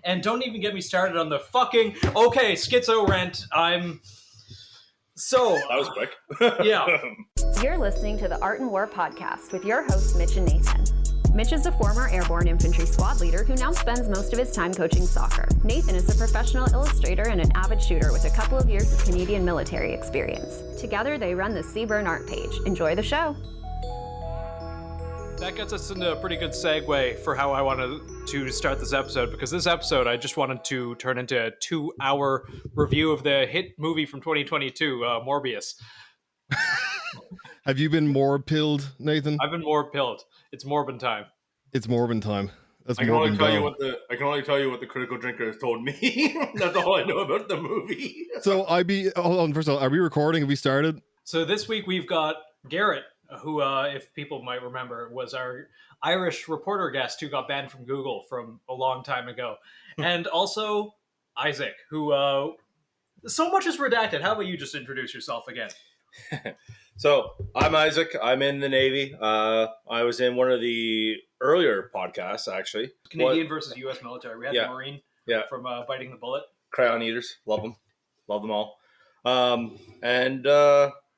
And don't even get me started on the fucking schizo rant. That was quick. Yeah. You're listening to the Art and War podcast with your hosts, Mitch and Nathan. Mitch is a former airborne infantry squad leader who now spends most of his time coaching soccer. Nathan is a professional illustrator and an avid shooter with a couple of years of Canadian military experience. Together, they run the Seaburn art page. Enjoy the show. That gets us into a pretty good segue for how I wanted to start this episode, because this episode I just wanted to turn into a 2-hour review of the hit movie from 2022, Morbius. Have you been Morb Pilled, Nathan? I've been Morb Pilled. It's Morbin time. It's Morbin time. I can only tell you what the critical drinker has told me. That's all I know about the movie. So hold on, first of all, are we recording? Have we started? So this week we've got Garrett, who, if people might remember, was our Irish reporter guest who got banned from Google from a long time ago. And also Isaac, who so much is redacted. How about you just introduce yourself again? So I'm Isaac. I'm in the Navy. I was in one of the earlier podcasts, actually. Canadian versus U.S. military. We had the Marine from Biting the Bullet. Crayon eaters. Love them. Love them all. And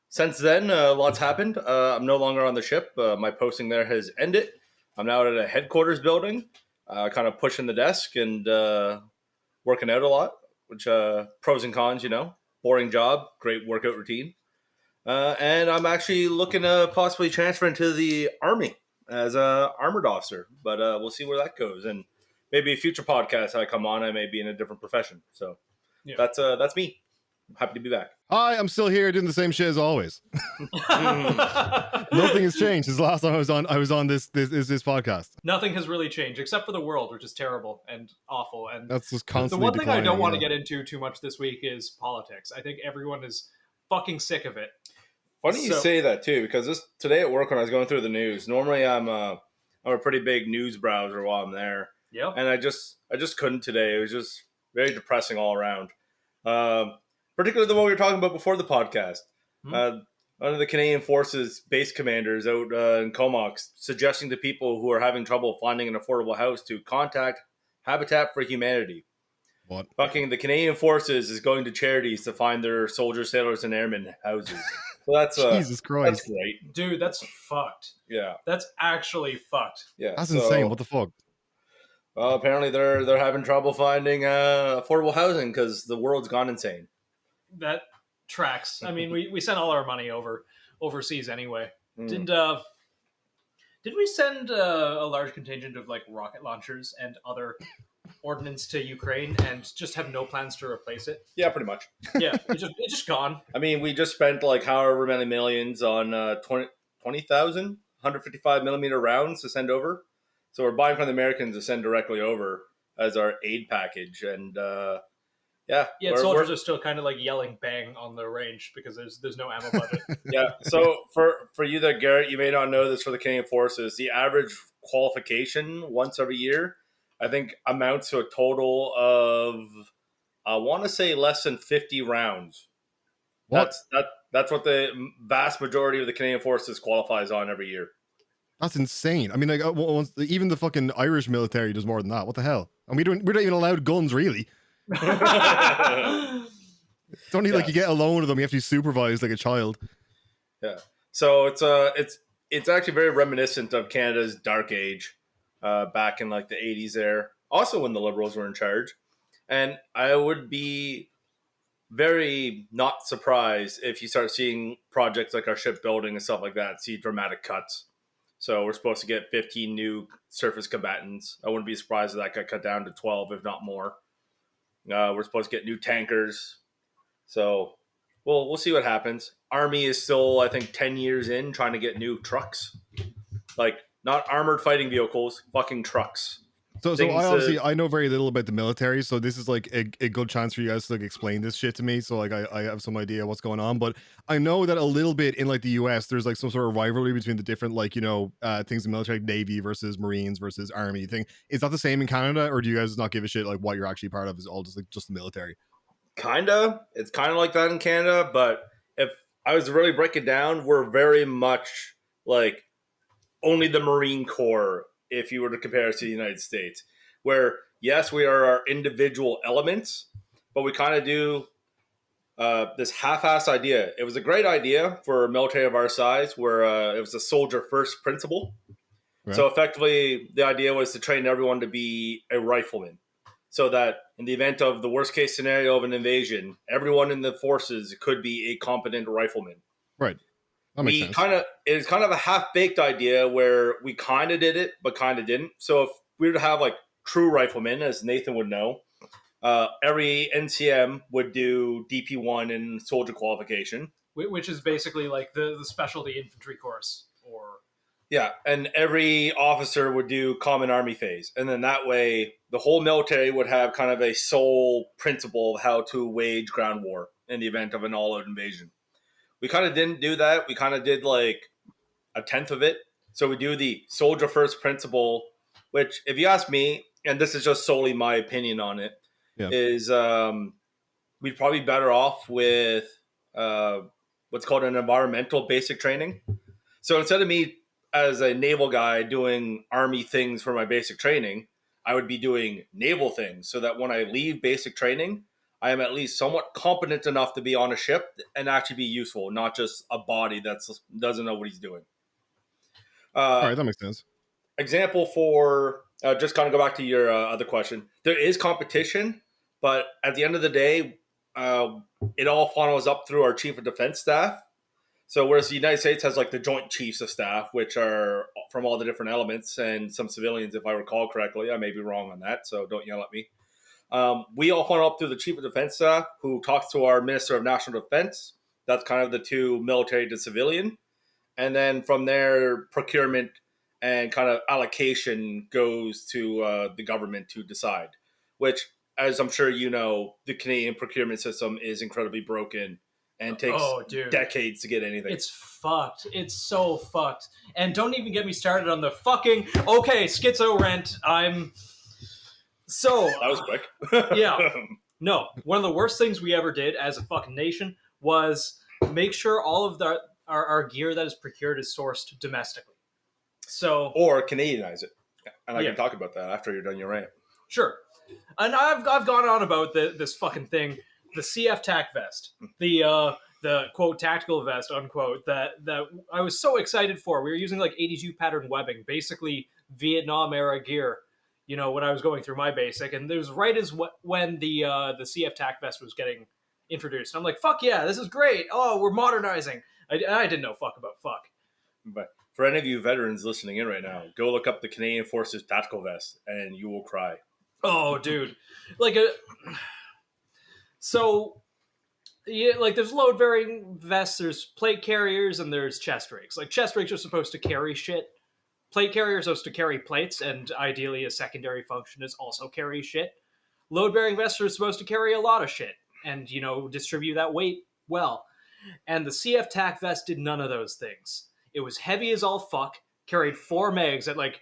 since then, lots happened. I'm no longer on the ship. My posting there has ended. I'm now at a headquarters building, kind of pushing the desk and working out a lot, which pros and cons, Boring job, great workout routine. And I'm actually looking to possibly transfer into the Army as a armored officer, but we'll see where that goes. And maybe a future podcast I come on, I may be in a different profession. So that's me. I'm happy to be back. Hi, I'm still here doing the same shit as always. Nothing has changed since the last time I was on this podcast. Nothing has really changed except for the world, which is terrible and awful. And that's just constantly. The one thing I don't want to get into too much this week is politics. I think everyone is fucking sick of it. Funny you say that too, because today at work when I was going through the news, normally I'm a pretty big news browser while I'm there. Yeah. And I just couldn't today. It was just very depressing all around. Particularly the one we were talking about before the podcast. One of the Canadian Forces base commanders out in Comox suggesting to people who are having trouble finding an affordable house to contact Habitat for Humanity. What? Fucking the Canadian Forces is going to charities to find their soldiers, sailors, and airmen houses. So that's Jesus Christ. That's great. Dude, that's fucked. Yeah. That's actually fucked. Yeah. That's insane. What the fuck? Well, apparently they're having trouble finding affordable housing because the world's gone insane. That tracks. I mean, we sent all our money overseas anyway. Did we send a large contingent of like rocket launchers and other ordnance to Ukraine and just have no plans to replace it? Yeah, pretty much. Yeah, it's just gone. I mean, we just spent like however many millions on 20,000 155 millimeter rounds to send over. So we're buying from the Americans to send directly over as our aid package, and soldiers are still kind of like yelling bang on the range because there's no ammo budget. Yeah. So for you there, Garrett, you may not know this, for the Canadian Forces, the average qualification once every year, I think, amounts to a total of, I want to say, less than 50 rounds. What? That's what the vast majority of the Canadian Forces qualifies on every year. That's insane. I mean, like even the fucking Irish military does more than that. What the hell? And we're not even allowed guns, really. It's only like you get a loan of them, you have to be supervised like a child. Yeah. So it's actually very reminiscent of Canada's dark age back in like the 80s there. Also when the Liberals were in charge. And I would be very not surprised if you start seeing projects like our shipbuilding and stuff like that see dramatic cuts. So we're supposed to get 15 new surface combatants. I wouldn't be surprised if that got cut down to 12, if not more. We're supposed to get new tankers. So we'll see what happens. Army is still, I think, 10 years in trying to get new trucks. Like, not armored fighting vehicles, fucking trucks. So I know very little about the military, so this is like a good chance for you guys to like explain this shit to me. So like I have some idea what's going on, but I know that a little bit in like the US, there's like some sort of rivalry between the different like things in the military, like Navy versus Marines versus Army thing. Is that the same in Canada, or do you guys not give a shit like what you're actually part of is all just the military? Kinda, it's kind of like that in Canada, but if I was to really break it down, we're very much like only the Marine Corps if you were to compare us to the United States, where yes, we are our individual elements, but we kind of do this half-ass idea. It was a great idea for a military of our size, where it was a soldier-first principle. Right. So effectively, the idea was to train everyone to be a rifleman, so that in the event of the worst-case scenario of an invasion, everyone in the forces could be a competent rifleman. Right. That makes sense. It is kind of a half-baked idea where we kind of did it, but kind of didn't. So if we were to have like true riflemen, as Nathan would know, every NCM would do DP1 in soldier qualification, which is basically like the specialty infantry course, or yeah, and every officer would do common army phase, and then that way the whole military would have kind of a sole principle of how to wage ground war in the event of an all-out invasion. We kind of didn't do that. We kind of did like a tenth of it. So we do the soldier first principle, which, if you ask me, and this is just solely my opinion on it, is we'd probably be better off with what's called an environmental basic training. So instead of me as a naval guy doing army things for my basic training, I would be doing naval things, so that when I leave basic training, I am at least somewhat competent enough to be on a ship and actually be useful, not just a body that doesn't know what he's doing. All right, that makes sense. Example for just kind of go back to your other question. There is competition, but at the end of the day, it all funnels up through our chief of defense staff. So whereas the United States has like the joint chiefs of staff, which are from all the different elements, and some civilians, if I recall correctly. I may be wrong on that, so don't yell at me. We all funnel up through the chief of defense staff, who talks to our minister of national defense. That's kind of the two, military to civilian. And then from there, procurement and kind of allocation goes to the government to decide, which, as I'm sure you know, the Canadian procurement system is incredibly broken and takes decades to get anything. It's fucked. It's so fucked. And don't even get me started on the fucking, okay, schizo rent. So that was quick. Yeah. No, one of the worst things we ever did as a fucking nation was make sure all of our gear that is procured is sourced domestically. So, or Canadianize it. And I can talk about that after you're done your rant. Sure. And I've gone on about this fucking thing, the CF tac vest, the quote tactical vest unquote that I was so excited for. We were using like 82 pattern webbing, basically Vietnam era gear. You know, when I was going through my basic, and it was right as when the CF tac vest was getting introduced. And I'm like, fuck yeah, this is great. Oh, we're modernizing. I didn't know fuck about fuck. But for any of you veterans listening in right now, go look up the Canadian Forces tactical vest, and you will cry. Oh, dude, so yeah, like there's load bearing vests, there's plate carriers, and there's chest rigs. Like chest rigs are supposed to carry shit. Plate carriers are supposed to carry plates, and ideally a secondary function is also carry shit. Load-bearing vests are supposed to carry a lot of shit and, you know, distribute that weight well. And the CF tac vest did none of those things. It was heavy as all fuck, carried 4 megs at, like,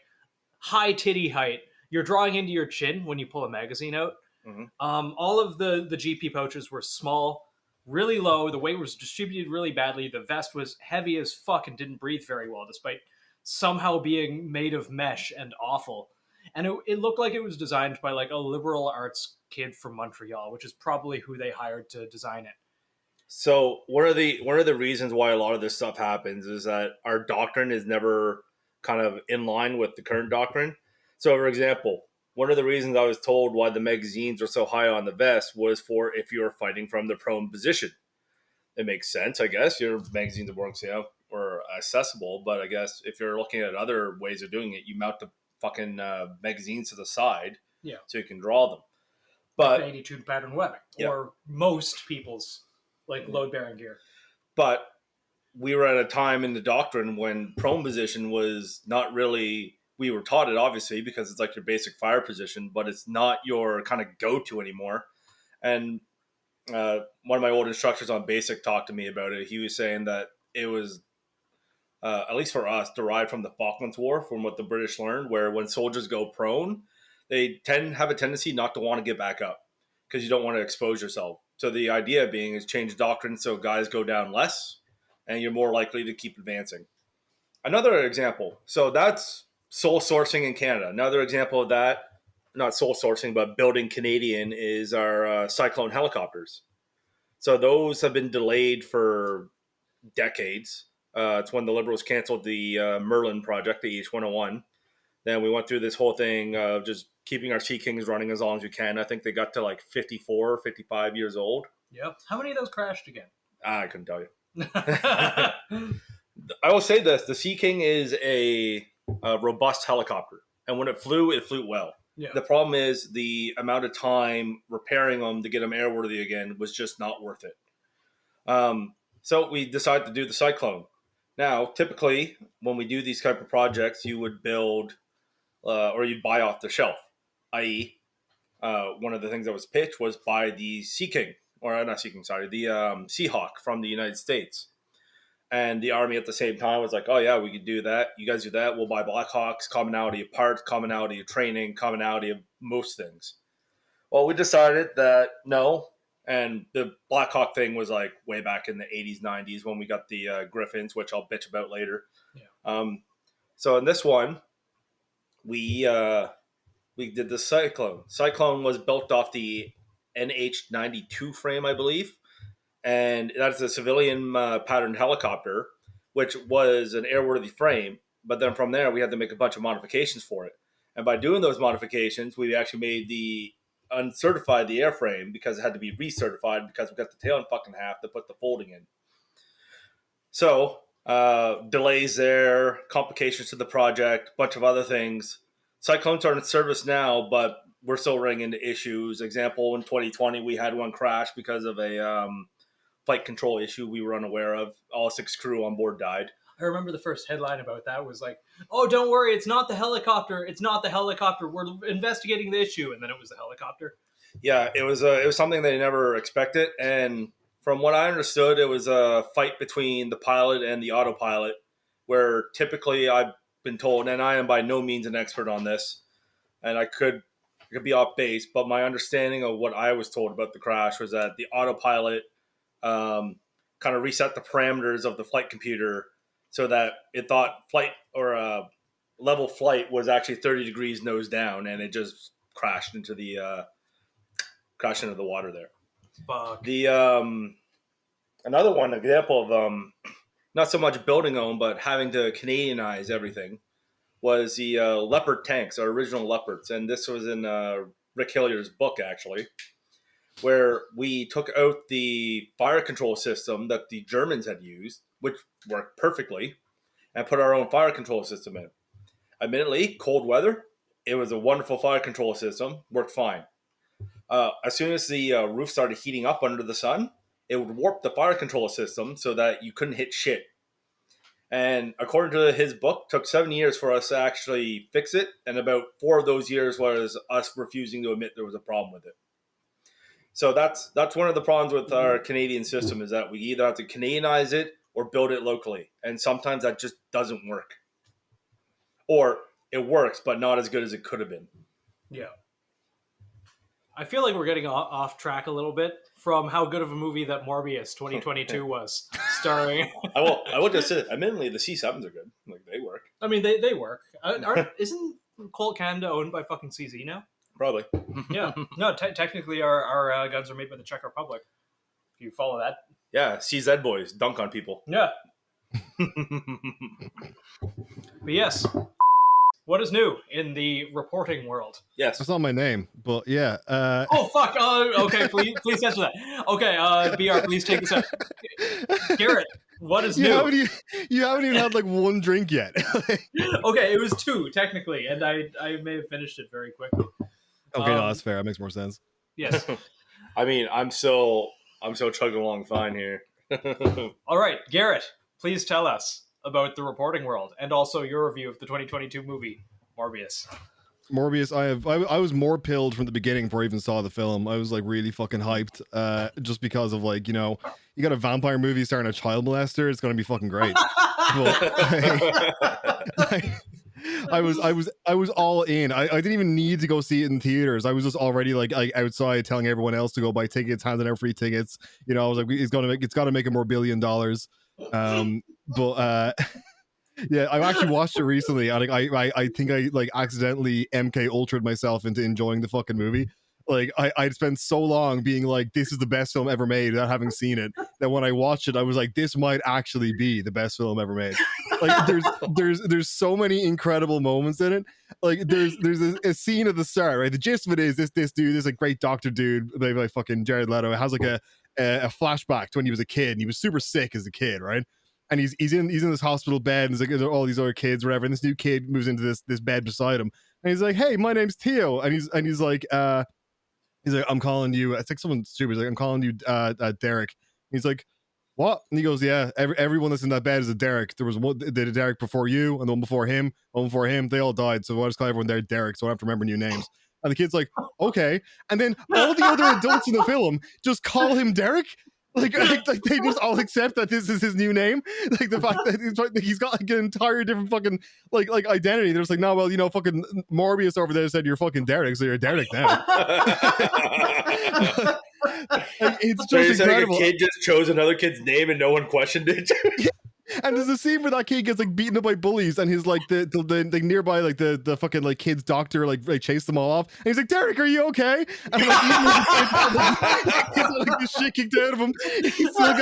high titty height. You're drawing into your chin when you pull a magazine out. Mm-hmm. All of the GP pouches were small, really low. The weight was distributed really badly. The vest was heavy as fuck and didn't breathe very well, despite somehow being made of mesh and awful. And it looked like it was designed by like a liberal arts kid from Montreal, which is probably who they hired to design it. So one of the reasons why a lot of this stuff happens is that our doctrine is never kind of in line with the current doctrine. So for example, one of the reasons I was told why the magazines were so high on the vest was for if you're fighting from the prone position. It makes sense, I guess. Your magazines were accessible, but I guess if you're looking at other ways of doing it, you mount the fucking magazines to the side, so you can draw them. But 82 pattern webbing, or most people's like load bearing gear. But we were at a time in the doctrine when prone position was not really. We were taught it obviously because it's like your basic fire position, but it's not your kind of go-to anymore. And one of my old instructors on basic talked to me about it. He was saying that it was, at least for us, derived from the Falklands War, from what the British learned, where when soldiers go prone, they have a tendency not to want to get back up because you don't want to expose yourself. So the idea being is change doctrine so guys go down less and you're more likely to keep advancing. Another example, so that's sole sourcing in Canada. Another example of that, not sole sourcing, but building Canadian is our Cyclone helicopters. So those have been delayed for decades. It's when the Liberals canceled the Merlin project, the EH-101. Then we went through this whole thing of just keeping our Sea Kings running as long as we can. I think they got to like 54, 55 years old. Yep. How many of those crashed again? I couldn't tell you. I will say this. The Sea King is a robust helicopter. And when it flew well. Yeah. The problem is the amount of time repairing them to get them airworthy again was just not worth it. So we decided to do the Cyclone. Now, typically, when we do these type of projects, you would build or you'd buy off the shelf, i.e., one of the things that was pitched was buy the Sea King, or not Sea King, sorry, the Seahawk from the United States. And the Army at the same time was like, oh, yeah, we could do that. You guys do that. We'll buy Blackhawks, commonality of parts, commonality of training, commonality of most things. Well, we decided that no. And the Blackhawk thing was like way back in the 80s, 90s when we got the Griffins, which I'll bitch about later. Yeah. So in this one, we did the Cyclone. Cyclone was built off the NH-92 frame, I believe. And that's a civilian patterned helicopter, which was an airworthy frame. But then from there, we had to make a bunch of modifications for it. And by doing those modifications, we actually made the uncertified the airframe because it had to be recertified because we got the tail in fucking half to put the folding in. So delays there, complications to the project, bunch of other things. Cyclones are in service now, but we're still running into issues. Example, in 2020, we had one crash because of a flight control issue we were unaware of. All 6 crew on board died. I remember the first headline about that was like, oh, don't worry, it's not the helicopter. It's not the helicopter. We're investigating the issue. And then it was the helicopter. Yeah, it was something they never expected. And from what I understood, it was a fight between the pilot and the autopilot, where typically I've been told, and I am by no means an expert on this, and I could be off base, but my understanding of what I was told about the crash was that the autopilot kind of reset the parameters of the flight computer so that it thought flight or level flight was actually 30 degrees nose down, and it just crashed into the water there. Fuck. The another one example of not so much building them, but having to Canadianize everything was the Leopard tanks, our original Leopards, and this was in Rick Hillier's book actually, where we took out the fire control system that the Germans had used, which worked perfectly, and put our own fire control system in. Admittedly, cold weather, it was a wonderful fire control system, worked fine. As soon as the roof started heating up under the sun, it would warp the fire control system so that you couldn't hit shit. And according to his book, it took 7 years for us to actually fix it, and about 4 of those years was us refusing to admit there was a problem with it. So that's one of the problems with our Canadian system, is that we either have to Canadianize it or build it locally. And sometimes that just doesn't work. Or it works, but not as good as it could have been. Yeah. I feel like we're getting off track a little bit from how good of a movie that Morbius 2022 was, starring. I will just say, admittedly, the C7s are good. Like, they work. I mean, they work. Isn't Colt Canada owned by fucking CZ now? Probably. Yeah. No, technically our guns are made by the Czech Republic. If you follow that. Yeah, CZ boys dunk on people. Yeah. But yes. What is new in the reporting world? Yes. That's not my name, but yeah. Oh, fuck. Okay, please answer that. Okay, BR, please take this out. Garrett, what is new? You haven't even had like one drink yet. Okay, it was 2, technically, and I may have finished it very quickly. Okay, no, that's fair. That makes more sense. Yes. I mean, I'm still chugging along fine here. All right, Garrett, please tell us about the reporting world and also your review of the 2022 movie Morbius. Morbius, I was Morb Pilled from the beginning before I even saw the film. I was like really fucking hyped, just because of like, you know, you got a vampire movie starring a child molester. It's gonna be fucking great. I was all in. I didn't even need to go see it in theaters. I was just already like outside telling everyone else to go buy tickets, handing out free tickets. You know, I was like, it's got to make $1 billion. Yeah, I actually watched it recently, and I think I like accidentally MK Ultra'd myself into enjoying the fucking movie. Like I'd spent so long being like, this is the best film ever made without having seen it, that when I watched it, I was like, this might actually be the best film ever made. Like there's so many incredible moments in it. Like there's a scene at the start, right? The gist of it is this dude, this like great doctor dude, played by fucking Jared Leto, has like a flashback to when he was a kid, and he was super sick as a kid, right? And he's in this hospital bed, and there's like all these other kids, whatever. And this new kid moves into this bed beside him, and he's like, "Hey, my name's Theo," and he's like, "I'm calling you." It's like someone stupid. He's like, "I'm calling you Derek." He's like, "What?" And he goes, "Yeah, everyone that's in that bed is a Derek. There was one, the Derek before you, and the one before him, one before him. They all died, so I just call everyone there Derek, so I don't have to remember new names." And the kid's like, "Okay," and then all the other adults in the film just call him Derek. Like they just all accept that this is his new name. Like the fact that he's got like an entire different fucking like identity. They're just like, no, well, you know, fucking Morbius over there said you're fucking Derek, so you're Derek now. Like, it's so just incredible. A kid just chose another kid's name and no one questioned it. And there's a scene where that kid gets like beaten up by bullies, and he's like the nearby like the fucking like kid's doctor like chase them all off, and he's like, "Derek, are you okay?" And like, even though like the shit kicked out of him, he's still like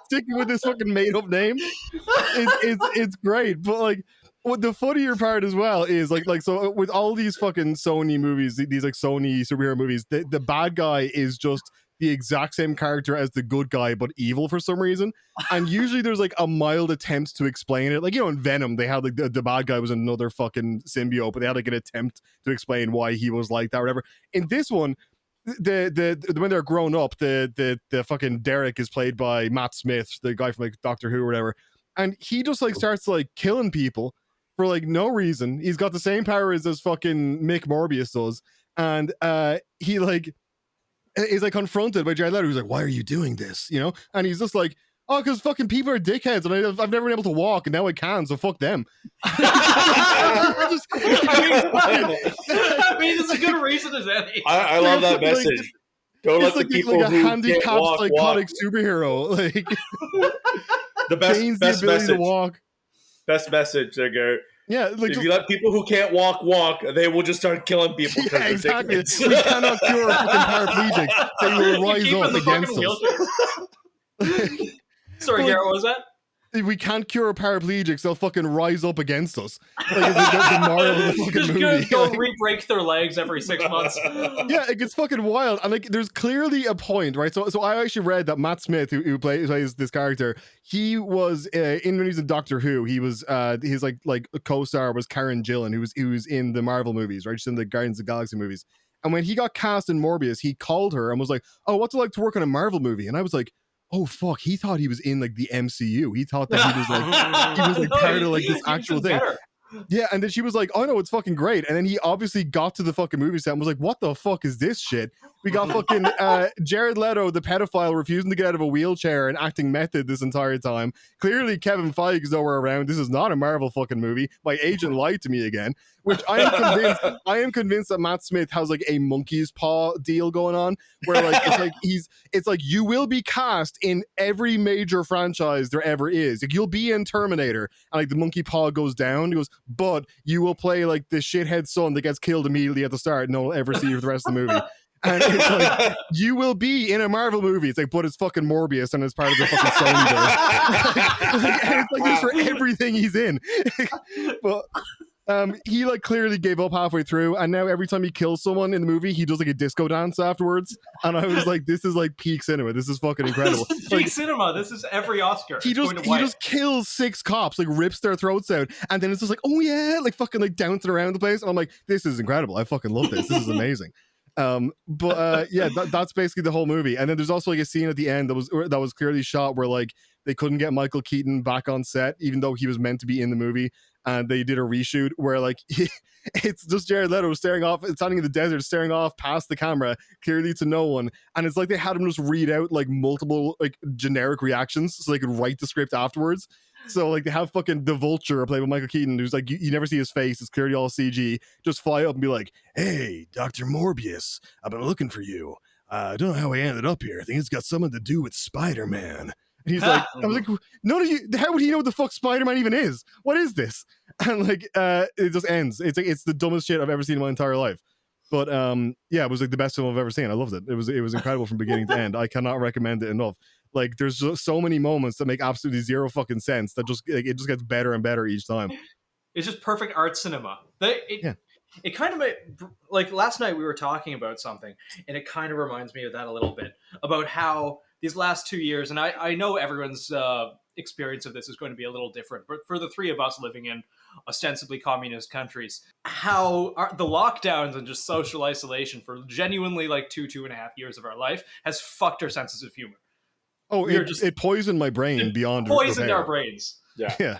sticking with this fucking made up name. It's great, but like what the funnier part as well is like so with all these fucking Sony movies, these like Sony superhero movies, the bad guy is just the exact same character as the good guy, but evil for some reason. And usually there's like a mild attempt to explain it. Like, you know, in Venom, they had like the bad guy was another fucking symbiote, but they had like an attempt to explain why he was like that or whatever. In this one, the when they're grown up, the fucking Derek is played by Matt Smith, the guy from like Doctor Who or whatever. And he just like starts like killing people for like no reason. He's got the same powers as fucking Mick Morbius does. And he like is like confronted by Jared Leto, who's like, "Why are you doing this?" You know, and he's just like, "Oh, because fucking people are dickheads, and I've never been able to walk, and now I can, so fuck them." I mean, it's a good reason as any. I love that message. Like, don't let the people like a who handicapped can't walk, psychotic superhero, like the best message. To walk. Best message there, Garrett. Yeah, like if you let people who can't walk, they will just start killing people. Yeah, exactly. We cannot cure fucking paraplegics. They will rise up against us. Sorry, Garrett, what was that? We can't cure paraplegics. They'll fucking rise up against us. Like, it's the moral of the fucking movie. Just go re-break their legs every 6 months. Yeah, it gets fucking wild. And like, there's clearly a point, right? So I actually read that Matt Smith, who plays this character, he was when he was in Doctor Who. He was his like co-star was Karen Gillan, who was in the Marvel movies, right? She's in the Guardians of the Galaxy movies. And when he got cast in Morbius, he called her and was like, "Oh, what's it like to work on a Marvel movie?" And I was like, "Oh fuck!" He thought he was in like the MCU. He thought that he was like part of like this actual thing. Better. Yeah, and then she was like, "Oh no, it's fucking great." And then he obviously got to the fucking movie set and was like, "What the fuck is this shit?" We got fucking Jared Leto, the pedophile, refusing to get out of a wheelchair and acting method this entire time. Clearly, Kevin Feige is nowhere around. This is not a Marvel fucking movie. My agent lied to me again. Which I am convinced that Matt Smith has like a monkey's paw deal going on, where like it's like you will be cast in every major franchise there ever is. Like you'll be in Terminator, and like the monkey paw goes down. He goes, but you will play like the shithead son that gets killed immediately at the start. No one will ever see you for the rest of the movie. And it's like, you will be in a Marvel movie. It's like, but it's fucking Morbius and it's part of the fucking Sony. It's like this for everything he's in. But he like clearly gave up halfway through, and now every time he kills someone in the movie, he does like a disco dance afterwards. And I was like, this is like peak cinema. This is fucking incredible. This is peak cinema. This is every Oscar. He just kills 6 cops, like rips their throats out, and then it's just like, oh yeah, like fucking like dancing around the place. And I'm like, this is incredible. I fucking love this. This is amazing. Yeah, that's basically the whole movie. And then there's also like a scene at the end that was clearly shot where like they couldn't get Michael Keaton back on set, even though he was meant to be in the movie. And they did a reshoot where like it's just Jared Leto standing in the desert, staring off past the camera, clearly to no one. And it's like they had him just read out like multiple like generic reactions so they could write the script afterwards. So like they have fucking the Vulture played by Michael Keaton, who's like you never see his face, it's clearly all CG, just fly up and be like, "Hey, Dr. Morbius, I've been looking for you. I don't know how I ended up here. I think it's got something to do with Spider-Man." And he's like, I was like, none of you, how would he know what the fuck Spider-Man even is? What is this? And like, it just ends. It's like, it's the dumbest shit I've ever seen in my entire life. But yeah, it was like the best film I've ever seen. I loved it. It was incredible from beginning to end. I cannot recommend it enough. Like, there's just so many moments that make absolutely zero fucking sense that just like, it just gets better and better each time. It's just perfect art cinema. It kind of made, like last night we were talking about something, and it kind of reminds me of that a little bit about how these last 2 years, and I know everyone's experience of this is going to be a little different, but for the three of us living in ostensibly communist countries, how the lockdowns and just social isolation for genuinely like 2.5 years of our life has fucked our senses of humor. Oh, it poisoned my brain beyond poisoned our brains. Yeah.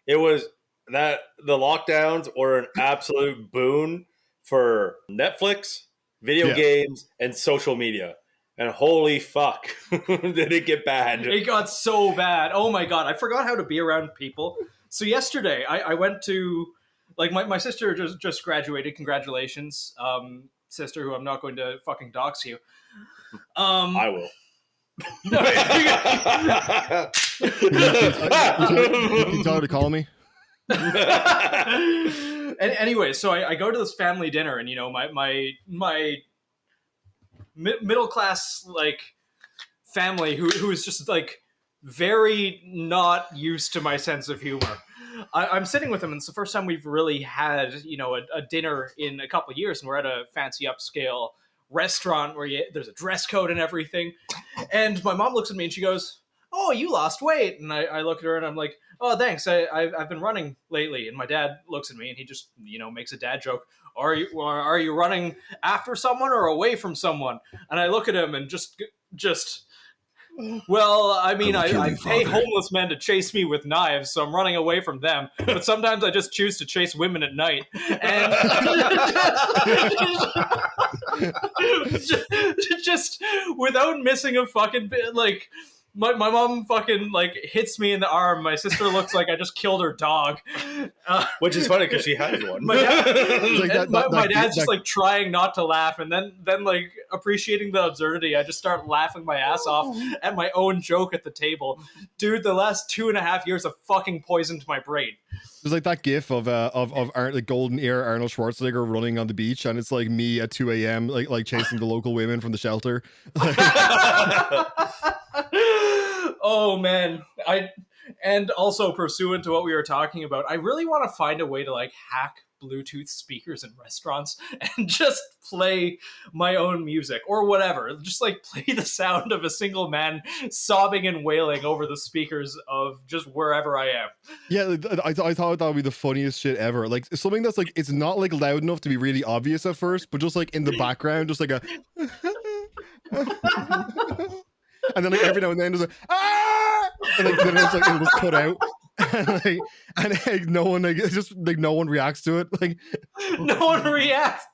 It was that the lockdowns were an absolute boon for Netflix, video games, and social media. And holy fuck, did it get bad. It got so bad. Oh my God, I forgot how to be around people. So yesterday, I went to, like, my sister just graduated. Congratulations, sister, who I'm not going to fucking dox you. I will. You can tell her to call me. And anyway, so I go to this family dinner, and you know, my middle class like family who is just like very not used to my sense of humor. I'm sitting with them, and it's the first time we've really had, you know, a dinner in a couple of years, and we're at a fancy upscale restaurant where there's a dress code and everything. And my mom looks at me and she goes, "Oh, you lost weight." And I look at her and I'm like, "Oh, thanks. I've been running lately." And my dad looks at me and he just, you know, makes a dad joke. Are you running after someone or away from someone? And I look at him and just well, I mean, I pay homeless men to chase me with knives, so I'm running away from them. But sometimes I just choose to chase women at night. And just without missing a fucking bit, like, my mom fucking like hits me in the arm. My sister looks like I just killed her dog, which is funny because she has one. My dad's just like trying not to laugh, and then like appreciating the absurdity. I just start laughing my ass off at my own joke at the table. Dude, the last 2.5 years have fucking poisoned my brain. There's like that gif of the golden era Arnold Schwarzenegger running on the beach, and it's like me at 2 a.m. like chasing the local women from the shelter. Oh man, and also pursuant to what we were talking about, I really want to find a way to like hack Bluetooth speakers in restaurants and just play my own music or whatever. Just like play the sound of a single man sobbing and wailing over the speakers of just wherever I am. Yeah, I thought that would be the funniest shit ever. Like something that's like, it's not like loud enough to be really obvious at first, but just like in the background, just like a and then like every now and then there's like ah, and like then it's like it'll just cut out, and no one like it's just like no one reacts to it. Like no one reacts.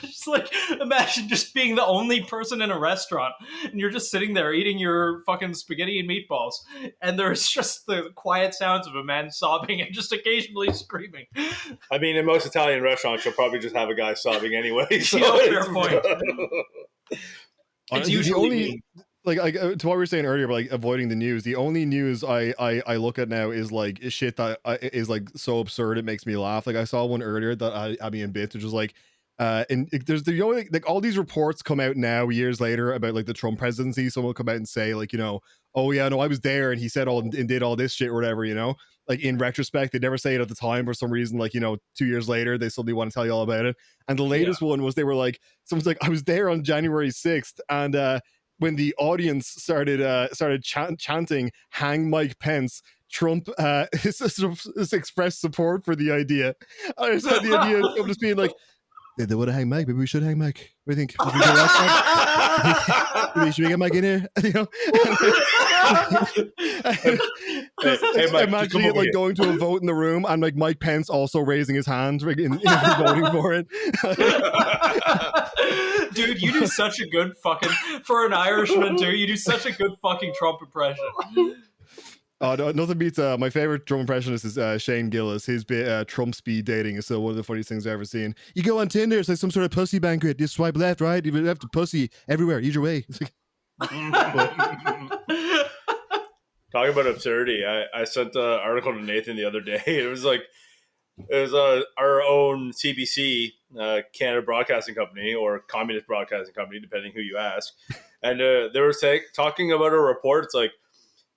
Just like imagine just being the only person in a restaurant, and you're just sitting there eating your fucking spaghetti and meatballs, and there's just the quiet sounds of a man sobbing and just occasionally screaming. I mean, in most Italian restaurants, you'll probably just have a guy sobbing anyway. So fair point. It's usually like to what we were saying earlier about like avoiding the news. The only news I look at now is like shit that is like so absurd it makes me laugh. Like I saw one earlier that had me in bits, which was like and there's the only like all these reports come out now years later about like the Trump presidency. Someone will come out and say like, you know, oh yeah, no, I was there and he said all and did all this shit or whatever, you know. Like in retrospect, they never say it at the time for some reason. Like, you know, 2 years later, they suddenly want to tell you all about it. And the latest one was they were like, someone's like, I was there on January 6th, and when the audience started chanting "Hang Mike Pence," Trump has expressed support for the idea. I just had the idea of just being like, they would have hang Mike. Maybe we should hang Mike. What do you think? Should we get Mike in here? You know? Hey, Mike, imagine it like going to a vote in the room and like Mike Pence also raising his hand in voting for it. Dude, you do such a good fucking, for an Irishman too, you do such a good fucking Trump impression. Nothing beats my favorite Trump impressionist is Shane Gillis. His Trump speed dating is still one of the funniest things I've ever seen. You go on Tinder, it's like some sort of pussy banquet. You swipe left, right? You left to pussy everywhere. Use your way. talking about absurdity, I sent an article to Nathan the other day. It was our own CBC, Canada Broadcasting Company, or Communist Broadcasting Company, depending who you ask. And they were talking about a report. It's like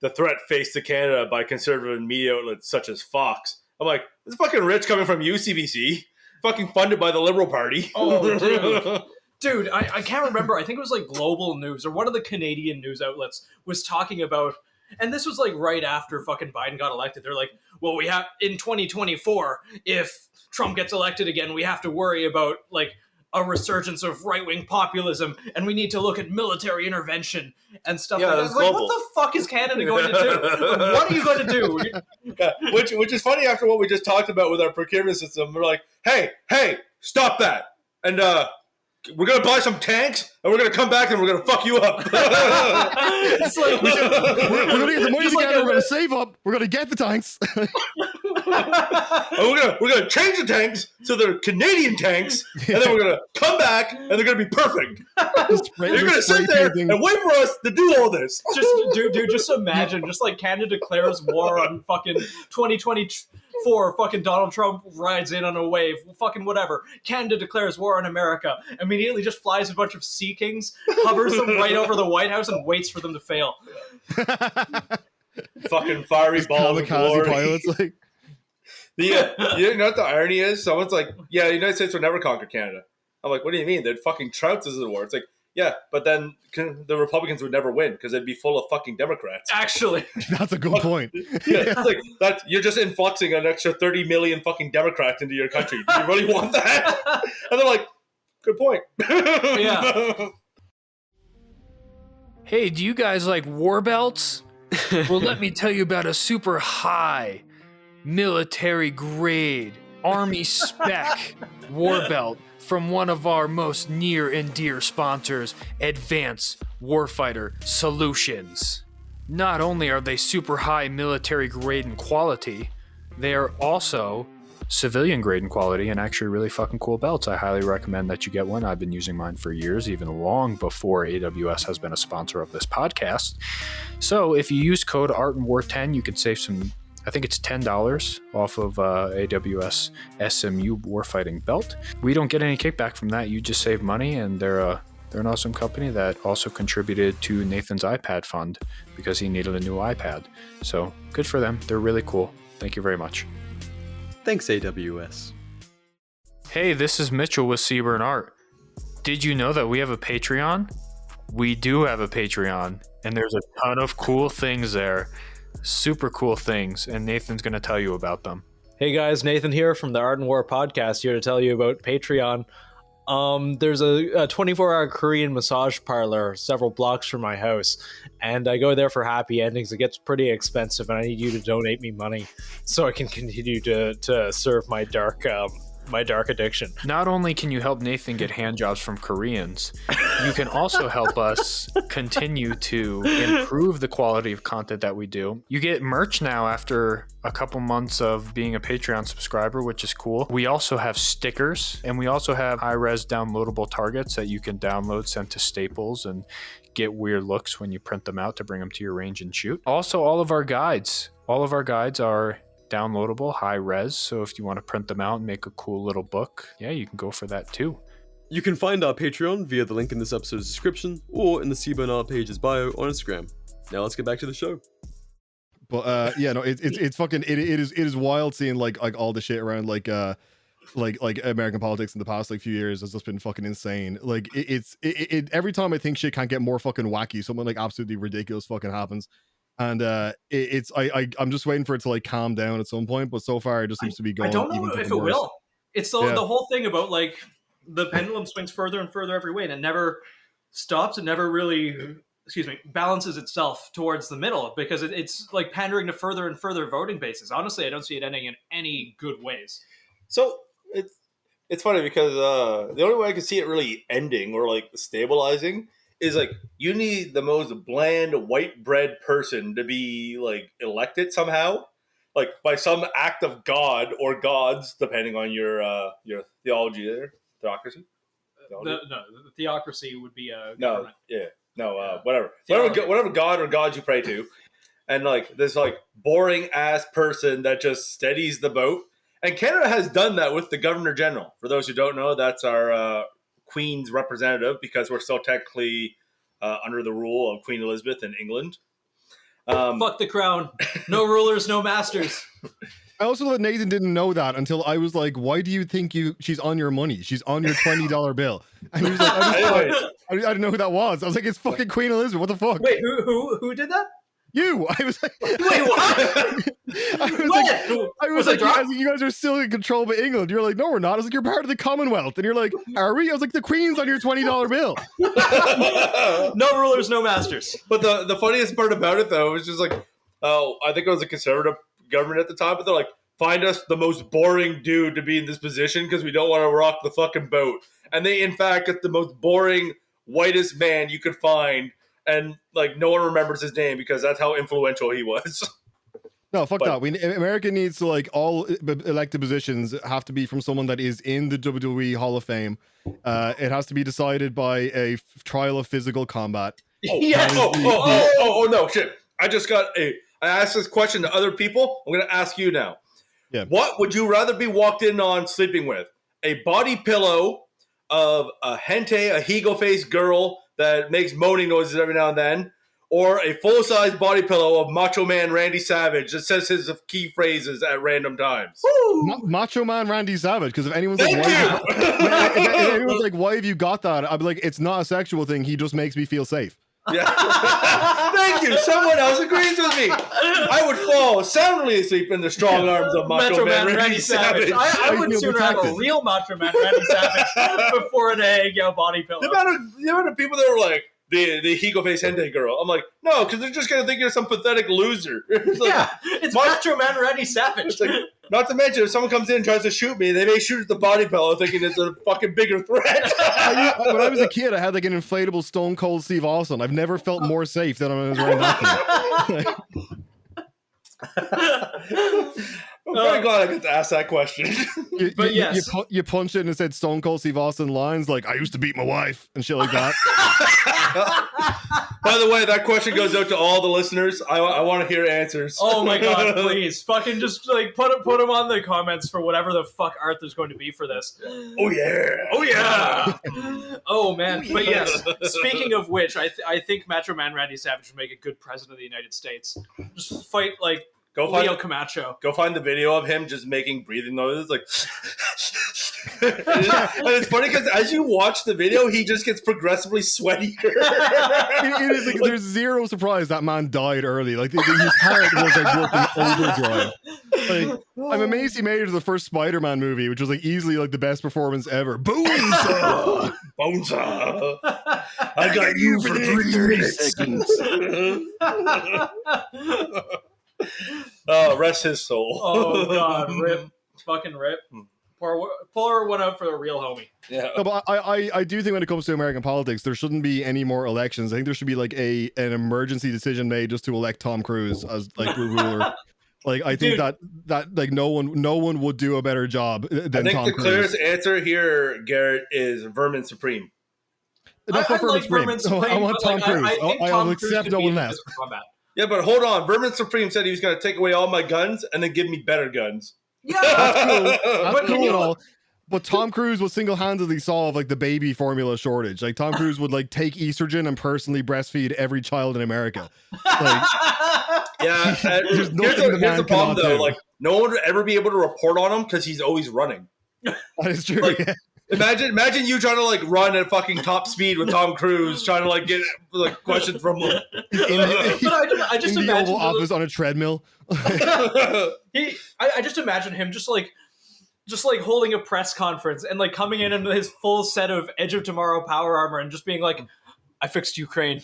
the threat faced to Canada by conservative media outlets such as Fox. I'm like, it's fucking rich coming from you, CBC. Fucking funded by the Liberal Party. Oh, dude. Dude, I can't remember. I think it was like Global News or one of the Canadian news outlets was talking about, and this was like right after fucking Biden got elected. They're like, well, we have in 2024, if Trump gets elected again, we have to worry about like a resurgence of right-wing populism, and we need to look at military intervention and stuff like that. Like, what the fuck is Canada going to do? What are you going to do? Yeah, which is funny after what we just talked about with our procurement system. We're like, hey, stop that. And we're going to buy some tanks, and we're going to come back, and we're going to fuck you up. It's like, we're going to get the money together, we're going to save up, we're going to get the tanks. And we're gonna change the tanks so they're Canadian tanks, and then we're gonna come back and they're gonna be perfect. You're gonna sit there and wait for us to do all this. Just imagine, just like Canada declares war on fucking 2024, fucking Donald Trump rides in on a wave, fucking whatever. Canada declares war on America, immediately just flies a bunch of Sea Kings, hovers them right over the White House, and waits for them to fail. Fucking fiery ball of glory. Pilots, like. You know what the irony is? Someone's like, yeah, the United States will never conquer Canada. I'm like, what do you mean? They'd fucking trounce us in the war. It's like, yeah, but then the Republicans would never win because they'd be full of fucking Democrats. Actually. That's a good point. Yeah, it's like, you're just influxing an extra 30 million fucking Democrats into your country. Do you really want that? And they're like, good point. Yeah. Hey, do you guys like war belts? Well, let me tell you about a super high military grade Army spec war belt from one of our most near and dear sponsors, Advanced Warfighter Solutions. Not only are they super high military grade and quality, they are also civilian grade and quality and actually really fucking cool belts. I highly recommend that you get one. I've been using mine for years, even long before AWS has been a sponsor of this podcast. So if you use code ARTandWar10, you can save some, I think it's $10 off of AWS SMU warfighting belt. We don't get any kickback from that. You just save money, and they're an awesome company that also contributed to Nathan's iPad fund because he needed a new iPad. So good for them. They're really cool. Thank you very much. Thanks, AWS. Hey, this is Mitchell with Seaburn Art. Did you know that we have a Patreon? We do have a Patreon, and there's a ton of cool things there. Super cool things, and Nathan's going to tell you about them. Hey guys, Nathan here from the Art and War podcast, here to tell you about Patreon. There's a 24-hour Korean massage parlor several blocks from my house, and I go there for happy endings. It gets pretty expensive, and I need you to donate me money so I can continue to serve my dark addiction. Not only can you help Nathan get hand jobs from Koreans, you can also help us continue to improve the quality of content that we do. You get merch now after a couple months of being a Patreon subscriber, which is cool. We also have stickers, and we also have high-res downloadable targets that you can download, send to Staples, and get weird looks when you print them out to bring them to your range and shoot. Also, all of our guides are downloadable, high res, so if you want to print them out and make a cool little book, yeah, you can go for that too. You can find our Patreon via the link in this episode's description or in the Seaburn Art page's bio on Instagram. Now let's get back to the show. But it's fucking it is wild seeing like all the shit around like American politics in the past like few years has just been fucking insane. Like it's every time I think shit can't get more fucking wacky, something like absolutely ridiculous fucking happens. And I'm just waiting for it to like calm down at some point, but so far it just seems to be going. I don't know if it worse. will. It's the whole thing about like the pendulum swings further and further every way, and it never stops. It never really, balances itself towards the middle because it's like pandering to further and further voting bases. Honestly, I don't see it ending in any good ways. So it's funny because the only way I can see it really ending or like stabilizing is like you need the most bland white bread person to be like elected somehow, like by some act of God or gods, depending on your theology there. Theocracy? The theocracy would be a government. Whatever god or gods you pray to. and like this like boring ass person that just steadies the boat. And Canada has done that with the Governor General. For those who don't know, that's our Queen's representative, because we're still technically under the rule of Queen Elizabeth in England. Fuck the crown. No rulers, no masters. I also thought Nathan didn't know that until I was like, why do you think she's on your money? She's on your $20 bill. And he was like, I didn't know who that was. I was like, it's fucking Queen Elizabeth. What the fuck? Wait, who did that? You. I was like, wait, what? I was like, you guys are still in control of England. You're like, no, we're not. I was like, you're part of the Commonwealth. And you're like, are we? I was like, the Queen's on your $20 bill. No rulers, no masters. But the funniest part about it, though, was just like, I think it was a conservative government at the time, but they're like, find us the most boring dude to be in this position because we don't want to rock the fucking boat. And they, in fact, get the most boring, whitest man you could find. And like no one remembers his name because that's how influential he was. No, fuck that. America needs to like all elected positions have to be from someone that is in the WWE Hall of Fame. It has to be decided by a trial of physical combat. Yes. Oh no, shit! I asked this question to other people. I'm gonna ask you now. Yeah. What would you rather be walked in on sleeping with? A body pillow of a higo-faced girl that makes moaning noises every now and then, or a full-size body pillow of Macho Man Randy Savage that says his key phrases at random times? Macho Man Randy Savage, because if anyone's like, if anyone's like, why have you got that? I'd be like, it's not a sexual thing. He just makes me feel safe. Yeah. Thank you. Someone else agrees with me. I would fall soundly asleep in the strong arms of Macho Man Randy Savage. I would sooner have a real Macho Man Randy Savage before an egg body pillow. The amount of people that were like, the higo-face hentai girl. I'm like, no, because they're just going to think you're some pathetic loser. It's Macho Man Randy Savage. Like, not to mention, if someone comes in and tries to shoot me, they may shoot at the body pillow thinking it's a fucking bigger threat. When I was a kid, I had like an inflatable Stone Cold Steve Austin. I've never felt more safe than I was wearing that thing. I'm very glad I get to ask that question. You punched it and it said Stone Cold Steve Austin lines like, I used to beat my wife and shit like that. By the way, that question goes out to all the listeners. I want to hear answers. Oh my god, please. Fucking just like put them on the comments for whatever the fuck art there's going to be for this. Oh yeah. Oh man. But yes, speaking of which, I think Macho Man Randy Savage would make a good president of the United States. Just fight like Leo Camacho. Go find the video of him just making breathing noises like and it's funny because as you watch the video, he just gets progressively sweatier. It is like, there's zero surprise that man died early. Like his heart was like working overdrive. Like, I'm amazed he made it to the first Spider-Man movie, which was like easily like the best performance ever. Bonesaw! Bonesaw! I got you for 3 seconds. Oh, rest his soul. Oh god, rip, fucking rip. Pour one out for the real homie. Yeah. No, but I do think when it comes to American politics, there shouldn't be any more elections. I think there should be like an emergency decision made just to elect Tom Cruise as like ruler. Like I think that like no one would do a better job than Tom Cruise. I think the clearest answer here, Garrett, is Vermin Supreme. Not for Vermin Supreme. I want Tom Cruise. I will accept no one less. Yeah, but hold on. Vermin Supreme said he was going to take away all my guns and then give me better guns. Yeah, that's cool. That's cool and all. But Tom Cruise will single-handedly solve like the baby formula shortage. Like Tom Cruise would like take estrogen and personally breastfeed every child in America. Like, yeah, here's the problem though. Like no one would ever be able to report on him because he's always running. That is true. Like, yeah. Imagine you trying to like run at fucking top speed with Tom Cruise, trying to like get like questions from him. I just in the imagine Oval Office on a treadmill. I just imagine him just like holding a press conference and like coming in his full set of Edge of Tomorrow power armor and just being like, I fixed Ukraine.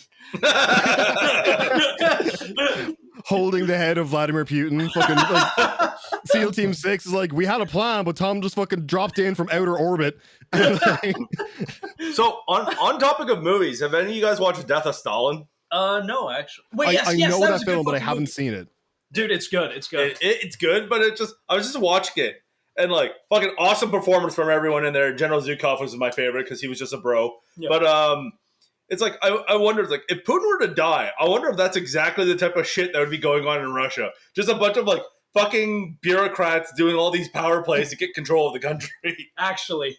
Holding the head of Vladimir Putin. Fucking like, SEAL Team 6 is like, we had a plan, but Tom just fucking dropped in from outer orbit. So on topic of movies, have any of you guys watched Death of Stalin? No, actually. Wait, I know that film, but I haven't seen it. Dude, it's good. It's good. It's good, but I was just watching it. And like fucking awesome performance from everyone in there. General Zukov was my favorite because he was just a bro. Yeah. But it's like I wonder, it's like, if Putin were to die, I wonder if that's exactly the type of shit that would be going on in Russia. Just a bunch of like fucking bureaucrats doing all these power plays to get control of the country. Actually,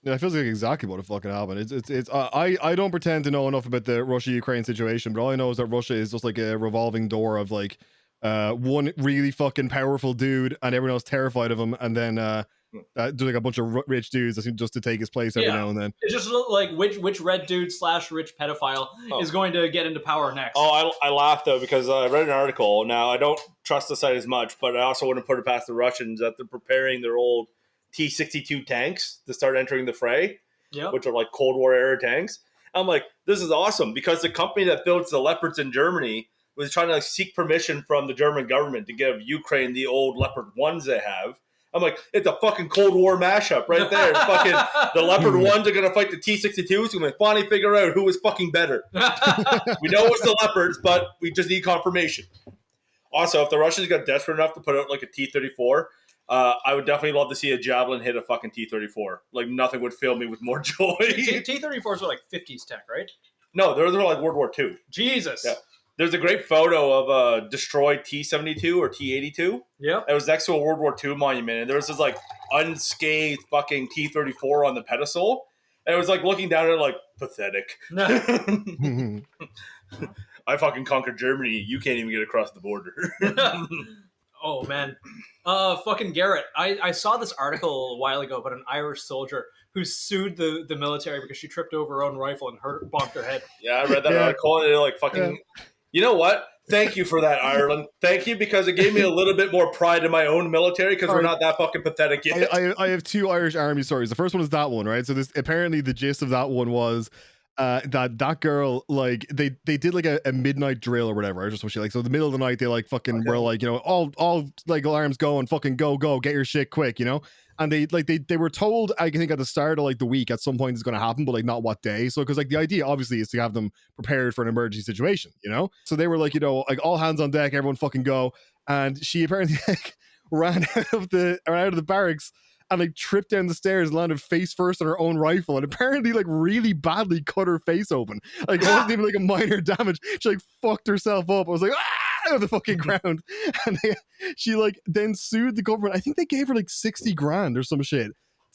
Yeah, it feels like exactly what fucking happened. I don't pretend to know enough about the Russia-Ukraine situation, but all I know is that Russia is just like a revolving door of like one really fucking powerful dude and everyone else terrified of him, and then there's like a bunch of rich dudes that seem just to take his place every now and then. It's just like which red dude / rich pedophile is going to get into power next. Oh, I laughed though because I read an article. Now I don't trust the site as much, but I also wouldn't put it past the Russians that they're preparing their old T-62 tanks to start entering the fray, which are like Cold War era tanks. I'm like, this is awesome because the company that builds the Leopards in Germany was trying to like seek permission from the German government to give Ukraine the old Leopard 1s they have. I'm like, it's a fucking Cold War mashup right there. Fucking the Leopard 1s are gonna fight the T-62s. We're gonna finally figure out who is fucking better. We know it's the Leopards, but we just need confirmation. Also, if the Russians got desperate enough to put out like a T-34, I would definitely love to see a Javelin hit a fucking T-34. Like, nothing would fill me with more joy. T-34s are like 50s tech, right? No, they're like World War II. Jesus. Yeah. There's a great photo of a destroyed T-72 or T-82. Yeah. It was next to a World War II monument, and there was this like unscathed fucking T-34 on the pedestal. And it was like looking down at it like, pathetic. I fucking conquered Germany. You can't even get across the border. Oh, man. Fucking Garrett. I saw this article a while ago about an Irish soldier who sued the military because she tripped over her own rifle and bonked her head. Yeah, I read that article, and they're like, fucking... Yeah. You know what? Thank you for that, Ireland. Thank you, because it gave me a little bit more pride in my own military, because we're not that fucking pathetic yet. I have two Irish Army stories. The first one is that one, right? So this apparently the gist of that one was that girl, like they did like a midnight drill or whatever, or just what she like. So in the middle of the night, they like fucking were like, you know, all like alarms go and fucking go, get your shit quick, you know. And they were told, I think at the start of like the week at some point it's going to happen, but like not what day. So because like the idea obviously is to have them prepared for an emergency situation, you know. So they were like, you know, like all hands on deck, everyone fucking go. And she apparently like ran out of the barracks and like tripped down the stairs and landed face first on her own rifle, and apparently like really badly cut her face open. Like it wasn't even like a minor damage. She like fucked herself up. I was like, out of the fucking ground. And she like then sued the government. I think they gave her like 60 grand or some shit.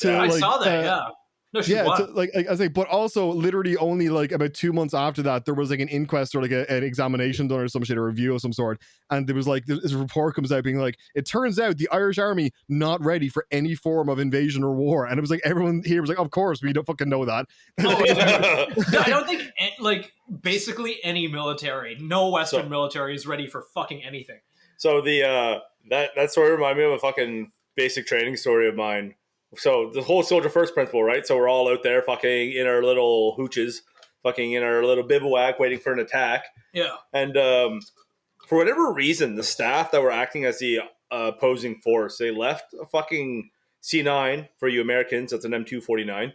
I saw that. No, she won. Like I was like, but also literally only like about 2 months after that, there was like an inquest or like an examination done or some shit, a review of some sort. And there was like, this report comes out being like, it turns out the Irish army not ready for any form of invasion or war. And it was like, everyone here was like, of course, we don't fucking know that. I don't think like basically any military, no Western military is ready for fucking anything. So the that story reminded me of a fucking basic training story of mine. So the whole soldier first principle, right? So we're all out there fucking in our little hooches, fucking in our little bivouac waiting for an attack. Yeah. And for whatever reason, the staff that were acting as the opposing force, they left a fucking C9 for you Americans. That's an M249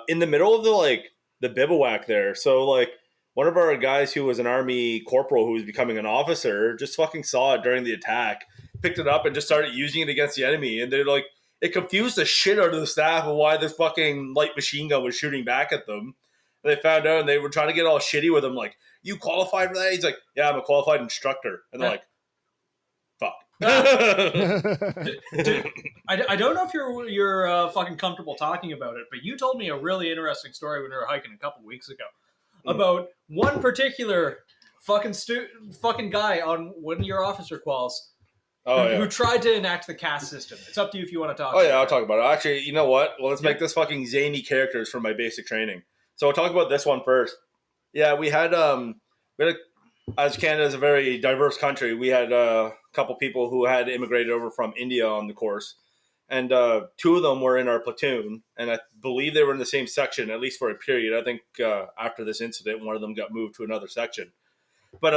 in the middle of the bivouac there. So like one of our guys who was an army corporal who was becoming an officer just fucking saw it during the attack, picked it up and just started using it against the enemy. And they're like, it confused the shit out of the staff of why this fucking light machine gun was shooting back at them. And they found out and they were trying to get all shitty with him, like, you qualified for that? He's like, yeah, I'm a qualified instructor. And they're like, fuck. Dude, I don't know if you're fucking comfortable talking about it, but you told me a really interesting story when we were hiking a couple weeks ago about one particular fucking guy on one of your officer quals. Who tried to enact the caste system. It's up to you if you want to talk about it. I'll talk about it. Actually, you know what? Well, let's make this fucking zany characters from my basic training. So I'll talk about this one first. Yeah, we had as Canada is a very diverse country, we had a couple people who had immigrated over from India on the course. And two of them were in our platoon. And I believe they were in the same section, at least for a period. I think after this incident, one of them got moved to another section. But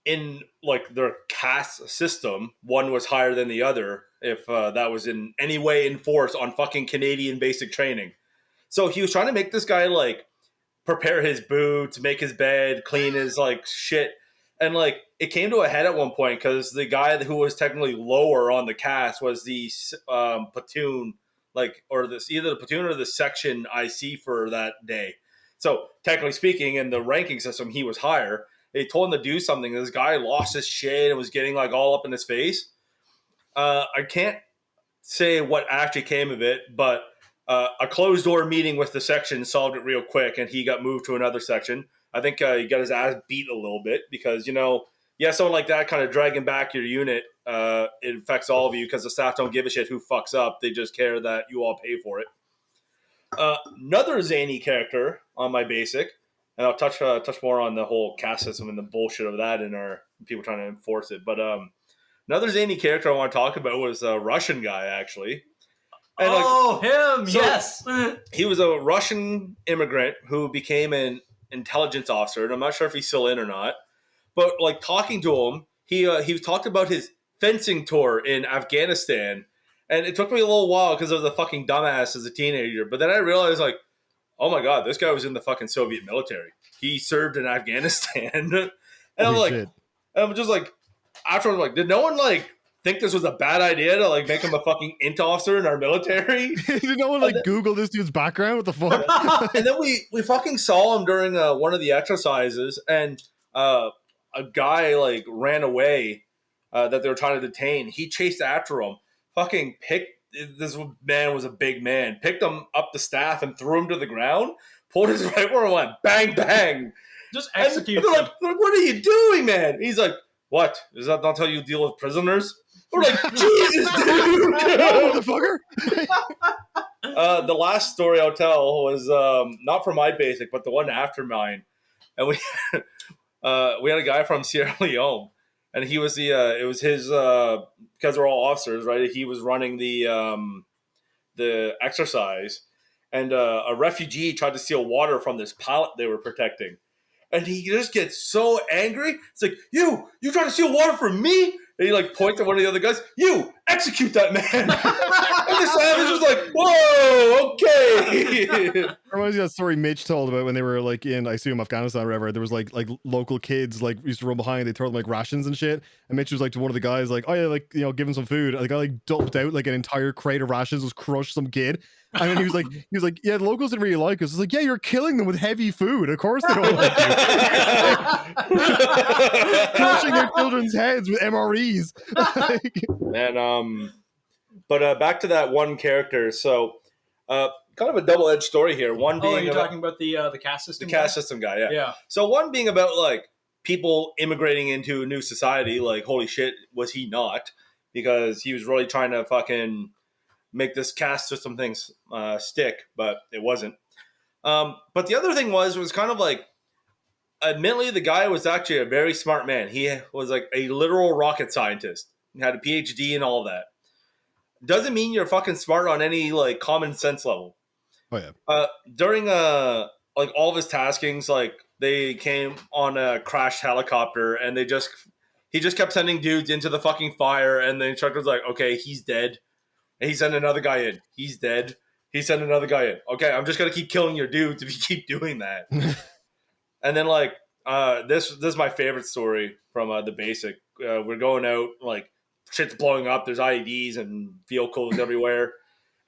in like their caste system, one was higher than the other if that was in any way enforced on fucking Canadian basic training. So he was trying to make this guy like prepare his boots, make his bed, clean his like shit. And like it came to a head at one point because the guy who was technically lower on the caste was the platoon, like, or this either the platoon or the section IC for that day. So technically speaking, in the ranking system, he was higher. They told him to do something. This guy lost his shit and was getting like all up in his face. I can't say what actually came of it, but a closed door meeting with the section solved it real quick, and he got moved to another section. I think he got his ass beat a little bit because, someone like that kind of dragging back your unit, it affects all of you because the staff don't give a shit who fucks up. They just care that you all pay for it. Another zany character on my basic, and I'll touch more on the whole caste system and the bullshit of that and our people trying to enforce it. But another zany character I want to talk about was a Russian guy, actually. And him! So yes! He was a Russian immigrant who became an intelligence officer, and I'm not sure if he's still in or not. But like talking to him, he was talking about his fencing tour in Afghanistan, and it took me a little while because I was a fucking dumbass as a teenager. But then I realized, like, oh my god, this guy was in the fucking Soviet military. He served in Afghanistan, and I'm just like, afterwards, like, did no one like think this was a bad idea to like make him a fucking int officer in our military? Did no one Google this dude's background? What the fuck? And then we fucking saw him during one of the exercises, and a guy like ran away that they were trying to detain. He chased after him, fucking this man was a big man, picked him up the staff and threw him to the ground, pulled his rifle and went bang bang, just execute him. Like, what are you doing, man? He's like, what? Is that not how you deal with prisoners? We're like, Jesus, dude! Motherfucker! The last story I'll tell was not from my basic, but the one after mine. And we had a guy from Sierra Leone, and he was it was his because we're all officers, right? He was running the exercise, and a refugee tried to steal water from this pallet they were protecting. And he just gets so angry. It's like, you trying to steal water from me? And he like points at one of the other guys. You execute that man. And the savage was like, whoa, okay. Reminds me of that story Mitch told about when they were like in, I assume, Afghanistan or whatever. There was like local kids like used to run behind. They throw them like rations and shit. And Mitch was like to one of the guys like, oh yeah, like give him some food. And the guy like dumped out like an entire crate of rations, was crushed some kid. And then he was like, yeah, the locals didn't really like us. It's like, yeah, you're killing them with heavy food. Of course they don't like you. Crushing their children's heads with MREs. And but back to that one character. So kind of a double-edged story here. One being you're talking about the caste system. The caste system guy, yeah. Yeah. So one being about like people immigrating into a new society. Like, holy shit, was he not? Because he was really trying to fucking make this caste system thing stick, but it wasn't. But the other thing was kind of like, admittedly, the guy was actually a very smart man. He was like a literal rocket scientist. He had a PhD and all of that. Doesn't mean you're fucking smart on any like common sense level. Oh yeah. During like all of his taskings, like they came on a crashed helicopter, and he just kept sending dudes into the fucking fire, and the instructor was like, okay, he's dead. And he sent another guy in. He's dead. He sent another guy in. Okay, I'm just gonna keep killing your dudes if you keep doing that. And then like this is my favorite story from the basic. We're going out, like shit's blowing up. There's IEDs and vehicles everywhere,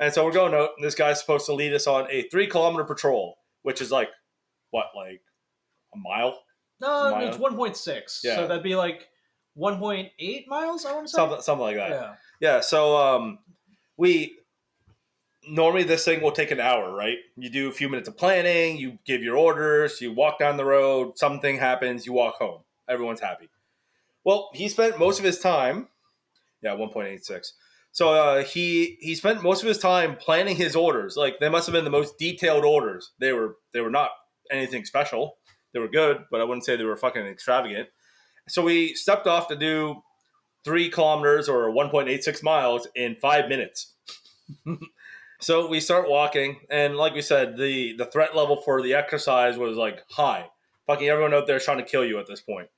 and so we're going out. And this guy's supposed to lead us on a 3-kilometer patrol, which is like what, like a mile? No, it's 1.6. Yeah. So that'd be like 1.8 miles. I want to say something like that. Yeah. Yeah. So we normally this thing will take an hour, right? You do a few minutes of planning, you give your orders, you walk down the road, something happens, you walk home. Everyone's happy. Well, he spent most of his time, 1.86. So he spent most of his time planning his orders. Like, they must have been the most detailed orders. They were not anything special. They were good, but I wouldn't say they were fucking extravagant. So we stepped off to do 3 kilometers or 1.86 miles in 5 minutes. So we start walking, and like we said, the threat level for the exercise was like high. Fucking everyone out there is trying to kill you at this point.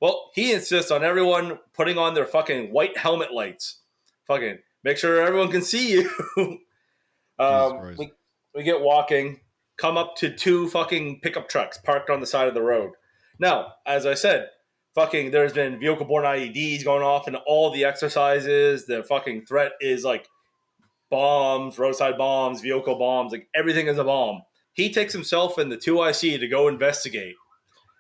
Well, he insists on everyone putting on their fucking white helmet lights. Fucking make sure everyone can see you. We get walking, come up to 2 fucking pickup trucks parked on the side of the road. Now, as I said, fucking there's been vehicle-borne IEDs going off in all the exercises. The fucking threat is like bombs, roadside bombs, vehicle bombs, like everything is a bomb. He takes himself and the 2IC to go investigate.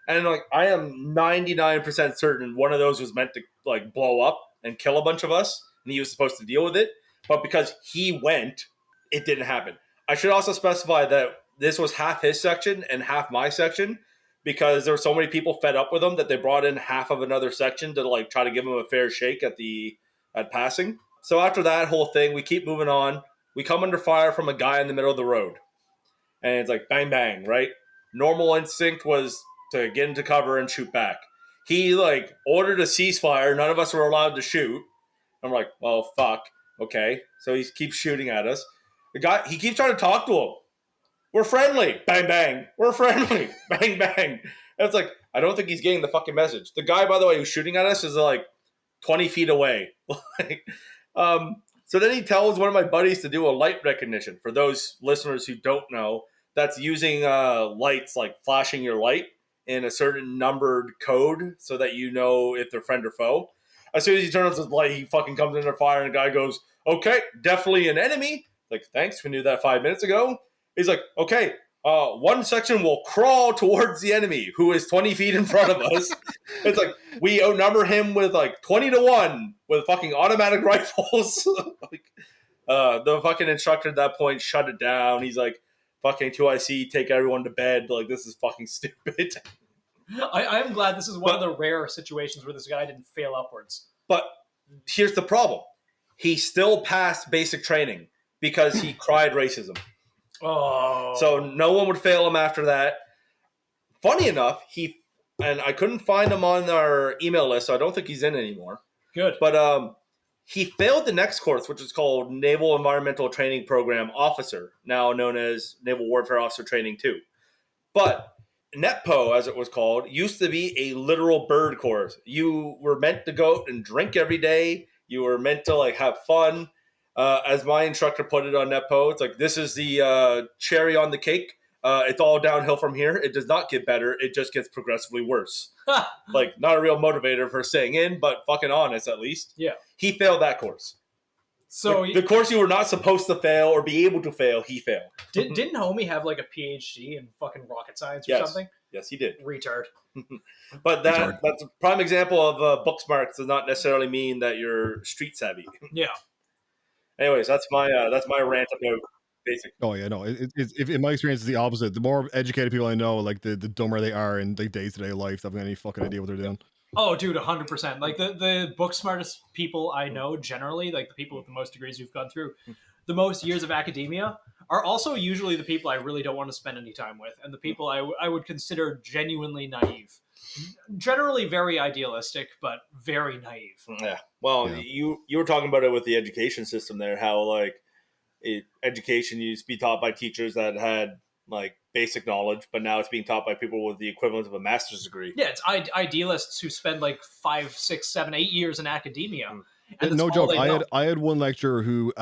And like, I am 99% certain one of those was meant to like blow up and kill a bunch of us, and he was supposed to deal with it. But because he went, it didn't happen. I should also specify that this was half his section and half my section, because there were so many people fed up with him that they brought in half of another section to like try to give him a fair shake at passing. So after that whole thing, we keep moving on. We come under fire from a guy in the middle of the road. And it's like bang, bang, right? Normal instinct was to get into cover and shoot back. He like ordered a ceasefire. None of us were allowed to shoot. I'm like, well, fuck. Okay. So he keeps shooting at us. The guy, he keeps trying to talk to him. We're friendly. Bang, bang. We're friendly. Bang, bang. And it's like, I don't think he's getting the fucking message. The guy, by the way, who's shooting at us is like 20 feet away. So then he tells one of my buddies to do a light recognition. For those listeners who don't know, that's using lights, like flashing your light in a certain numbered code so that you know if they're friend or foe. As soon as he turns his light, he fucking comes under fire, and the guy goes, okay, definitely an enemy. Like, thanks, we knew that 5 minutes ago. He's like, okay, one section will crawl towards the enemy who is 20 feet in front of us. It's like, we outnumber him with like 20-1 with fucking automatic rifles. Like, the fucking instructor at that point shut it down. He's like, fucking 2IC, take everyone to bed. Like, this is fucking stupid. I am glad this is one of the rare situations where this guy didn't fail upwards. But here's the problem. He still passed basic training because he cried racism. Oh. So no one would fail him after that. Funny enough, and I couldn't find him on our email list, so I don't think he's in anymore. Good. But he failed the next course, which is called Naval Environmental Training Program Officer, now known as Naval Warfare Officer Training 2. But NETPO, as it was called, used to be a literal bird course. You were meant to go out and drink every day. You were meant to like have fun. As my instructor put it on NETPO, it's like, this is the cherry on the cake. It's all downhill from here. It does not get better. It just gets progressively worse. Like, not a real motivator for staying in, but fucking honest at least. Yeah. He failed that course. So the course you were not supposed to fail or be able to fail, he failed. Didn't Homie have like a PhD in fucking rocket science or something? Yes, he did. Retard. But that's a prime example of book smarts does not necessarily mean that you're street savvy. Yeah. Anyways, that's my rant about basic. Oh yeah, no. It's in my experience, it's the opposite. The more educated people I know, like the dumber they are in like day-to-day life. They haven't any fucking idea what they're doing. Oh, dude, 100%. Like the book smartest people I know generally, like the people with the most degrees who've gone through the most years of academia, are also usually the people I really don't want to spend any time with, and the people I would consider genuinely naive. Generally very idealistic, but very naive. Yeah. Well, you were talking about it with the education system there, how like education used to be taught by teachers that had like basic knowledge, but now it's being taught by people with the equivalent of a master's degree. Yeah, it's idealists who spend like 5, 6, 7, 8 years in academia. And no joke. I had one lecturer who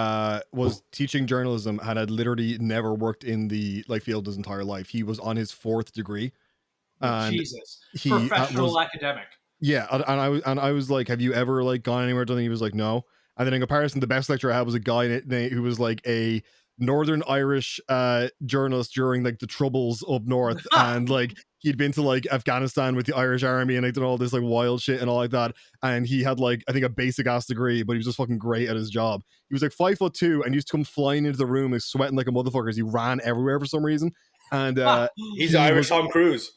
was teaching journalism and had literally never worked in the like field his entire life. He was on his 4th degree. And Jesus, professional academic. Yeah, and I was like, "Have you ever like gone anywhere?" He was like, "No." And then in comparison, the best lecturer I had was a guy who was like a Northern Irish journalist during like the Troubles up north, and like he'd been to like Afghanistan with the Irish Army and like did all this like wild shit and all like that. And he had like I think a basic ass degree, but he was just fucking great at his job. He was like 5'2" and used to come flying into the room like sweating like a motherfucker as he ran everywhere for some reason. And he's Irish Tom Cruise.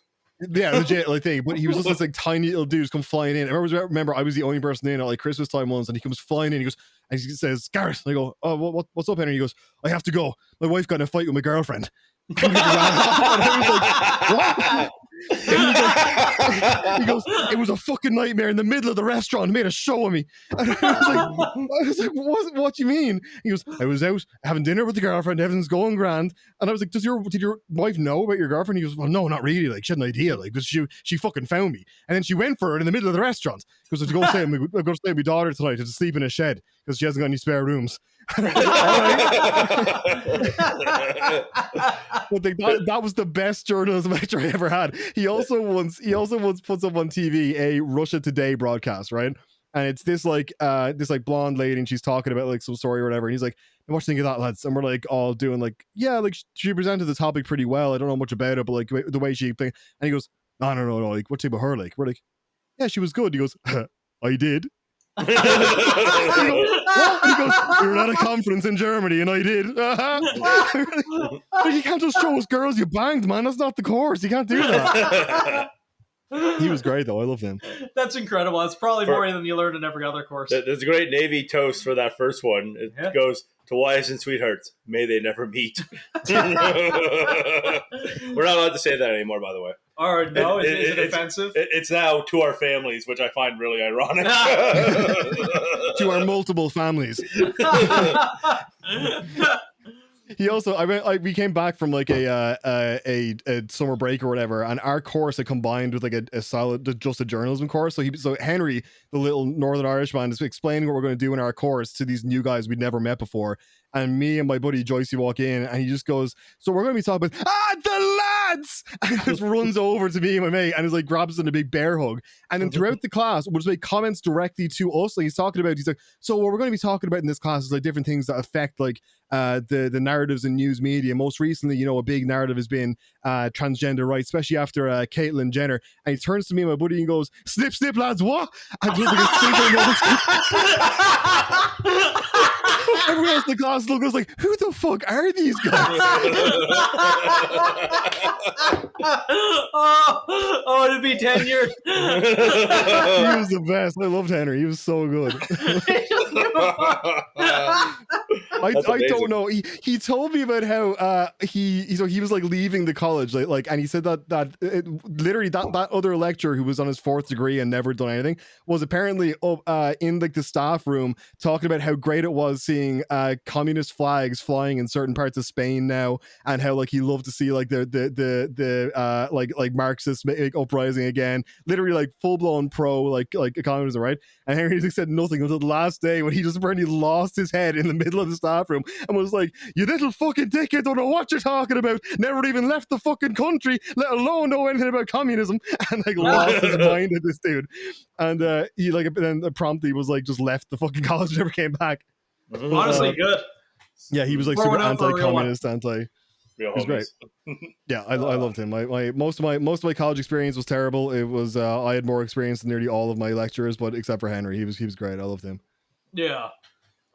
Yeah, legit like thing. But he was just this like tiny little dude come flying in. I remember I was the only person in at like Christmas time once, and he comes flying in. He goes and he says, "Garrett." And I go, "Oh, what's up, Henry?" He goes, "I have to go. My wife got in a fight with my girlfriend." And I was like, "What?" He goes, "It was a fucking nightmare in the middle of the restaurant. He made a show of me." And I was like, what do you mean? He goes, "I was out having dinner with the girlfriend. Everything's going grand." And I was like, did your wife know about your girlfriend? He goes, "Well, no, not really. Like, she had an idea. Like, because she fucking found me. And then she went for it in the middle of the restaurant. Because I'm going to stay with my daughter tonight to sleep in a shed because she hasn't got any spare rooms." But that was the best journalism lecture I ever had. He also once puts up on TV a Russia Today broadcast, right? and it's this blonde lady, and she's talking about like some story or whatever, and he's like, what do you think of that, lads? And we're like all doing like, yeah, like she presented the topic pretty well. I don't know much about it, but like the way she played. And he goes, no, like what do you think about her? Like, we're like, yeah, she was good. He goes, I did. And he goes, we were at a conference in Germany and I did. But you can't just show us girls you banged, man. That's not the course. You can't do that. He was great though. I love him. That's incredible. It's probably more than you learn in every other course. There's a great Navy toast for that first one. It goes, to wives and sweethearts, may they never meet. We're not allowed to say that anymore, by the way. Or no, is it offensive? It's now to our families, which I find really ironic. To our multiple families. He also, we came back from like a summer break or whatever, and our course had combined with like a solid just a journalism course. So Henry, the little Northern Irishman, is explaining what we're going to do in our course to these new guys we'd never met before. And me and my buddy Joycey walk in, and he just goes, so we're going to be talking about the lads, and he just runs over to me and my mate and is like grabs us in a big bear hug. And then throughout the class we'll just make comments directly to us. Like he's like, so what we're going to be talking about in this class is like different things that affect like the narratives in news media. Most recently, a big narrative has been transgender rights, especially after Caitlyn Jenner. And he turns to me and my buddy and goes, snip snip lads, what? And just like a single everyone else in the class goes like, who the fuck are these guys? It'd be 10 years. He was the best. I loved Henry. He was so good. I don't know. He told me about how he was like leaving the college, like, and he said literally that other lecturer who was on his 4th degree and never done anything was apparently in like the staff room talking about how great it was seeing communist flags flying in certain parts of Spain now, and how like he loved to see like the like Marxist uprising again, literally like full blown pro like communism, right? And Henry said nothing until the last day when he just apparently lost his head in the middle of the staff room and was like, you little fucking dickhead, don't know what you're talking about, never even left the fucking country, let alone know anything about communism, and like lost his mind at this dude. And he like then promptly was like just left the fucking college, never came back. Honestly, good. Yeah, he was like super anti-communist, It was great. Yeah, I loved him. Most of my college experience was terrible. It was I had more experience than nearly all of my lecturers, but except for Henry, he was great. I loved him. Yeah.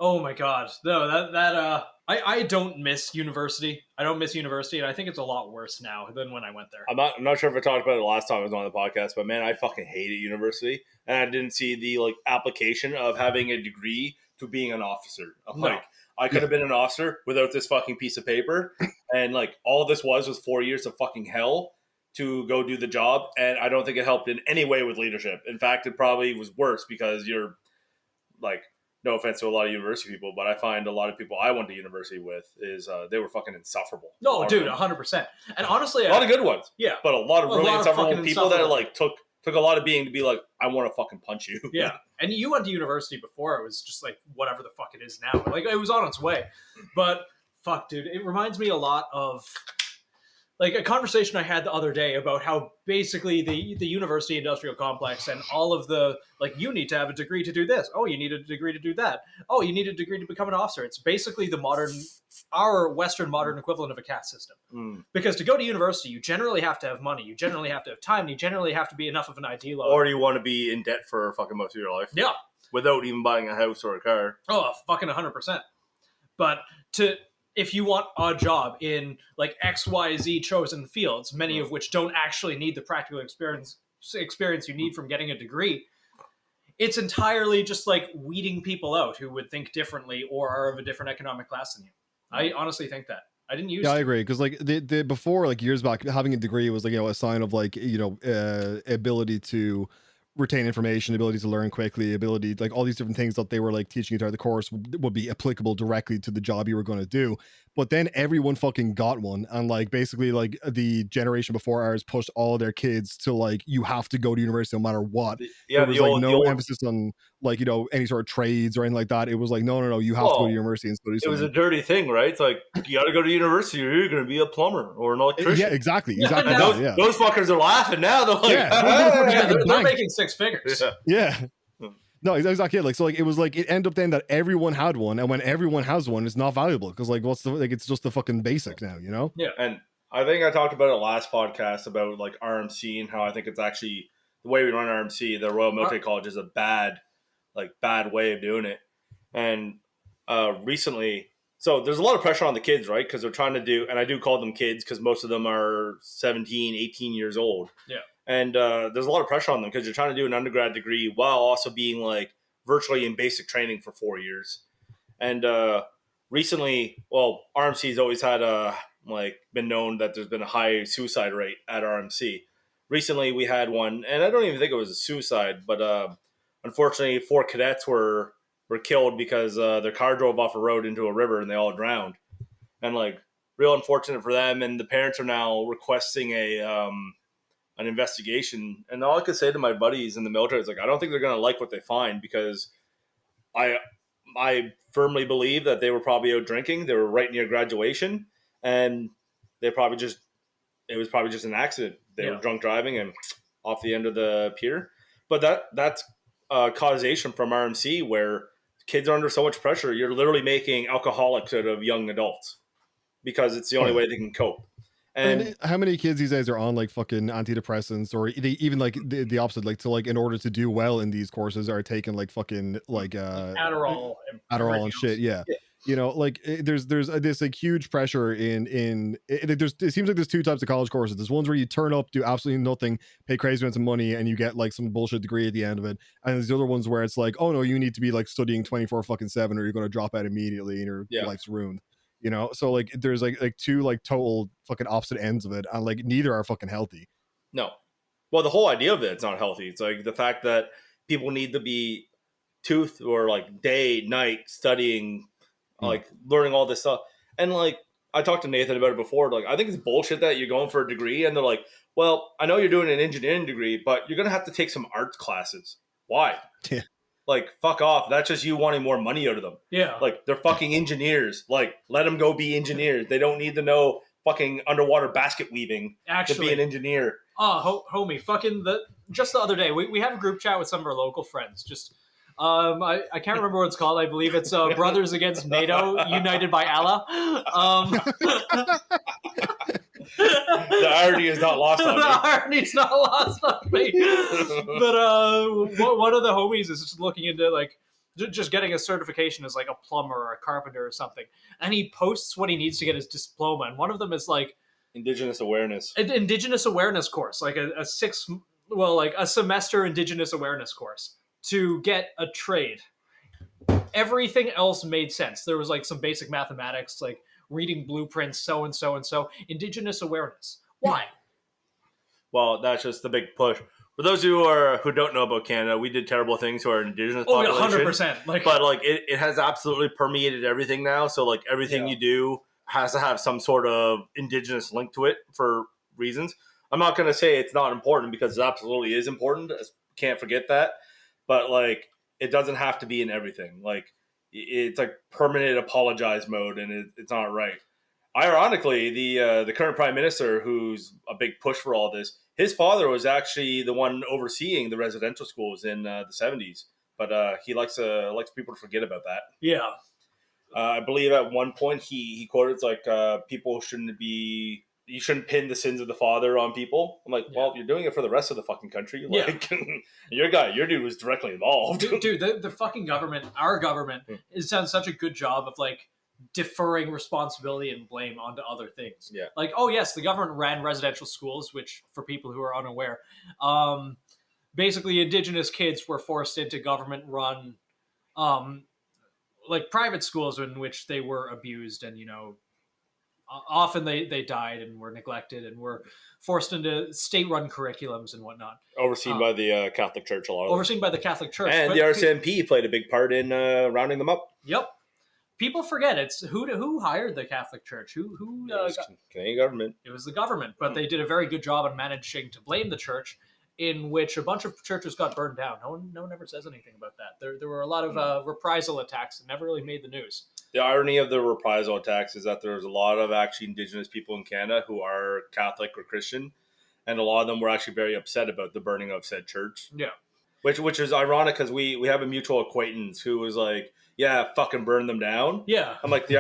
Oh my god. No, I don't miss university. I don't miss university, and I think it's a lot worse now than when I went there. I'm not sure if I talked about it last time I was on the podcast, but man, I fucking hated university, and I didn't see the like application of having a degree to being an officer. Like, I could have been an officer without this fucking piece of paper, and like all this was 4 years of fucking hell to go do the job, and I don't think it helped in any way with leadership. In fact, it probably was worse because you're like, no offense to a lot of university people, but I find a lot of people I went to university with is they were fucking insufferable. No, dude, 100%. And honestly, a lot of good ones. Yeah. But a lot of really insufferable people that like took a lot of being to be like, I want to fucking punch you. Yeah. And you went to university before. It was just like whatever the fuck it is now. Like it was on its way. But fuck, dude, it reminds me a lot of like a conversation I had the other day about how basically the university industrial complex and all of the, like, you need to have a degree to do this. Oh, you need a degree to do that. Oh, you need a degree to become an officer. It's basically our Western modern equivalent of a caste system. Because to go to university, you generally have to have money. You generally have to have time. You generally have to be enough of an ideal. Or you want to be in debt for fucking most of your life. Yeah. Without even buying a house or a car. Oh, fucking 100%. But if you want a job in like XYZ chosen fields, many of which don't actually need the practical experience you need from getting a degree, it's entirely just like weeding people out who would think differently or are of a different economic class than you. I honestly think that. I didn't use. Yeah, I agree, because like the before, like years back, having a degree was like, a sign of like, ability to retain information, ability to learn quickly, ability, like all these different things that they were like teaching you throughout the course would be applicable directly to the job you were going to do. But then everyone fucking got one, and like basically like the generation before ours pushed all of their kids to like, you have to go to university no matter what. Yeah, there was no emphasis on like, any sort of trades or anything like that. It was like, no, you have to go to university and study something. It was a dirty thing, right? It's like, you got to go to university or you're going to be a plumber or an electrician. Yeah, exactly. Those fuckers are laughing now. They're like, they're making 6 figures. Yeah. No, exactly. Like, so like it was like it ended up then that everyone had one, and when everyone has one, it's not valuable because like what's the like it's just the fucking basic now, you know? Yeah. And I think I talked about it last podcast about like RMC and how I think it's actually the way we run RMC, the Royal Military College, is a bad way of doing it. And recently, so there's a lot of pressure on the kids, right? Because they're trying to do, and I do call them kids because most of them are 17, 18 years old. Yeah. And there's a lot of pressure on them because you're trying to do an undergrad degree while also being like virtually in basic training for 4 years. And recently, well, RMC has always had been known that there's been a high suicide rate at RMC. Recently, we had one, and I don't even think it was a suicide, but unfortunately, 4 cadets were killed because their car drove off a road into a river and they all drowned. And like, real unfortunate for them. And the parents are now requesting an investigation. And all I could say to my buddies in the military is like, I don't think they're going to like what they find, because I firmly believe that they were probably out drinking. They were right near graduation, and it was probably just an accident. They were drunk driving and off the end of the pier. But that's causation from RMC, where kids are under so much pressure. You're literally making alcoholics out of young adults because it's the only way they can cope. And how many kids these days are on like fucking antidepressants, or they even like the opposite, like to like in order to do well in these courses are taking like fucking like Adderall and shit. Yeah. You know, like there's this like huge pressure in it seems like there's 2 types of college courses. There's ones where you turn up, do absolutely nothing, pay crazy amounts of money, and you get like some bullshit degree at the end of it. And there's the other ones where it's like, oh no, you need to be like studying 24/7 or you're going to drop out immediately and your life's ruined. You know, so like there's like 2 like total fucking opposite ends of it, and like neither are fucking healthy. No. Well, the whole idea of it's not healthy. It's like the fact that people need to be tooth or like day, night studying, like learning all this stuff. And like I talked to Nathan about it before. Like I think it's bullshit that you're going for a degree and they're like, well, I know you're doing an engineering degree, but you're gonna have to take some art classes. Why? Yeah. Like, fuck off. That's just you wanting more money out of them. Yeah. Like, they're fucking engineers. Like, let them go be engineers. They don't need to know fucking underwater basket weaving to be an engineer. Oh, homie, fucking just the other day, we have a group chat with some of our local friends. Just, I can't remember what it's called. I believe it's Brothers Against NATO, United by Allah. The irony is not lost on me. The irony's not lost on me. But one of the homies is just looking into like just getting a certification as like a plumber or a carpenter or something, and he posts what he needs to get his diploma, and one of them is like Indigenous awareness. an Indigenous awareness course, like a semester Indigenous awareness course to get a trade. Everything else made sense. There was like some basic mathematics, like reading blueprints, so and so and so. Indigenous awareness. Why? Well, that's just the big push. For those who don't know about Canada, we did terrible things to our Indigenous population. 100%. But like it has absolutely permeated everything now. So like everything you do has to have some sort of Indigenous link to it for reasons. I'm not going to say it's not important, because it absolutely is important. Can't forget that. But like it doesn't have to be in everything. Like it's like permanent apologize mode, and it's not right. Ironically, the current prime minister, who's a big push for all this, his father was actually the one overseeing the residential schools in the 70s. But he likes people to forget about that. Yeah. I believe at one point he quoted, it's like you shouldn't pin the sins of the father on people. I'm like, well, you're doing it for the rest of the fucking country. Like, your dude was directly involved. Dude, the fucking government, our government, has done such a good job of like deferring responsibility and blame onto other things. Yeah. Like, oh yes, the government ran residential schools, which for people who are unaware, basically Indigenous kids were forced into government-run, like private schools in which they were abused, and often they died and were neglected and were forced into state-run curriculums and whatnot. Overseen by the Catholic Church, a lot of them. Overseen by the Catholic Church. And the RCMP played a big part in rounding them up. Yep. People forget it's who hired the Catholic Church. Who Canadian government. It was the government, but they did a very good job of managing to blame the church, in which a bunch of churches got burned down. No one ever says anything about that. There were a lot of reprisal attacks that never really made the news. The irony of the reprisal attacks is that there's a lot of actually Indigenous people in Canada who are Catholic or Christian, and a lot of them were actually very upset about the burning of said church. Yeah. Which is ironic because we have a mutual acquaintance who was like, yeah, fucking burn them down. Yeah. I'm like, the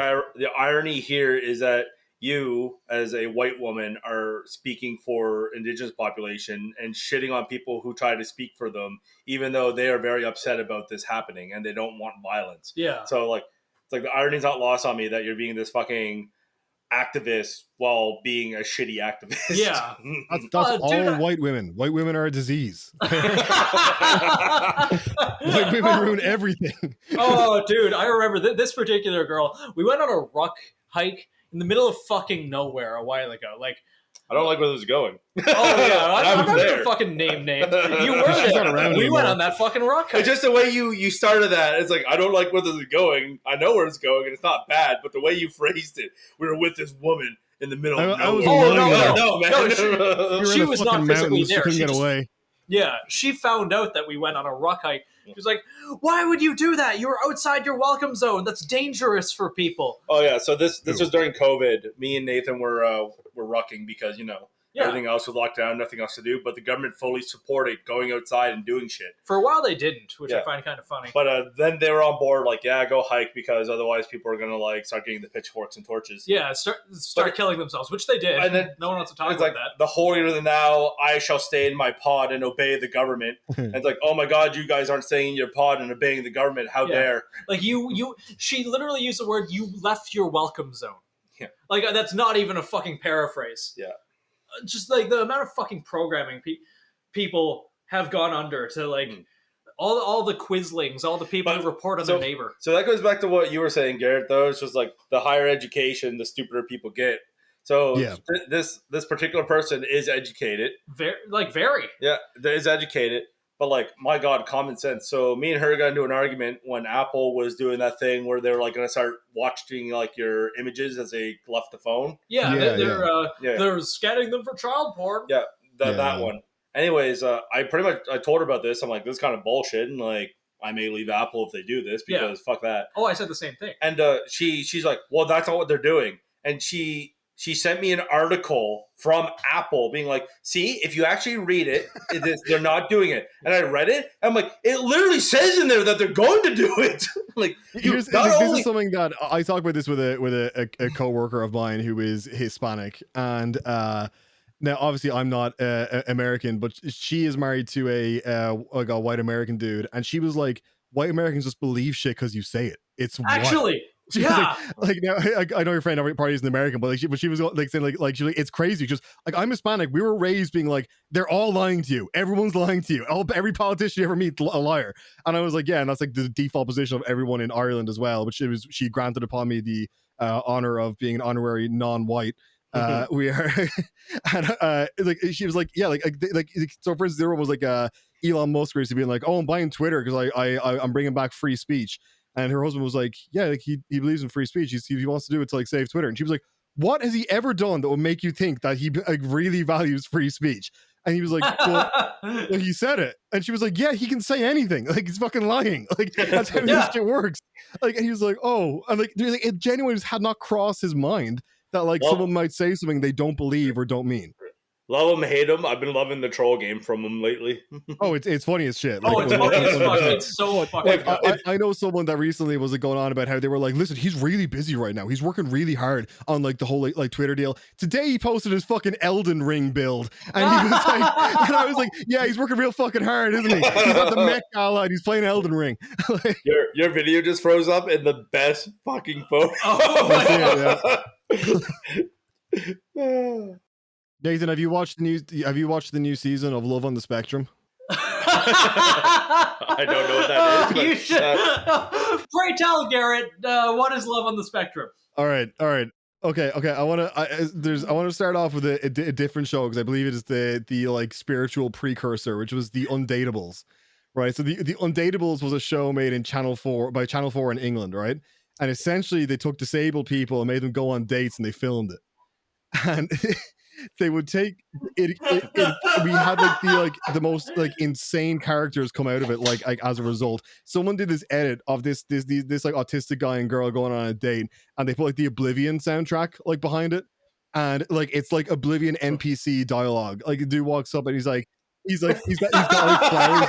irony here is that you, as a white woman, are speaking for indigenous population and shitting on people who try to speak for them, even though they are very upset about this happening and they don't want violence. Yeah. So like, it's like the irony's not lost on me that you're being this fucking activist while being a shitty activist. Yeah. That's all dude, white women. White women are a disease. White women ruin everything. Oh, dude, I remember this particular girl. We went on a ruck hike in the middle of fucking nowhere a while ago. Like, I don't like where this is going. oh yeah, I'm was not there. gonna fucking name names. You were She's not there. around We anymore. went on that fucking ruck hike. It's just the way you started that. It's like, I don't like where this is going. I know where it's going, and it's not bad. But the way you phrased it, we were with this woman in the middle of I was nowhere. alone. No, man. No, You were she in the was not fucking physically mountains. She there. couldn't She get just- away. Yeah, she found out that we went on a ruck hike. She was like, "Why would you do that? You're outside your welcome zone. That's dangerous for people." Oh yeah, so this was during COVID. Me and Nathan were rucking because Yeah. everything else was locked down, nothing else to do. But the government fully supported going outside and doing shit. For a while, they didn't, which I Yeah. find kind of funny. But then they were on board, like, yeah, go hike because otherwise people are gonna like start getting the pitchforks and torches. Yeah, start killing themselves, which they did. And then no one wants to talk It's about like that. the holier than thou, I shall stay in my pod and obey the government. And it's like, oh my god, you guys aren't staying in your pod and obeying the government. How Yeah. dare? Like she literally used the word "you left your welcome zone." Yeah. Like that's not even a fucking paraphrase. Yeah. Just like the amount of fucking programming people have gone under to like all the Quizlings, all the people But- who report on so- their neighbor. So that goes back to what you were saying, Garrett. Though it's just like the higher education, the stupider people get. So Yeah. this particular person is educated. Very. Yeah, that is educated. But like, my God, common sense. So me and her got into an argument when Apple was doing that thing where they were like going to start watching like your images as they left the phone. Yeah, Yeah, Yeah. they're scanning them for child porn. Yeah, Yeah. that one. Anyways, I told her about this. I'm like, this is kind of bullshit, and like, I may leave Apple if they do this because fuck that. Oh, I said the same thing. And she's like, well, that's not what they're doing. And she sent me an article from Apple being like, see, if you actually read it, they're not doing it. And I read it. I'm like, it literally says in there that they're going to do it. Like, This is something that I talk about this with a coworker of mine who is Hispanic, and now obviously I'm not American, but she is married to a white American dude, and she was like, white Americans just believe shit because you say it. It's white. Actually, She was yeah. like now I know your friend probably isn't American, but she was like saying like she's like, it's crazy. Just like, I'm Hispanic. We were raised being like, they're all lying to you. Everyone's lying to you. Every politician you ever meet a liar. And I was like, yeah, and that's like the default position of everyone in Ireland as well. But she granted upon me the honor of being an honorary non-white. We are, and like she was like, yeah, like so. For instance, there was like Elon Musk used to being like, oh, I'm buying Twitter because I'm bringing back free speech. And her husband was like, yeah, like he believes in free speech. He wants to do it to like save Twitter. And she was like, what has he ever done that would make you think that he like really values free speech? And he was like, well, he said it. And she was like, yeah, he can say anything. Like, he's fucking lying. Like, that's how this shit works. Like, and he was like, oh, and like, it genuinely just had not crossed his mind that like someone might say something they don't believe or don't mean. Love him, hate him. I've been loving the troll game from him lately. Oh, it's funny as shit. Like, Oh, it's funny as fuck. It's so fucking good. I know someone that recently was like going on about how they were like, listen, he's really busy right now. He's working really hard on like the whole like Twitter deal. Today he posted his fucking Elden Ring build, and he was like, and I was like, yeah, he's working real fucking hard, isn't he? He's at the Met Gala and he's playing Elden Ring. Like, your video just froze up in the best fucking photo. Oh, Nathan, have you watched the new season of Love on the Spectrum? I don't know what that is. But, You should. Pray tell, Garrett. What is Love on the Spectrum? All right. Okay. I want to start off with a different show because I believe it is the like spiritual precursor, which was the Undateables, right? So the Undateables was a show made in Channel 4 in England, right? And essentially they took disabled people and made them go on dates and they filmed it. And they would take it we had like the most like insane characters come out of it like as a result. Someone did this edit of this like autistic guy and girl going on a date, and they put like the Oblivion soundtrack like behind it, and like it's like Oblivion NPC dialogue. Like the dude walks up and he's like, he's got like flowers.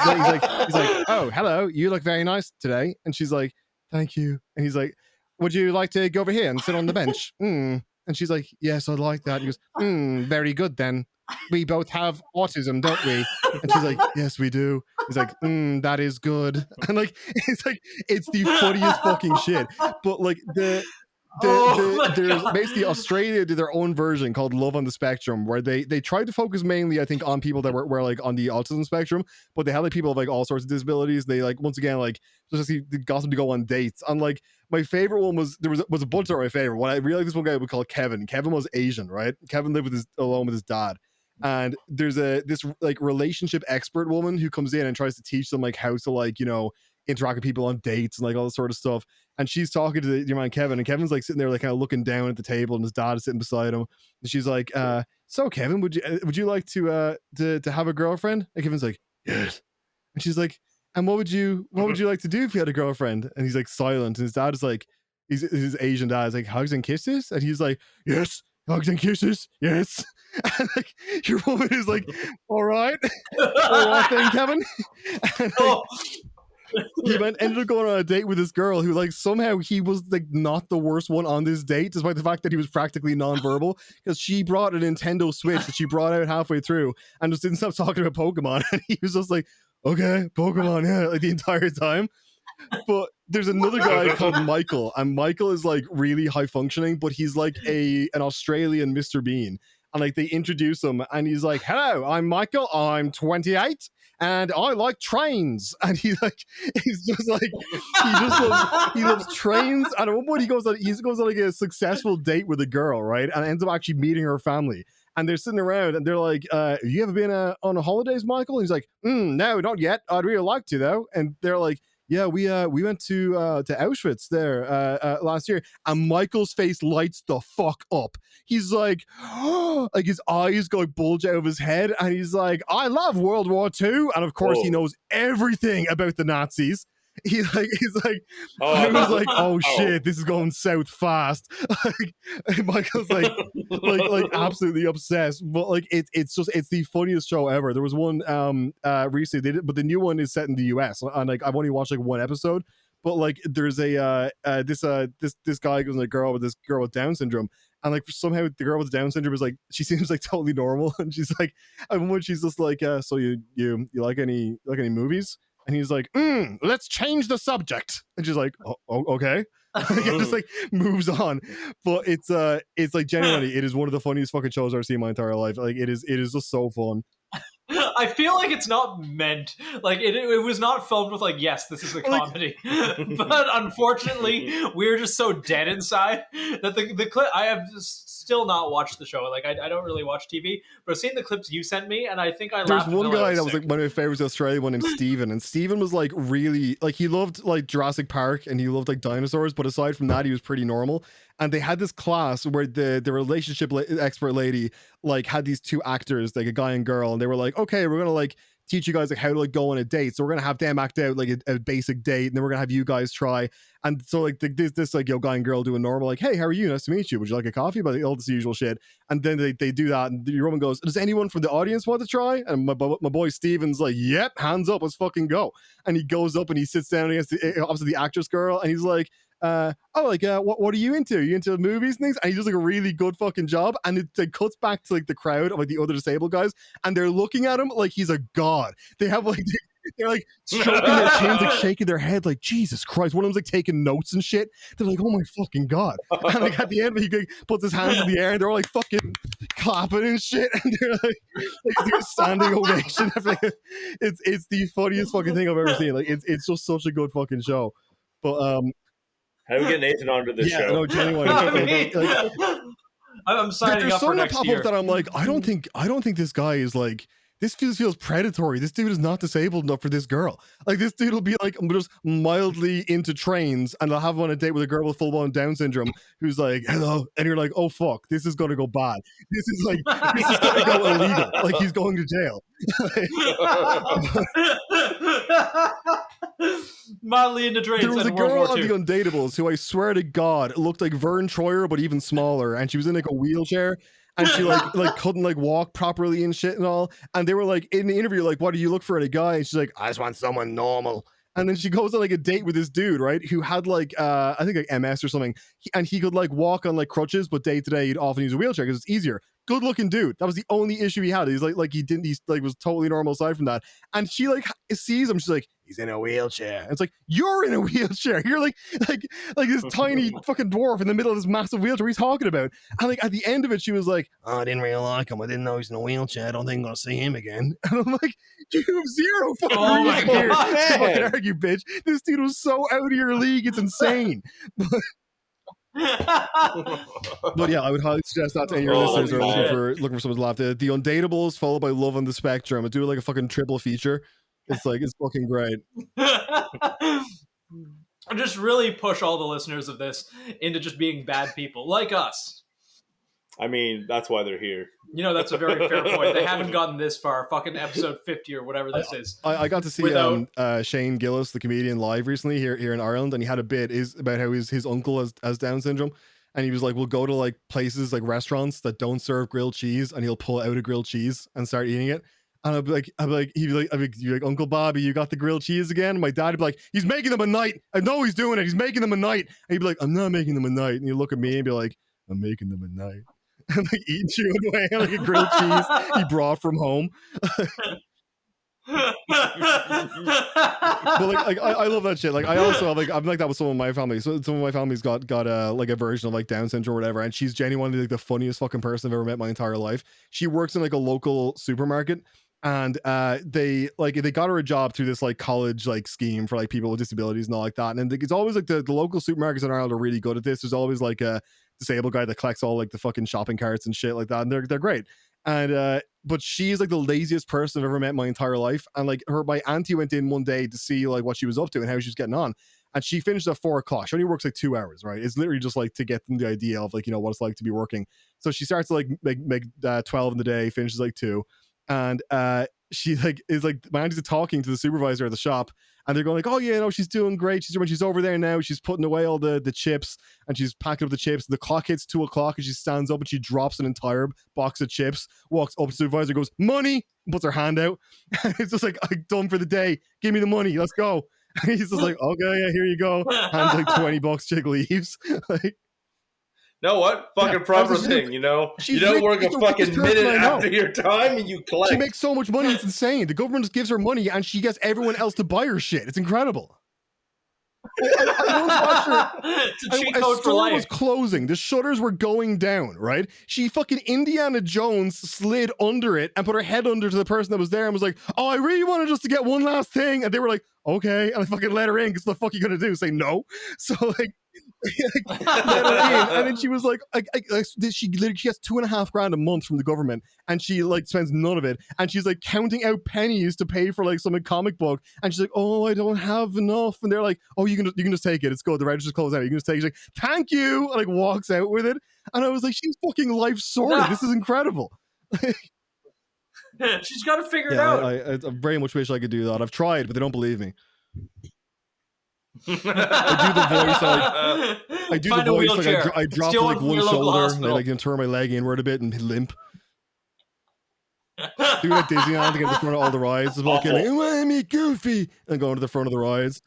He's like, oh, hello, you look very nice today. And she's like, thank you. And he's like, would you like to go over here and sit on the bench? And she's like, yes, I'd like that. And he goes, very good then. We both have autism, don't we? And she's like, yes, we do. He's like, that is good. And like, it's the funniest fucking shit. But like there's basically Australia did their own version called Love on the Spectrum, where they tried to focus mainly, I think, on people that were like on the autism spectrum, but they had like people of like all sorts of disabilities. They like, once again, like just got them to go on dates. And like my favorite one was, there was a bunch that were my favorite one. I really like this one guy we call Kevin. Kevin was Asian, right? Kevin lived alone with his dad. And there's this like relationship expert woman who comes in and tries to teach them like how to like, you know, interact with people on dates and like all this sort of stuff. And she's talking to your man Kevin, and Kevin's like sitting there like kind of looking down at the table, and his dad is sitting beside him. And she's like, so Kevin, would you like to have a girlfriend? And Kevin's like, yes. And she's like, and what would you like to do if you had a girlfriend? And he's like silent, and his dad is like, his Asian dad is like, hugs and kisses? And he's like, yes, hugs and kisses, yes. And like your woman is like, all right then, Kevin. And, like, he ended up going on a date with this girl who like somehow he was like not the worst one on this date, despite the fact that he was practically nonverbal, because she brought a Nintendo Switch that she brought out halfway through and just didn't stop talking about Pokemon. And he was just like, okay, Pokemon, yeah, like the entire time. But there's another guy called Michael, and Michael is like really high functioning, but he's like an Australian Mr. Bean. And like they introduce him, and he's like, hello, I'm Michael, I'm 28, and I like trains. And he's just like, he loves trains. And at one point he goes on like a successful date with a girl, right? And ends up actually meeting her family. And they're sitting around and they're like, you ever been on a holidays, Michael? And he's like, no, not yet. I'd really like to though. And they're like, yeah, we went to Auschwitz there last year. And Michael's face lights the fuck up. He's like, like his eyes go bulge out of his head, and he's like, I love World War II, and of course he knows everything about the Nazis. He's like, I was like, oh shit, this is going south fast. Like, Michael's like absolutely obsessed. But like it's the funniest show ever. There was one recently they did, but the new one is set in the US, and like I've only watched like one episode. But like there's this guy goes on a girl with this girl with Down syndrome, and like somehow the girl with Down syndrome is like, she seems like totally normal, and she's like, and when she's just like, so you like any movies? And he's like, let's change the subject. And she's like, oh, okay. It just like moves on. But it's like genuinely, it is one of the funniest fucking shows I've ever seen in my entire life. Like it is just so fun. I feel like it's not meant, like it was not filmed with like, yes, this is a comedy, but unfortunately we're just so dead inside that the clip, I have still not watched the show. Like I don't really watch TV, but I've seen the clips you sent me, and I think I laughed. There's one guy that was like one of my favorites in Australia, one named Steven, and Steven was like really, like he loved like Jurassic Park and he loved like dinosaurs, but aside from that he was pretty normal. And they had this class where the relationship expert lady like had these two actors, like a guy and girl, and they were like, okay, we're gonna like teach you guys like how to like go on a date. So we're gonna have them act out like a basic date, and then we're gonna have you guys try. And so like this like guy and girl doing normal, like, hey, how are you? Nice to meet you. Would you like a coffee? But all this usual shit. And then they do that, and your woman goes, does anyone from the audience want to try? And my boy Steven's like, yep, hands up, let's fucking go. And he goes up and he sits down against opposite the actress girl, and he's like, what are you into? Are you into movies and things? And he does like a really good fucking job, and it cuts back to like the crowd of like the other disabled guys, and they're looking at him like he's a god. They have like they're like stroking their chins, like shaking their head, like Jesus Christ. One of them's like taking notes and shit. They're like, oh my fucking god. And like at the end, he like, puts his hands in the air, and they're all like fucking clapping and shit, and they're like a standing ovation. It's the funniest fucking thing I've ever seen. Like it's just such a good fucking show. But how do we get Nathan onto this show? No, genuinely. I'm signing up for next year. That I'm like, I don't think this guy is like, this feels predatory. This dude is not disabled enough for this girl. Like this dude will be like, I'm just mildly into trains, and I'll have him on a date with a girl with full-blown Down syndrome who's like, hello, and you're like, oh fuck, this is gonna go bad. This is gonna go illegal. Like he's going to jail. Mildly into trains. There was a girl on the Undateables who I swear to God looked like Vern Troyer, but even smaller, and she was in like a wheelchair. and she like couldn't like walk properly and shit and all. And they were like in the interview, like, what do you look for in a guy? And she's like, I just want someone normal. And then she goes on like a date with this dude, right? Who had like I think like MS or something, and he could like walk on like crutches, but day to day he'd often use a wheelchair because it's easier. Good looking dude. That was the only issue he had. He's like he's like was totally normal aside from that. And she like sees him. She's like, he's in a wheelchair. And it's like, you're in a wheelchair. You're like this tiny fucking dwarf in the middle of this massive wheelchair. What are you talking about? And like at the end of it, she was like, oh, I didn't really like him. I didn't know he's in a wheelchair. I don't think I'm gonna see him again. And I'm like, you have zero fucking reason here to fucking argue, bitch. This dude was so out of your league. It's insane. But yeah, I would highly suggest that to any of your listeners who are looking for someone to laugh. The Undateables followed by Love on the Spectrum. I do like a fucking triple feature. It's fucking great. Just really push all the listeners of this into just being bad people like us. I mean, that's why they're here. You know, that's a very fair point. They haven't gotten this far. Fucking episode 50 or whatever this is. I got to see Shane Gillis, the comedian, live recently here in Ireland, and he had a bit about how his uncle has Down syndrome, and he was like, we'll go to like places like restaurants that don't serve grilled cheese, and he'll pull out a grilled cheese and start eating it. And I'd be like, Uncle Bobby, you got the grilled cheese again? And my dad would be like, he's making them a night. I know he's doing it. He's making them a night. And he'd be like, I'm not making them a night. And you look at me and be like, I'm making them a night. And like eating chewing away like a grilled cheese he brought from home. But like I love that shit. Like I also have I'm like that with some of my family. So some of my family's got like a version of like Down syndrome or whatever, and she's genuinely like the funniest fucking person I've ever met in my entire life. She works in like a local supermarket, and they got her a job through this like college like scheme for like people with disabilities and all like that. And it's always like the local supermarkets in Ireland are really good at this. There's always like a disabled guy that collects all like the fucking shopping carts and shit like that, and they're great. And but she's like the laziest person I've ever met in my entire life. And like my auntie went in one day to see like what she was up to and how she was getting on, and she finished at 4 o'clock. She only works like 2 hours, right? It's literally just like to get them the idea of like, you know, what it's like to be working. So she starts to like make 12 in the day, finishes like 2, and she like is like, my auntie's talking to the supervisor at the shop, and they're going like, oh yeah, no, she's doing great. She's over there now. She's putting away all the chips, and she's packing up the chips. The clock hits 2 o'clock, and she stands up and she drops an entire box of chips, walks up to the supervisor, goes, money, puts her hand out. It's just like, I'm done for the day. Give me the money. Let's go. And he's just like, okay, yeah, here you go. Hands like $20, chick leaves. Like, know what? Fucking proper thing, you know? You don't work a fucking minute after your time and you collect. She makes so much money, it's insane. The government just gives her money and she gets everyone else to buy her shit. It's incredible. It's a cheat code for life. Was closing. The shutters were going down, right? She fucking Indiana Jones slid under it and put her head under to the person that was there and was like, oh, I really wanted just to get one last thing. And they were like, okay. And I fucking let her in because what the fuck are you going to do? Say no? So like, let her in. And then she was like she has $2,500 a month from the government, and she like spends none of it, and she's like counting out pennies to pay for like some comic book, and she's like, oh, I don't have enough. And they're like, oh, you can just take it, it's good, the register's closed out, you can just take it. She's like, thank you, and like walks out with it. And I was like, she's fucking life sorted. This is incredible. She's got to figure it out. I very much wish I could do that. I've tried, but they don't believe me. I do the voice. I do the voice. Like I drop like one shoulder, and I like turn my leg inward a bit and limp. Do like Disneyland to get to the front of all the rides. Just walk in like, oh, me Goofy, and go into the front of the rides.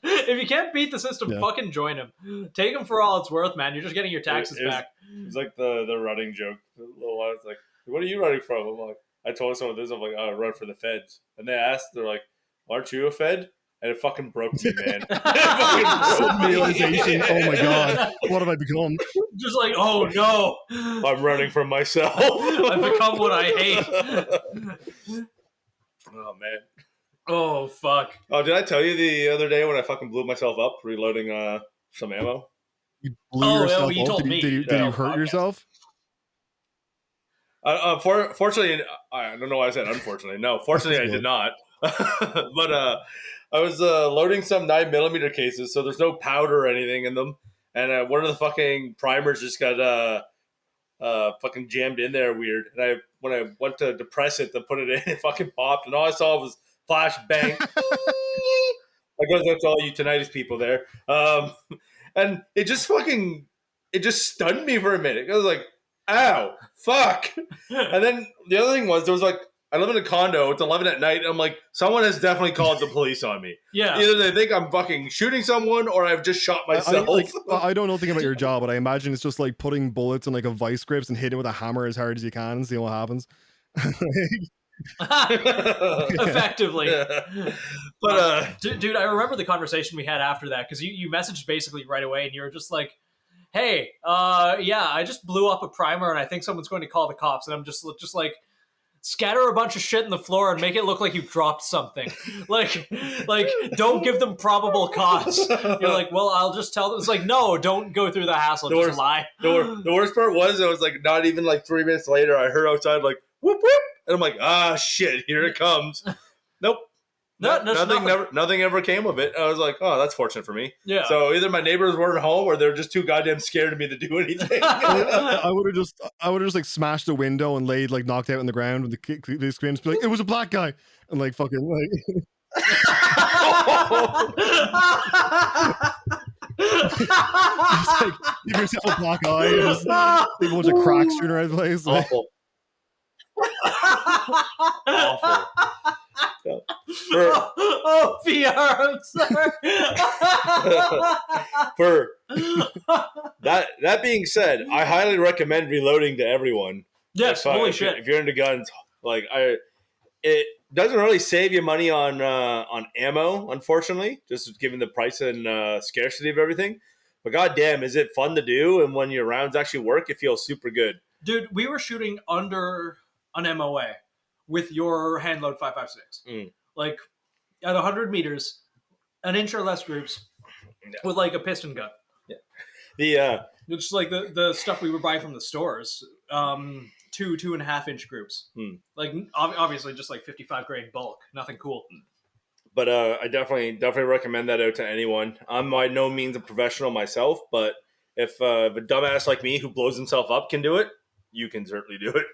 If you can't beat the system, fucking join him. Take him for all it's worth, man. You're just getting your taxes back. It's like the running joke. It's like, what are you running from? I'm like, I told someone this. I'm like, oh, I run for the feds. And they asked, they're like, aren't you a fed? And it fucking broke me, man. Realization. Oh my god, what have I become? Just like, oh no, I'm running from myself. I've become what I hate. Oh man. Oh fuck. Oh, did I tell you the other day when I fucking blew myself up reloading some ammo? You blew yourself up? You told me. Did you hurt yourself? Fortunately, I don't know why I said unfortunately. No, fortunately I did not. But I was loading some 9mm cases, so there's no powder or anything in them, and one of the fucking primers just got fucking jammed in there weird. And when I went to depress it to put it in, it fucking popped, and all I saw was flash bang. I guess that's all you tinnitus people there. And it just stunned me for a minute. I was like, ow, fuck. And then the other thing was, there was like, I live in a condo. It's 11 at night. And I'm like, someone has definitely called the police on me. Yeah. Either they think I'm fucking shooting someone or I've just shot myself. I don't know anything about your job, but I imagine it's just like putting bullets in like a vice grips and hitting it with a hammer as hard as you can and see what happens. Effectively. Yeah. But dude, I remember the conversation we had after that, because you messaged basically right away and you were just like, hey, yeah, I just blew up a primer and I think someone's going to call the cops. And I'm just like, scatter a bunch of shit in the floor and make it look like you dropped something. like don't give them probable cause. You're like, well, I'll just tell them. It's like, no, don't go through the hassle. Just lie. The worst part was, it was like not even like 3 minutes later, I heard outside like whoop whoop, and I'm like, ah shit, here it comes. Nope. Nothing ever came of it. I was like, oh, that's fortunate for me. Yeah. So either my neighbors weren't home or they're just too goddamn scared of me to do anything. I would have just like smashed the window and laid like knocked out on the ground with the screams, be like, it was a black guy, and like fucking like. Just like give yourself a black eye and just like, a bunch of cracks shooting around the place. Like. Awful. Awful. VR, I'm sorry. For that being said, I highly recommend reloading to everyone. Yes, holy shit. If you're into guns, like it doesn't really save you money on ammo, unfortunately, just given the price and scarcity of everything. But goddamn, is it fun to do? And when your rounds actually work, it feels super good. Dude, we were shooting under an MOA with your hand load 5.56, like at 100 meters, an inch or less groups, with like a piston gun. Yeah, it's like the stuff we were buying from the stores. 2.5 inch groups, like obviously just like 55 grain bulk, nothing cool. But I definitely recommend that out to anyone. I'm by no means a professional myself, but if a dumbass like me who blows himself up can do it, you can certainly do it.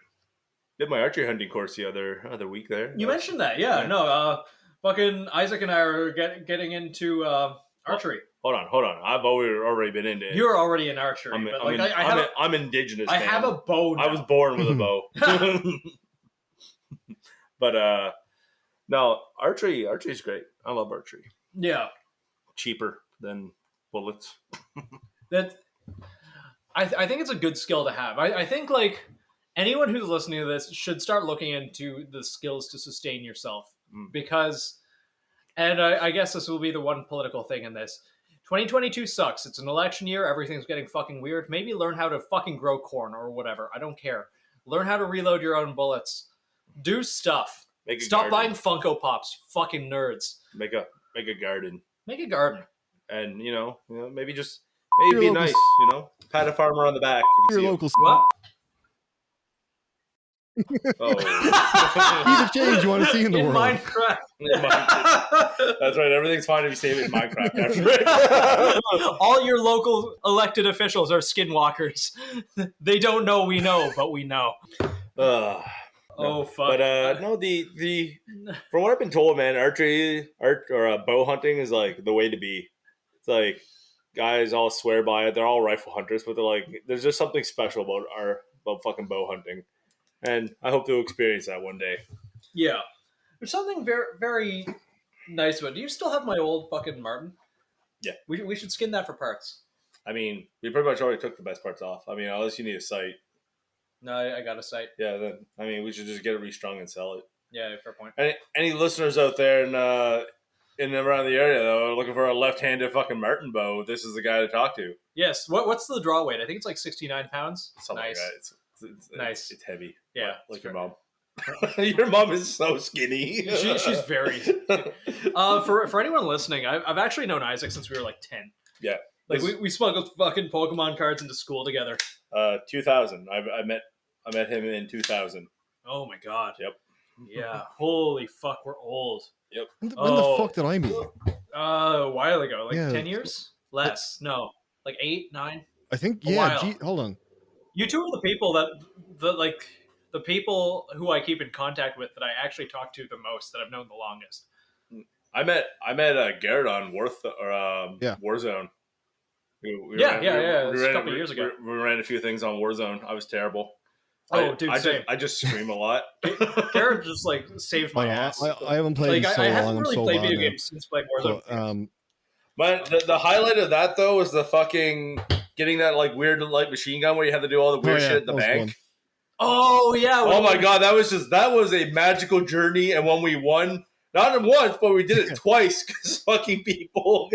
Did my archery hunting course the other week there. You mentioned that, yeah. No, fucking Isaac and I are getting into archery. Hold on. I've already been into it. You're already in archery. I'm indigenous. I have a bow now. I was born with a bow. But no, archery is great. I love archery. Yeah. Cheaper than bullets. I think it's a good skill to have. I think like anyone who's listening to this should start looking into the skills to sustain yourself, because, and I guess this will be the one political thing in this. 2022 sucks. It's an election year. Everything's getting fucking weird. Maybe learn how to fucking grow corn or whatever. I don't care. Learn how to reload your own bullets. Do stuff. Stop buying Funko Pops. You fucking nerds. Make a garden. Make a garden. And maybe be nice. Pat a farmer on the back. Your local. What? Oh. He's a change you want to see in the world. Minecraft. That's right. Everything's fine if you save it in Minecraft. After all your local elected officials are skinwalkers. They don't know we know, but we know. Oh fuck! But no, the from what I've been told, man, archery or bow hunting is like the way to be. It's like guys all swear by it. They're all rifle hunters, but they're like, there's just something special about fucking bow hunting. And I hope to experience that one day. Yeah. There's something very, very nice about it. Do you still have my old fucking Martin? Yeah. We should skin that for parts. I mean, we pretty much already took the best parts off. I mean, unless you need a sight. No, I got a sight. Yeah, then, I mean, we should just get it restrung and sell it. Yeah, fair point. Any listeners out there in and around the area, though, looking for a left-handed fucking Martin bow, this is the guy to talk to. Yes. What's the draw weight? I think it's like 69 pounds. Something nice. like that. It's nice. It's heavy. Yeah. Like your mom. Your mom is so skinny. She's very skinny. For anyone listening, I've actually known Isaac since we were like 10. Yeah. Like we smuggled fucking Pokemon cards into school together. 2000. I met him in 2000. Oh my god. Yep. Yeah. Holy fuck, we're old. Yep. When the fuck did I meet you? A while ago. Like 10 years? Less. No. Like 8, 9? I think, yeah. Hold on. You two are the people the people who I keep in contact with that I actually talk to the most, that I've known the longest. I met Garrett on Warzone. Yeah. It was a couple years ago. We ran a few things on Warzone. I was terrible. Same. I just scream a lot. Garrett just like saved my ass. I haven't played in so I long. haven't I'm really so played bad video now. games since playing Warzone. But But the highlight of that though was the fucking getting that like weird light machine gun where you had to do all the weird shit at the bank. Fun. Oh yeah! Oh my god, that was a magical journey. And when we won, not once, but we did it twice because fucking people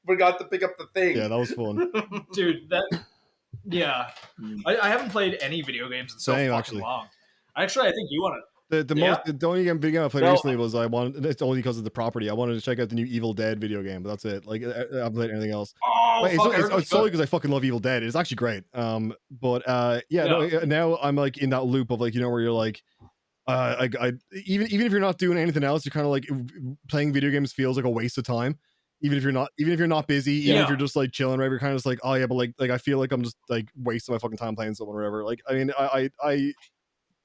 forgot to pick up the thing. Yeah, that was fun, dude. Yeah, I haven't played any video games in so fucking long. Actually, I think you want to. The only video game I played recently was it's only because of the property. I wanted to check out the new Evil Dead video game, but that's it. Like I haven't played anything else. Oh, it's solely because I fucking love Evil Dead. It's actually great. No, now I'm like in that loop of like, you know, where you're like, even if you're not doing anything else, you're kind of like playing video games feels like a waste of time. Even if you're not busy, even if you're just like chilling, right? You're kind of just like, oh yeah, but like I feel like I'm just like wasting my fucking time playing something or whatever. Like, I mean,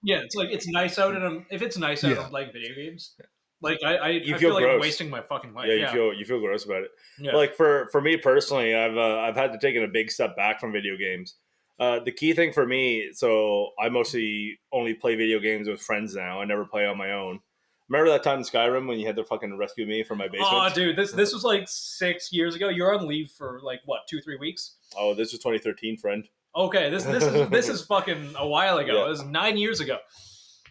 yeah, it's like it's nice out, and if it's nice out, I'm playing video games. Like I feel like gross. I'm wasting my fucking life. Yeah, you feel gross about it. Yeah. Like for me personally, I've had to take a big step back from video games. The key thing for me, so I mostly only play video games with friends now. I never play on my own. Remember that time in Skyrim when you had to fucking rescue me from my basement? Oh, dude, this was like 6 years ago. You were on leave for like what, 2-3 weeks? Oh, this was 2013, friend. Okay, this is fucking a while ago. Yeah. It was 9 years ago.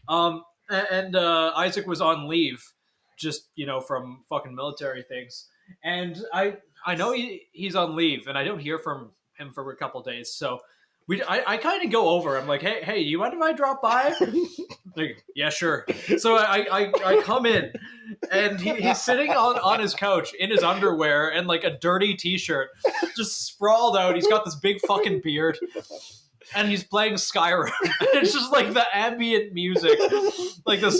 And Isaac was on leave, just from fucking military things. And I know he's on leave, and I don't hear from him for a couple of days. So I kind of go over. I'm like, hey, you mind if I drop by? Like, yeah, sure. So I come in, and he's sitting on his couch in his underwear and like a dirty t-shirt, just sprawled out. He's got this big fucking beard, and he's playing Skyrim. It's just like the ambient music, like the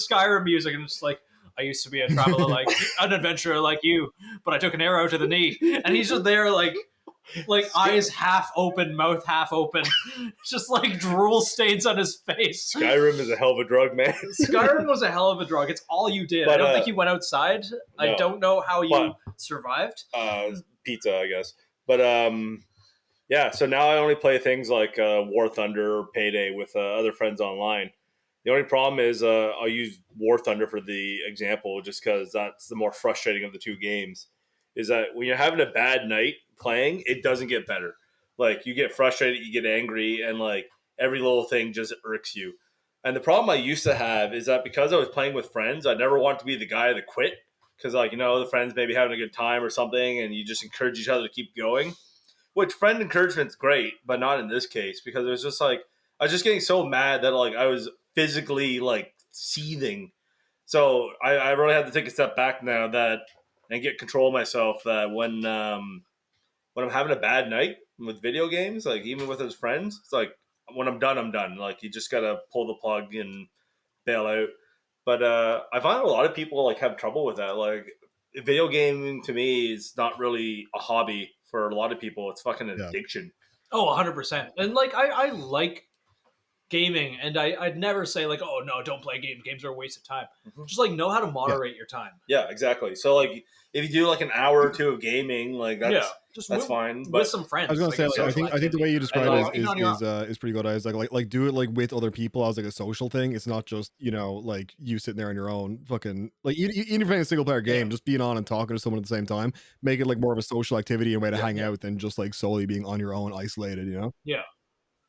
Skyrim music, and it's like, I used to be a traveler, like an adventurer like you, but I took an arrow to the knee, and he's just there like eyes half open, mouth half open, just like drool stains on his face. Skyrim is a hell of a drug, man. Skyrim was a hell of a drug. It's all you did. But, I don't think you went outside. No. I don't know how you survived. Pizza, I guess. But yeah. So now I only play things like War Thunder or Payday with other friends online. The only problem is I'll use War Thunder for the example, just because that's the more frustrating of the two games. Is that when you're having a bad night playing, it doesn't get better. Like, you get frustrated, you get angry, and like every little thing just irks you. And the problem I used to have is that because I was playing with friends, I never wanted to be the guy that quit, because like, the friends maybe having a good time or something, and you just encourage each other to keep going. Which friend encouragement's great, but not in this case, because it was just like I was just getting so mad that like I was physically like seething. So I really had to take a step back now and get control of myself, that when I'm having a bad night with video games, like even with his friends, it's like when I'm done, I'm done. Like, you just gotta pull the plug and bail out. But I find a lot of people like have trouble with that. Like, video gaming to me is not really a hobby for a lot of people. It's fucking an addiction. Oh, 100%. And like I like gaming, and I'd never say like, oh no, don't play games. Games are a waste of time. Mm-hmm. Just like know how to moderate your time. Yeah, exactly. So like if you do like an hour or two of gaming, like that's fine. But with some friends. I was gonna say, like, I think the way you describe it is pretty good. I was like do it like with other people as like a social thing. It's not just like you sitting there on your own. Fucking like even if you're playing a single player game, just being on and talking to someone at the same time, make it like more of a social activity and way to hang out than just like solely being on your own, isolated.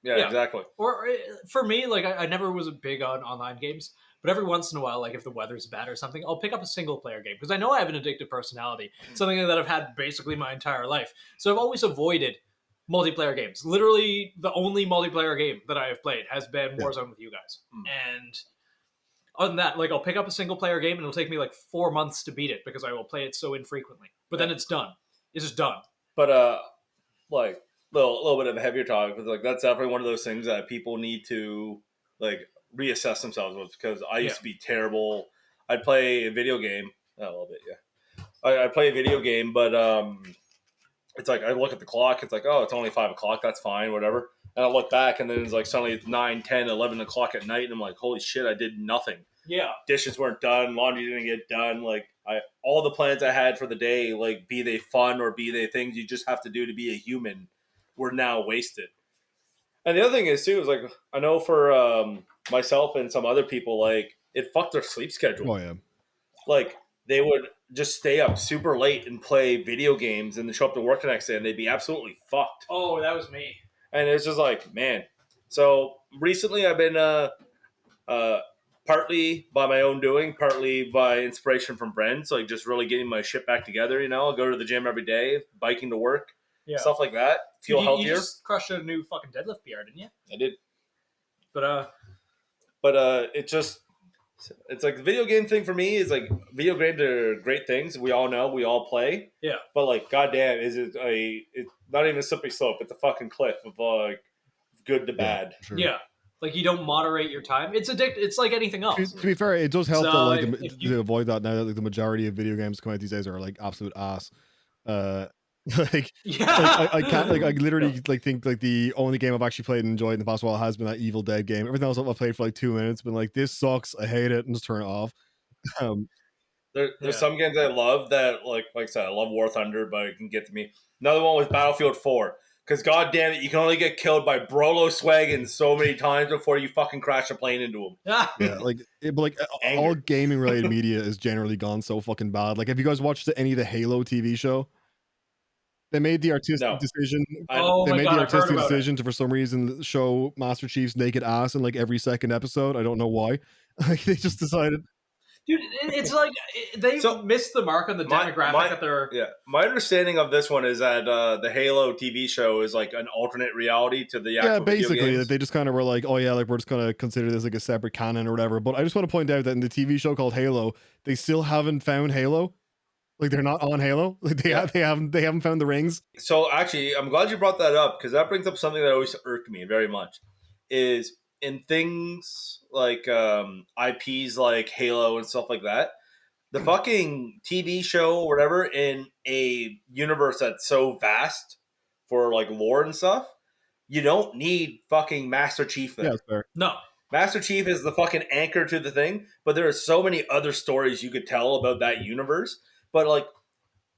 Yeah, exactly. Or for me, like I never was big on online games, but every once in a while, like if the weather's bad or something, I'll pick up a single player game, because I know I have an addictive personality, something that I've had basically my entire life. So I've always avoided multiplayer games. Literally, the only multiplayer game that I have played has been Warzone with you guys. And other than that, like I'll pick up a single player game and it'll take me like 4 months to beat it, because I will play it so infrequently. But then it's done. It's just done. But like little bit of a heavier talk, because like that's definitely one of those things that people need to like reassess themselves with, because I used to be terrible. I'd play a video game a little bit, I play a video game, but it's like I look at the clock, it's like, oh, it's only 5 o'clock, that's fine, whatever. And I look back, and then it's like suddenly it's 9, 10, 11 o'clock at night, and I'm like, holy shit, I did nothing. Yeah. dishes weren't done, laundry didn't get done. Like all the plans I had for the day, like be they fun or be they things you just have to do to be a human, were now wasted. And the other thing is too is like I know for myself and some other people, like it fucked their sleep schedule. Oh yeah. Like they would just stay up super late and play video games and then show up to work the next day and they'd be absolutely fucked. Oh, that was me. And it's just like, man. So recently I've been partly by my own doing, partly by inspiration from friends, like just really getting my shit back together, I'll go to the gym every day, biking to work, stuff like that. Feel healthier. You just crushed a new fucking deadlift PR, didn't you? I did. But it's like the video game thing for me is like video games are great things. We all know, we all play. Yeah. But like, goddamn, it's not even a slippery slope. It's a fucking cliff of like good to bad. Sure. Yeah. Like you don't moderate your time. It's addictive. It's like anything else. To be fair, it does help So, to avoid that now that like the majority of video games come out these days are like absolute ass. Like, I can't like I literally like think like the only game I've actually played and enjoyed in the past while has been that Evil Dead game. Everything else I've played for like 2 minutes, been like, this sucks, I hate it, and just turn it off. There's some games I love that like I said, I love War Thunder, but it can get to me. Another one was Battlefield 4. Because god damn it, you can only get killed by Brolo Swaggin so many times before you fucking crash a plane into him. Yeah, like all gaming related media is generally gone so fucking bad. Like, have you guys watched any of the Halo TV show? They made the artistic decision. They made the artistic decision to, for some reason, show Master Chief's naked ass in like every second episode. I don't know why. Like they just decided. Dude, it's like they missed the mark on the demographic that they're. Yeah, my understanding of this one is that the Halo TV show is like an alternate reality to the actual basically video games. They just kind of were like, oh yeah, like we're just gonna consider this like a separate canon or whatever. But I just want to point out that in the TV show called Halo, they still haven't found Halo. Like they're not on Halo. Like they haven't found the rings. So actually, I'm glad you brought that up because that brings up something that always irked me very much. Is in things like IPs like Halo and stuff like that, the fucking TV show or whatever in a universe that's so vast for like lore and stuff, you don't need fucking Master Chief there. Yeah, that's fair. No. Master Chief is the fucking anchor to the thing, but there are so many other stories you could tell about that universe. But like,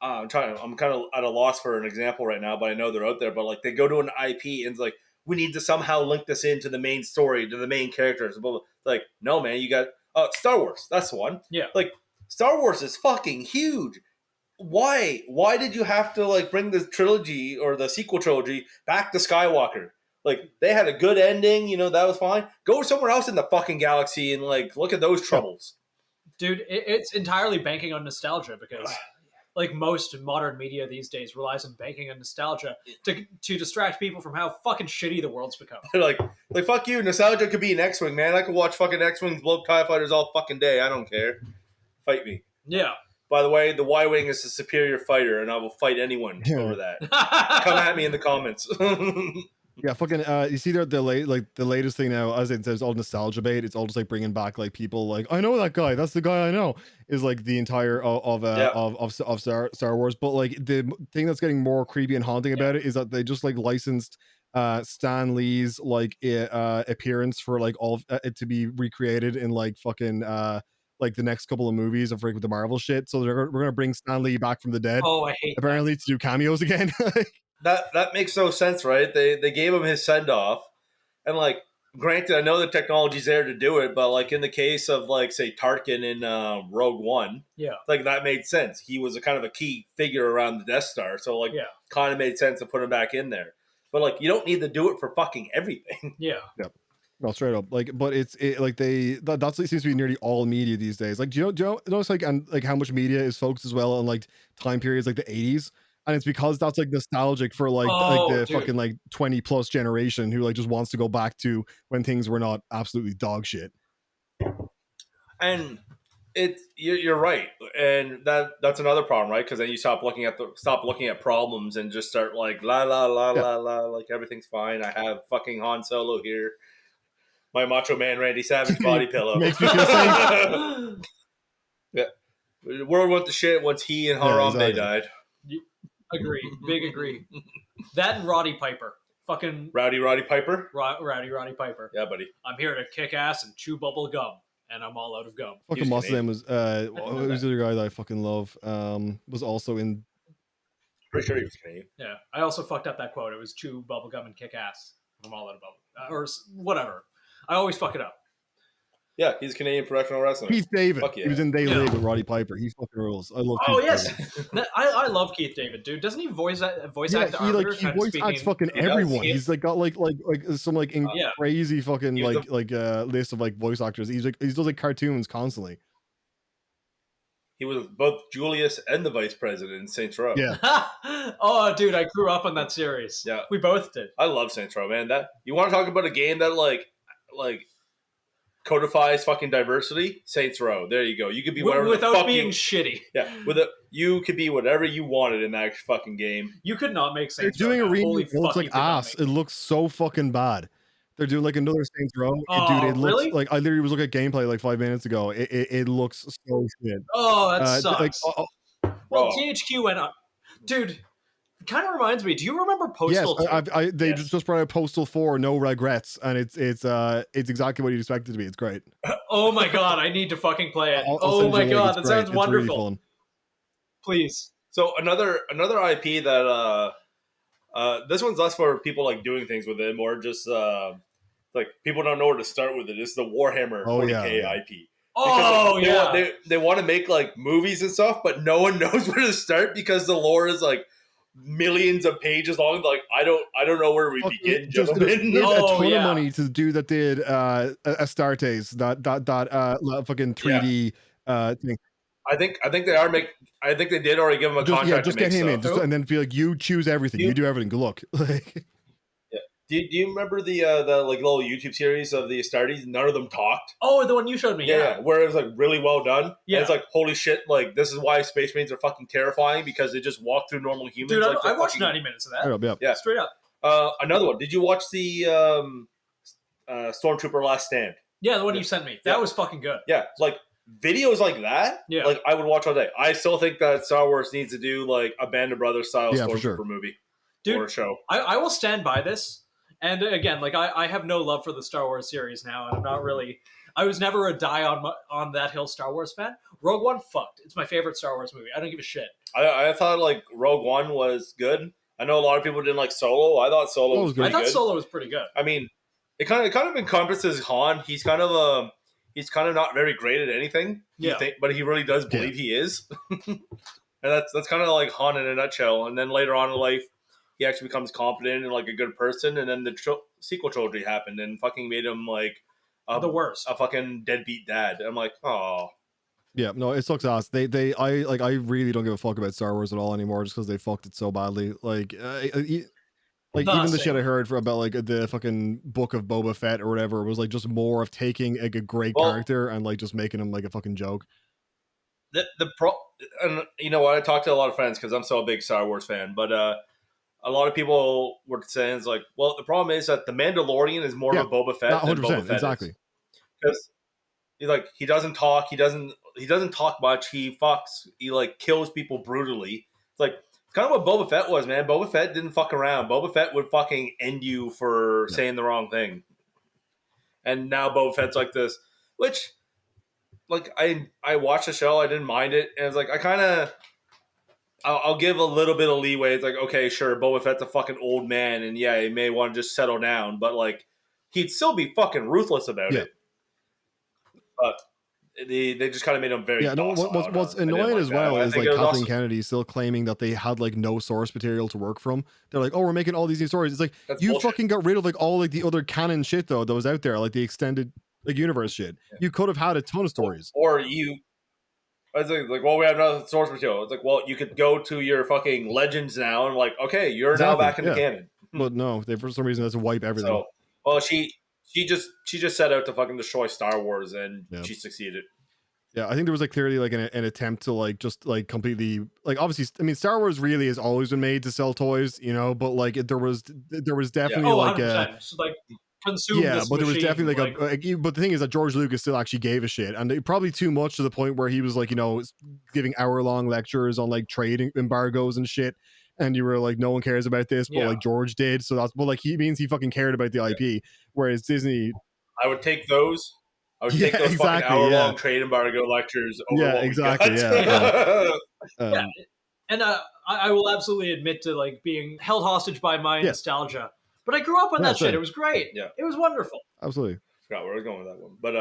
I'm kind of at a loss for an example right now, but I know they're out there. But like, they go to an IP and it's like, we need to somehow link this into the main story, to the main characters. Like, no, man, you got Star Wars. That's the one. Yeah. Like, Star Wars is fucking huge. Why? Why did you have to like bring the trilogy or the sequel trilogy back to Skywalker? Like, they had a good ending, that was fine. Go somewhere else in the fucking galaxy and like look at those troubles. Dude, it's entirely banking on nostalgia because, like most modern media these days, relies on banking on nostalgia to distract people from how fucking shitty the world's become. like fuck you, nostalgia could be an X-Wing, man. I could watch fucking X-Wings blow up TIE fighters all fucking day. I don't care. Fight me. Yeah. By the way, the Y-Wing is a superior fighter, and I will fight anyone over that. Come at me in the comments. Yeah, fucking. You see, the latest thing now, as it says, all nostalgia bait. It's all just like bringing back like people like, I know that guy. That's the guy I know. Is like the entire of Star Wars. But like the thing that's getting more creepy and haunting about it is that they just like licensed Stan Lee's like appearance for like all it to be recreated in like fucking like the next couple of movies of like with the Marvel shit. So we're gonna bring Stan Lee back from the dead. Oh, I hate apparently to do cameos again. That makes no sense, right? They gave him his send off, and like, granted, I know the technology's there to do it, but like in the case of like say Tarkin in Rogue One, like that made sense. He was a kind of a key figure around the Death Star, so like kind of made sense to put him back in there. But like, you don't need to do it for fucking everything. Yeah. No, straight up. Like, but that's seems to be nearly all media these days. Like, do you notice like how much media is focused as well on like time periods like the 80s? And it's because that's like nostalgic for like the fucking like 20 plus generation who like just wants to go back to when things were not absolutely dog shit. And you're right, and that's another problem, right? Because then you stop looking at problems and just start like la la la la la, like everything's fine. I have fucking Han Solo here, my Macho Man Randy Savage body pillow. Makes me feel safe. Yeah, the world went to shit once he and Harambe died. Agree. Big agree. That and Roddy Piper. Fucking Rowdy Piper? Rowdy Piper. Yeah, buddy. I'm here to kick ass and chew bubble gum. and I'm all out of gum. Fucking most of them was who's the other guy that I fucking love? Was also in. Pretty sure he was Canadian. Yeah, I also fucked up that quote. It was chew bubblegum and kick ass. I'm all out of bubble or whatever. I always fuck it up. Yeah, he's a Canadian professional wrestler. Keith David. Fuck yeah. He was in Day League with Roddy Piper. He fucking rules. I love. Oh Keith yes, David. I love Keith David, dude. Doesn't he voice act the Arbiter? He voice acts fucking everyone. He's like got like some like crazy fucking list of like voice actors. He does like cartoons constantly. He was both Julius and the vice president in Saints Row. Yeah. Oh, dude, I grew up on that series. Yeah, we both did. I love Saints Row, man. That you want to talk about a game that like codifies fucking diversity? Saints Row. There you go. You could be whatever without the fuck being shitty. Yeah, you could be whatever you wanted in that fucking game. You could not make Saints They're Row. doing a remake. It looks fuck, like ass. It looks so fucking bad. They're doing like another Saints Row. Dude, it looks really? like I literally was looking at gameplay like 5 minutes ago. It looks so shit. Oh, that sucks. Like, well, THQ went up. Dude, it kind of reminds me. Do you remember Postal? Yes, they just brought out Postal 4, No Regrets, and it's exactly what you'd expect it to be. It's great. Oh my god, I need to fucking play it. I'll oh my god, that great. sounds it's wonderful. Really fun. Please. So another IP that this one's less for people like doing things with it, more just like people don't know where to start with it. It's the Warhammer 40K IP. Oh because they want to make like movies and stuff, but no one knows where to start because the lore is like millions of pages long. Like I don't know where we begin, gentlemen. There's a ton of money to the dude that did Astartes, that fucking 3D thing. I think they are I think they did already give him a contract. Just to get make him in, and then be like, you choose everything, you do everything. Good luck. Do you remember the like little YouTube series of the Astartes? None of them talked. Oh, the one you showed me. Yeah. Where it was like really well done. Yeah, and it's like holy shit! Like this is why Space Marines are fucking terrifying because they just walk through normal humans. Dude, like I watched 90 minutes of that. Yeah, straight up. Another one. Did you watch the Stormtrooper Last Stand? Yeah, the one you sent me. That was fucking good. Yeah, like videos like that. Yeah, like I would watch all day. I still think that Star Wars needs to do like a Band of Brothers style Stormtrooper movie, dude, or a show. I will stand by this. And again, like I have no love for the Star Wars series now, and I'm not really. I was never a die on that hill Star Wars fan. Rogue One fucked. It's my favorite Star Wars movie. I don't give a shit. I thought like Rogue One was good. I know a lot of people didn't like Solo. I thought Solo was pretty good. Solo was pretty good. I mean, it kind of encompasses Han. He's kind of not very great at anything. But he really does believe he is. And that's kind of like Han in a nutshell. And then later on in life, he actually becomes confident and like a good person. And then the sequel trilogy happened and fucking made him like the worst, a fucking deadbeat dad. I'm like, oh. Yeah, no, it sucks ass. I really don't give a fuck about Star Wars at all anymore, just because they fucked it so badly. Like even the shit I heard about like the fucking book of Boba Fett or whatever was like just more of taking like a great character and like just making him like a fucking joke. And you know what? I talked to a lot of friends because I'm so a big Star Wars fan, but a lot of people were saying it's like, well, the problem is that the Mandalorian is more of a Boba Fett than Boba Fett exactly. Because he doesn't talk, he doesn't talk much, he fucks, he like kills people brutally. It's like it's kind of what Boba Fett was, man. Boba Fett didn't fuck around. Boba Fett would fucking end you for saying the wrong thing. And now Boba Fett's like this, which like I watched the show, I didn't mind it, and it's like I'll give a little bit of leeway. It's like, okay, sure, Boba Fett's a fucking old man, and yeah, he may want to just settle down, but like, he'd still be fucking ruthless about it. But they just kind of made him very. Yeah, no. What's annoying as well is like Kathleen Kennedy still claiming that they had like no source material to work from. They're like, oh, we're making all these new stories. It's like you bullshit. Fucking got rid of like all like the other canon shit though that was out there, like the extended like universe shit. Yeah. You could have had a ton of stories, or you. I was like, well, we have no source material. It's like, well, you could go to your fucking legends now and like, okay, you're now back in the canon. But no, they for some reason has to wipe everything. So, well, she just set out to fucking destroy Star Wars, and she succeeded. Yeah, I think there was like clearly like an attempt to like just like completely like obviously I mean Star Wars really has always been made to sell toys, you know, but like there was definitely like consume this but there was definitely like but the thing is that George Lucas still actually gave a shit, and probably too much to the point where he was like, you know, giving hour-long lectures on like trade embargoes and shit, and you were like, no one cares about this, but like George did, so that's like he means he fucking cared about the IP, whereas Disney, I would take those I would take those fucking hour-long trade embargo lectures over what we got. Yeah. And I will absolutely admit to like being held hostage by my nostalgia. But I grew up on that shit. It was great. Yeah. It was wonderful. Absolutely. Forgot where I was going with that one. But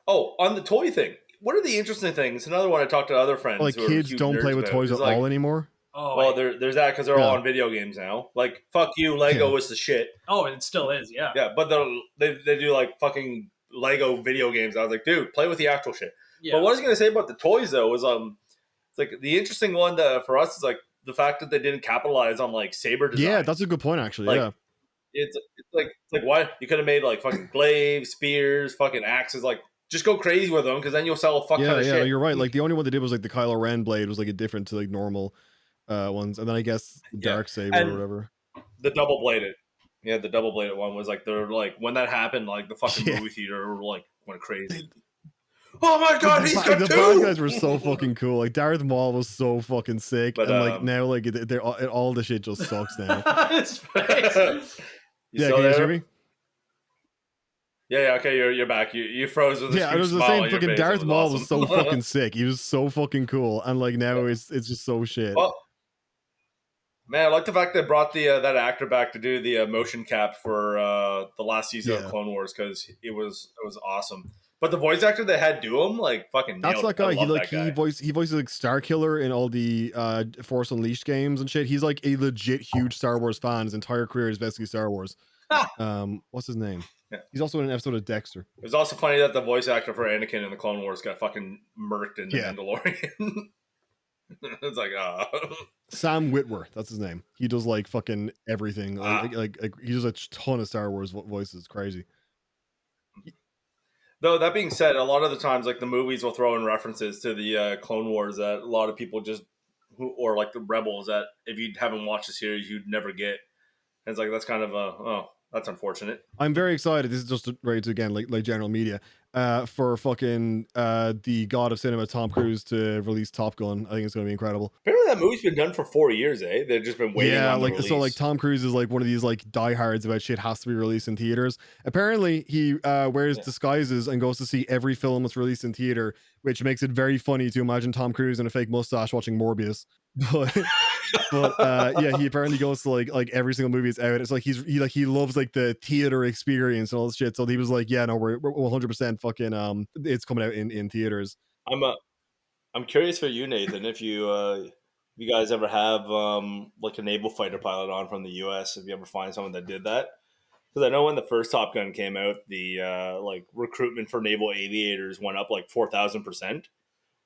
on the toy thing, what are the interesting things? Another one I talked to other friends. Like who kids are don't nerds play with about toys is at all anymore. Oh, well, there's that because they're all on video games now. Like, fuck you, Lego was the shit. Oh, it still is, yeah. Yeah, but they do like fucking Lego video games. I was like, dude, play with the actual shit. Yeah. But what I was gonna say about the toys though was it's like the interesting one for us is like the fact that they didn't capitalize on like saber design. Yeah, that's a good point actually. Like, yeah. It's like why you could have made like fucking glaives, spears, fucking axes, like just go crazy with them because then you'll sell a fuck ton of shit. Yeah, you're right. Like the only one they did was like the Kylo Ren blade was like a different to like normal ones, and then I guess the dark saber or whatever. The double bladed, the double bladed one was like they're like when that happened, like the fucking movie theater like went crazy. Oh my god, he's got two! The bad guys were so fucking cool. Like Darth Maul was so fucking sick, but, and like now like they're all the shit just sucks now. His face. Yeah, can you hear me? Yeah, okay, you're back. You froze with a I was smile saying on your fucking face. Darth Maul awesome. was so fucking sick. He was so fucking cool, and like now it's just so shit. Well, man, I like the fact they brought the that actor back to do the motion cap for the last season of Clone Wars because it was awesome. But the voice actor they had do him like fucking nailed that's that guy. He voices like Starkiller in all the Force Unleashed games and shit. He's like a legit huge Star Wars fan. His entire career is basically Star Wars. What's his name? Yeah. He's also in an episode of Dexter. It was also funny that the voice actor for Anakin in the Clone Wars got fucking murked in the Mandalorian. It's like Sam Witwer, that's his name. He does like fucking everything. Like he does a ton of Star Wars voices. It's crazy. Though that being said, a lot of the times like the movies will throw in references to the Clone Wars that a lot of people or like the Rebels that if you haven't watched the series you'd never get. And it's like that's kind of that's unfortunate. I'm very excited. This is just right again, like general media, for fucking the god of cinema, Tom Cruise, to release Top Gun. I think it's going to be incredible. Apparently, that movie's been done for 4 years. They've just been waiting. Yeah, on the like release. so, like Tom Cruise is like one of these like diehards about shit has to be released in theaters. Apparently, he wears disguises and goes to see every film that's released in theater, which makes it very funny to imagine Tom Cruise in a fake mustache watching Morbius. But he apparently goes to like every single movie is out. It's like he loves like the theater experience and all this shit. So he was like, yeah, no, we're 100% fucking it's coming out in theaters. I'm curious for you, Nathan, if you guys ever have like a naval fighter pilot on from the US, if you ever find someone that did that. Because I know when the first Top Gun came out, the like recruitment for naval aviators went up like 4,000%.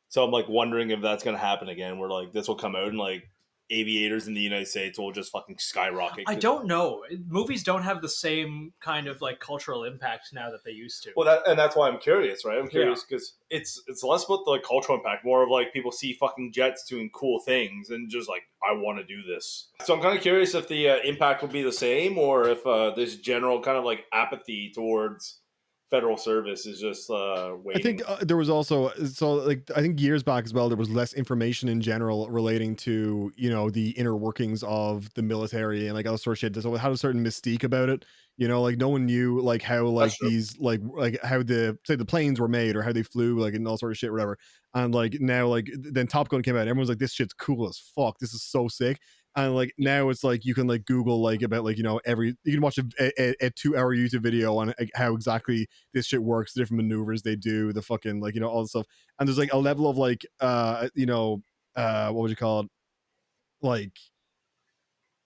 So I'm like wondering if that's going to happen again, where like this will come out and like aviators in the United States will just fucking skyrocket. I don't know. Movies don't have the same kind of like cultural impact now that they used to. Well, that's why I'm curious, right? I'm curious because it's less about the like cultural impact, more of like people see fucking jets doing cool things and just like I want to do this. So I'm kind of curious if the impact will be the same or if this general kind of like apathy towards federal service is just waiting. I think there was also I think years back as well there was less information in general relating to the inner workings of the military and like other sort of shit. So it had a certain mystique about it. Like no one knew like how like these like how the planes were made or how they flew like and all sort of shit, whatever. And like now like then Top Gun came out, everyone's like this shit's cool as fuck. This is so sick. And like now it's like you can like Google like about like you can watch a 2-hour YouTube video on how exactly this shit works, the different maneuvers they do, the fucking like all the stuff. And there's like a level of like what would you call it, like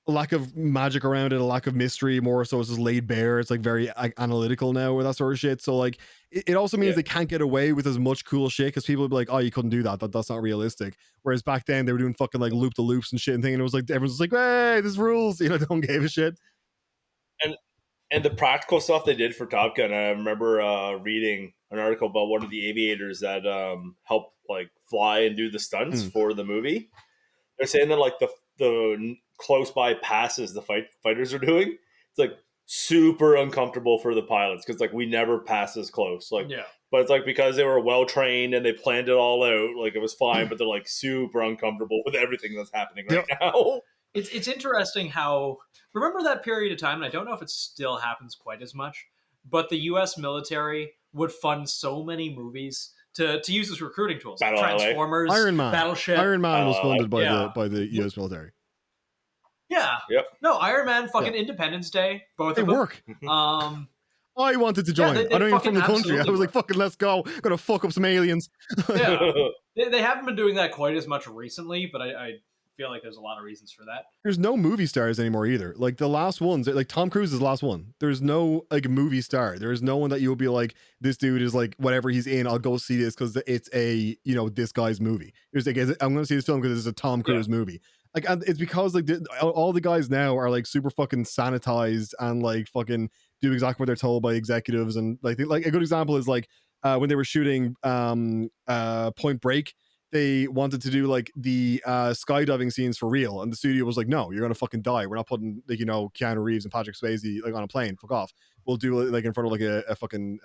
a lack of magic around it, a lack of mystery, more so it's just laid bare. It's like very analytical now with that sort of shit. So like it also means they can't get away with as much cool shit because people would be like, oh, you couldn't do that's not realistic. Whereas back then they were doing fucking like loop the loops and shit and thing, and it was like everyone's just like, hey, this rules, don't give a shit. And the practical stuff they did for Top Gun, I remember reading an article about one of the aviators that helped like fly and do the stunts for the movie. They're saying that like the close by passes the fighters are doing, it's like super uncomfortable for the pilots because like we never pass this close, like but it's like because they were well trained and they planned it all out, like it was fine, but they're like super uncomfortable with everything that's happening right now. It's interesting how, remember that period of time, and I don't know if it still happens quite as much, but the US military would fund so many movies to use as recruiting tools. Battle LA. Transformers, Iron Man. Battleship. Iron Man was funded by yeah. the U.S. military. Yeah. Yep. No, Iron Man, fucking Independence Day, both They of them. work. Um, I wanted to join. they I don't even from the fucking country. I absolutely was like, fucking, let's go. Gonna fuck up some aliens. yeah. They haven't been doing that quite as much recently, but I feel like there's a lot of reasons for that. There's no movie stars anymore either. Like the last ones, like Tom Cruise is the last one. There's no like movie star. There's no one that you will be like, this dude is like whatever he's in. I'll go see this because it's a this guy's movie. It's like I'm going to see this film because it's a Tom Cruise movie. Like, and it's because like all the guys now are like super fucking sanitized and like fucking do exactly what they're told by executives. And like a good example is like when they were shooting Point Break. They wanted to do like the skydiving scenes for real, and the studio was like, "No, you're gonna fucking die. We're not putting like Keanu Reeves and Patrick Swayze like on a plane. Fuck off. We'll do it like in front of like a fucking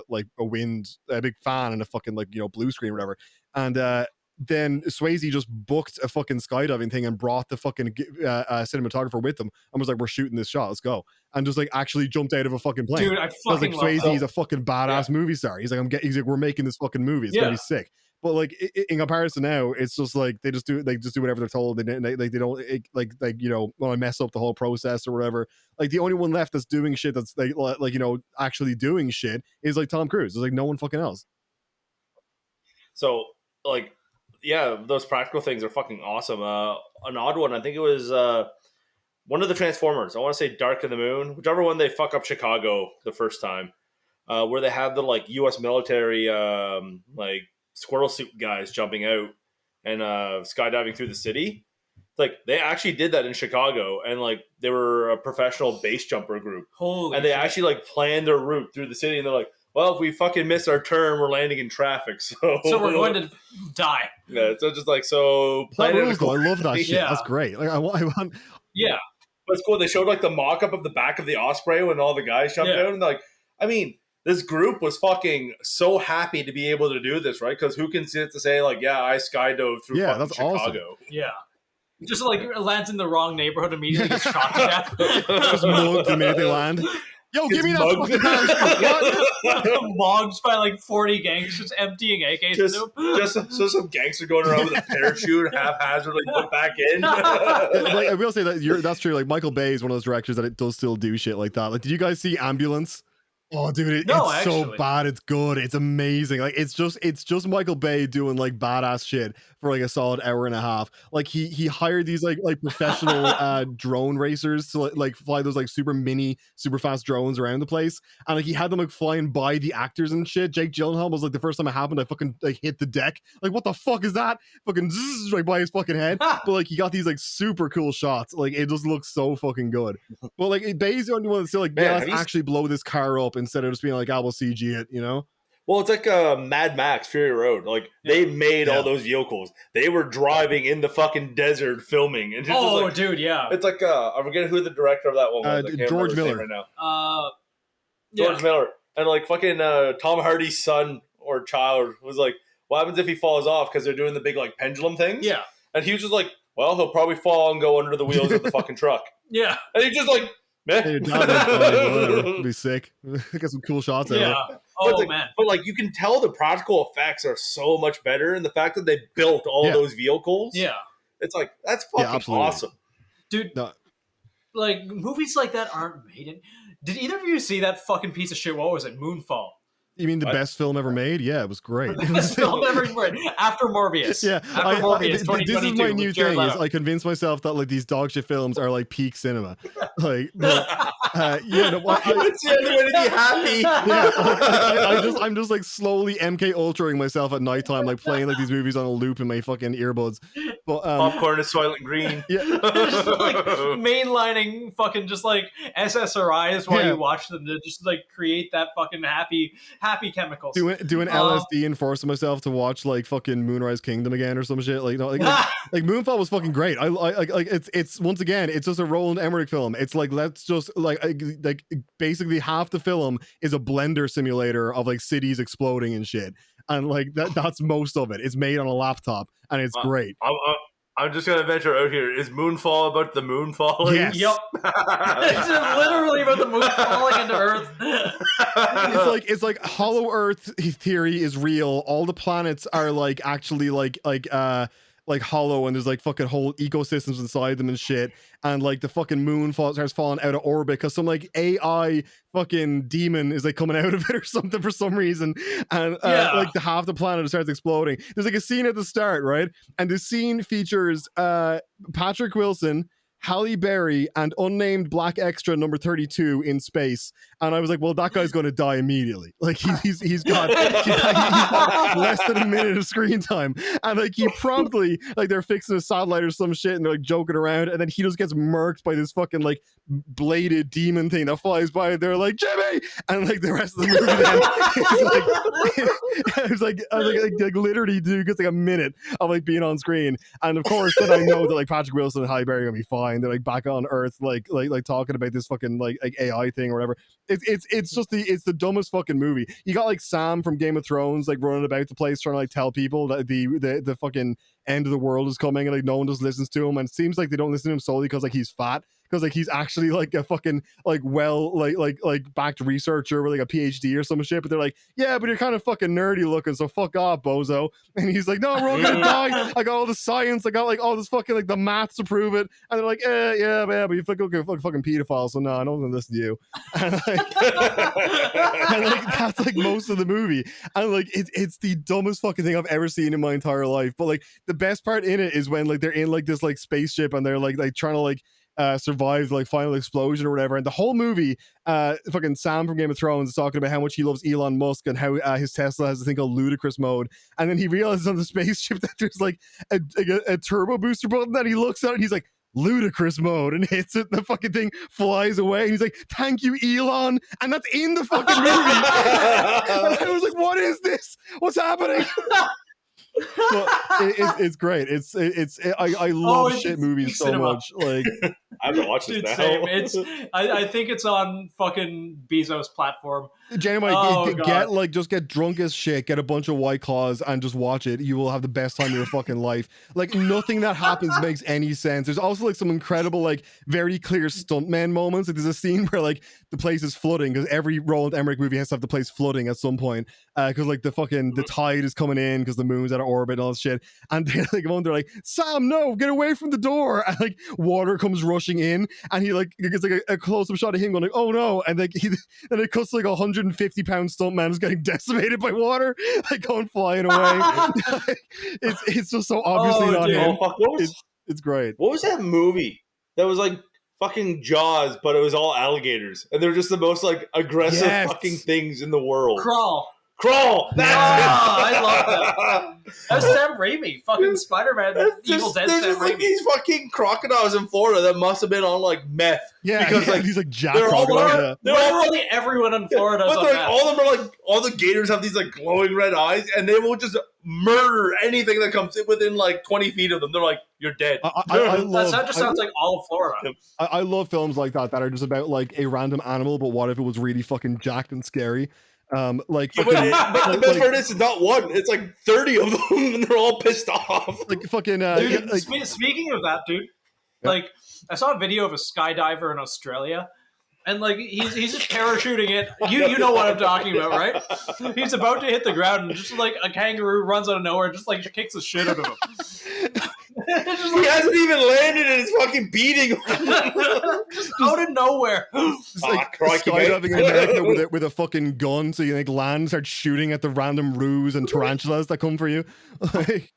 like a big fan and a fucking like blue screen or whatever." And then Swayze just booked a fucking skydiving thing and brought the fucking cinematographer with them and was like, "We're shooting this shot. Let's go." And just like actually jumped out of a fucking plane. Dude, I fucking like, love Swayze's a fucking badass movie star. He's like, we're making this fucking movie. It's gonna be sick. But like in comparison now, it's just like they just do whatever they're told. They don't want to mess up the whole process or whatever. Like the only one left that's doing shit that's like actually doing shit is like Tom Cruise. There's like no one fucking else. So like those practical things are fucking awesome. An odd one, I think it was one of the Transformers. I want to say Dark of the Moon, whichever one they fuck up Chicago the first time, where they have the like U.S. military like squirrel suit guys jumping out and skydiving through the city. Like they actually did that in Chicago, and like they were a professional base jumper group. Holy and they shit. actually like planned their route through the city, and they're like, well, if we fucking miss our turn, we're landing in traffic, so we're going to die. Yeah, so just like plan rules, though. I love that shit. Yeah. That's great. Like I want Yeah. But it's cool. They showed like the mock-up of the back of the Osprey when all the guys jumped out, and like, I mean, this group was fucking so happy to be able to do this, right? Because who can sit to say like, yeah, I skydove through fucking that's Chicago. awesome. Yeah. Just like lands in the wrong neighborhood, immediately gets shot to death. just mugged the minute they land. Yo, give me that fucking pass. Mugged by like 40 gangs just emptying AKs into him. Just so some gangster going around with a parachute haphazardly put back in. Like, I will say that that's true. Like Michael Bay is one of those directors that it does still do shit like that. Like, did you guys see Ambulance? Oh, dude, it's so bad. It's good. It's amazing. Like, it's just Michael Bay doing like badass shit for like a solid hour and a half. Like he hired these like professional drone racers to like fly those like super fast drones around the place, and like he had them like flying by the actors and shit. Jake Gyllenhaal was like the first time it happened, I fucking like hit the deck. Like, what the fuck is that? Fucking zzz, right by his fucking head. But like he got these like super cool shots. Like it just looks so fucking good. But like Bay's the only one that's still like, let's actually blow this car up instead of just being like, I will CG it, Well, it's like Mad Max Fury Road. Like they made all those vehicles. They were driving in the fucking desert filming. And dude, yeah. It's like I forget who the director of that one was. I can't George remember his Miller. name right now. George Miller, and like fucking Tom Hardy's son or child was like, what happens if he falls off because they're doing the big like pendulum things? Yeah, and he was just like, well, he'll probably fall and go under the wheels of the fucking truck. Yeah, and he just like. Hey, whatever. Be sick. Get some cool shots out of it. Oh, man. But like you can tell the practical effects are so much better, and the fact that they built all those vehicles, it's like that's fucking awesome, dude. No. Like movies like that aren't made in. Did either of you see that fucking piece of shit? What was it? Moonfall. You mean the best film ever made? Yeah, it was great. The best film ever made after Morbius. Yeah, after Morbius, this is my new thing. Is I convince myself that like these dog shit films are like peak cinema. Like, but, it's the only way to be happy. Yeah, I'm just like slowly MK Ultraing myself at nighttime, like playing like these movies on a loop in my fucking earbuds. But popcorn is Soylent Green. Yeah, just like mainlining fucking just like SSRIs while you watch them to just like create that fucking happy chemicals. Doing LSD and forcing myself to watch like fucking Moonrise Kingdom again or some shit. Like like Moonfall was fucking great. I like it's once again it's just a Roland Emmerich film. It's like let's just like basically half the film is a blender simulator of like cities exploding and shit. And like that's most of it. It's made on a laptop and it's great. I'm just gonna venture out here. Is Moonfall about the moon falling? Yes. Yep. It's just literally about the moon falling into Earth. It's like Hollow Earth theory is real. All the planets are like actually like hollow, and there's like fucking whole ecosystems inside them and shit. And like the fucking moon starts falling out of orbit because some like AI fucking demon is like coming out of it or something for some reason. And like the half the planet starts exploding. There's like a scene at the start, right? And the scene features Patrick Wilson, Halle Berry, and unnamed black extra number 32 in space. And I was like, well, that guy's going to die immediately. Like he's got less than a minute of screen time. And like he promptly, like they're fixing a satellite or some shit and they're like joking around. And then he just gets murked by this fucking like bladed demon thing that flies by. And they're like, Jimmy! And like the rest of the movie then, I was like literally dude gets like a minute of like being on screen. And of course then I know that like Patrick Wilson and Halle Berry are going to be fine. They're like back on Earth, like talking about this fucking like AI thing or whatever. It's just the dumbest fucking movie. You got like Sam from Game of Thrones like running about the place trying to like tell people that the fucking end of the world is coming, and like no one just listens to him. And it seems like they don't listen to him solely because like he's fat, because like he's actually like a fucking like backed researcher with like a PhD or some shit. But they're like, yeah, but you're kind of fucking nerdy looking, so fuck off, bozo. And he's like, no, we're all gonna die. I got all the science, I got like all this fucking like the maths to prove it. And they're like, yeah, but you fucking pedophile, so no, I don't want to listen to you. And like that's like most of the movie. And like it's the dumbest fucking thing I've ever seen in my entire life. But like the best part in it is when like they're in like this like spaceship and they're like trying to like survive like final explosion or whatever. And the whole movie, fucking Sam from Game of Thrones is talking about how much he loves Elon Musk and how his Tesla has a thing called ludicrous mode. And then he realizes on the spaceship that there's like a turbo booster button that he looks at and he's like, ludicrous mode, and hits it, and the fucking thing flies away, and he's like, thank you, Elon. And that's in the fucking movie. And I was like, what is this? What's happening? Well, it's great. I love shit movies so much. Like I haven't watched this now. Same. I think it's on fucking Bezos' platform. Jenny, just get drunk as shit, get a bunch of White Claws, and just watch it. You will have the best time of your fucking life. Like nothing that happens makes any sense. There's also like some incredible, like very clear stuntman moments. Like there's a scene where like the place is flooding because every Roland Emmerich movie has to have the place flooding at some point because like the tide is coming in because the moon's out of orbit and all this shit. And they're like, Sam, no, get away from the door. And like water comes rushing in, and he like gets like a close-up shot of him going like, oh no, and like and it cuts like 150-pound stuntman is getting decimated by water, like going flying away. it's just so obviously not him. It's great. What was that movie that was like fucking Jaws, but it was all alligators, and they're just the most like aggressive fucking things in the world? Crawl. I love that. That's Sam Raimi, fucking Spider-Man, Evil Dead. There's Sam Raimi. These fucking crocodiles in Florida that must have been on like meth. Yeah, because like he's like jack crocodiles. Literally everyone in Florida. But like, all of them are like, all the gators have these like glowing red eyes, and they will just murder anything that comes within like 20 feet of them. They're like, you're dead. That just sounds like all of Florida. I love films like that are just about like a random animal, but what if it was really fucking jacked and scary? But the best part is it's not one; it's like 30 of them, and they're all pissed off. Like fucking. Speaking of that, dude, like I saw a video of a skydiver in Australia, and like he's just parachuting it. You know what I'm talking about, right? He's about to hit the ground, and just like a kangaroo runs out of nowhere, and just like kicks the shit out of him. He hasn't even landed and it's fucking beating him. Just out of nowhere. Just like skydiving in America with a fucking gun, so you like land, start shooting at the random roos and tarantulas that come for you. Like,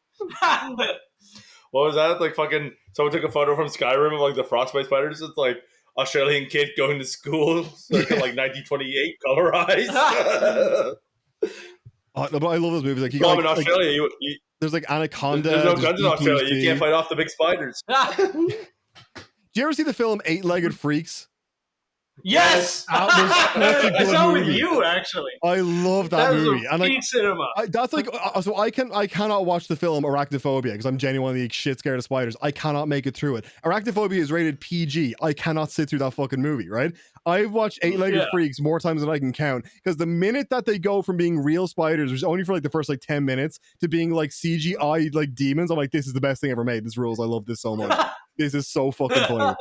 what was that? Like fucking someone took a photo from Skyrim of like the frostbite spiders. It's like Australian kid going to school, like 1928, colorized. But I love those movies. Like, in Australia, there's like Anaconda. There's no guns in Australia. You can't fight off the big spiders. Do you ever see the film 8-Legged Freaks? Yes, That was such a I good saw it with movie. you actually. I love that That was movie. a And like, peak cinema. that's like, so I cannot watch the film Arachnophobia because I'm genuinely shit scared of spiders. I cannot make it through it. Arachnophobia is rated PG. I cannot sit through that fucking movie, right? I've watched Eight-Legged Yeah. Freaks more times than I can count because the minute that they go from being real spiders, which is only for like the first like 10 minutes, to being like CGI like demons, I'm like, this is the best thing ever made. This rules. I love this so much. This is so fucking funny.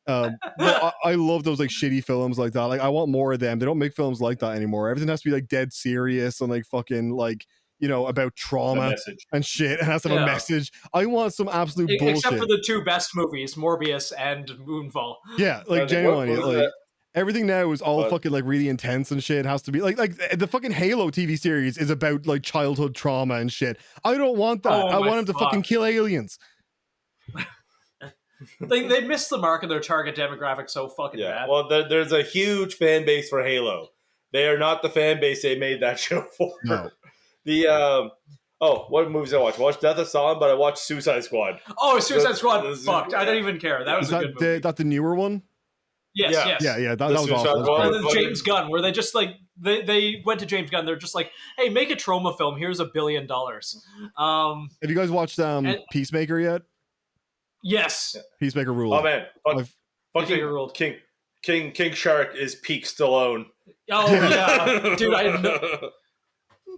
But I love those like shitty films like that. Like I want more of them. They don't make films like that anymore. Everything has to be like dead serious and like fucking like, you know, about trauma and shit. And has to have a message. I want some absolute bullshit. Except for the two best movies, Morbius and Moonfall. Yeah, like genuinely, like everything now is all fucking like really intense and shit. It has to be like the fucking Halo TV series is about like childhood trauma and shit. I don't want that. I want him to fucking kill aliens. They missed the mark of their target demographic so fucking bad. Well, there's a huge fan base for Halo. They are not the fan base they made that show for. No. What movies I watched? I watched Death of Stalin, but I watched Suicide Squad. Oh, Suicide Squad fucked. I don't even care. That was a good movie. That the newer one? Yes. Yeah, that was awful. And then James Gunn, where they just like they went to James Gunn. They're just like, hey, make a trauma film. Here's $1 billion. Have you guys watched Peacemaker yet? Yes. Peacemaker ruled. Oh man, fucking ruled. King Shark is peak Stallone. Oh yeah, dude, I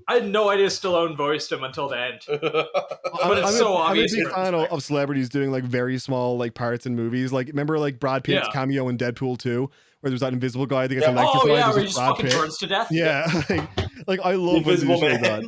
had no idea Stallone voiced him until the end. But it's so obvious. I'm a big fan of celebrities doing like very small like parts in movies. Like remember like Brad Pitt's cameo in Deadpool 2, where there's that invisible guy that gets electrified. Oh yeah, where he just Brad fucking Pitt. burns to death. Yeah, like I love Invisible Man. that.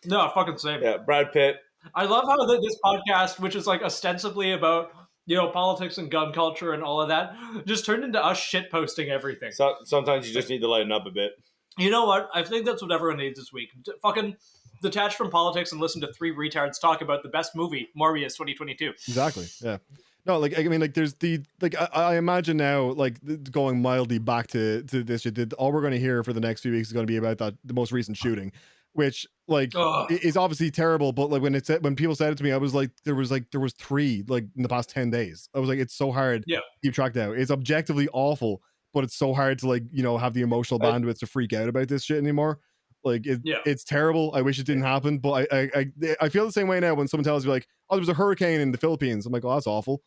No, fucking same. Yeah, Brad Pitt. I love how this podcast, which is like ostensibly about, you know, politics and gun culture and all of that, just turned into us shit posting everything. So, sometimes you just need to lighten up a bit. You know what? I think that's what everyone needs this week. Fucking detach from politics and listen to three retards talk about the best movie, Morbius 2022. Exactly. Yeah. No, like I mean, like there's the like I imagine now, like going mildly back to this shit. All we're going to hear for the next few weeks is going to be about the most recent shooting, which like is obviously terrible. But like when people said it to me, I was like, there was 3 like in the past 10 days. I was like, it's so hard to keep track now. It's objectively awful, but it's so hard to like, you know, have the emotional bandwidth to freak out about this shit anymore. Like it's terrible. I wish it didn't happen, but I feel the same way now when someone tells me like, oh, there was a hurricane in the Philippines. I'm like, oh, that's awful.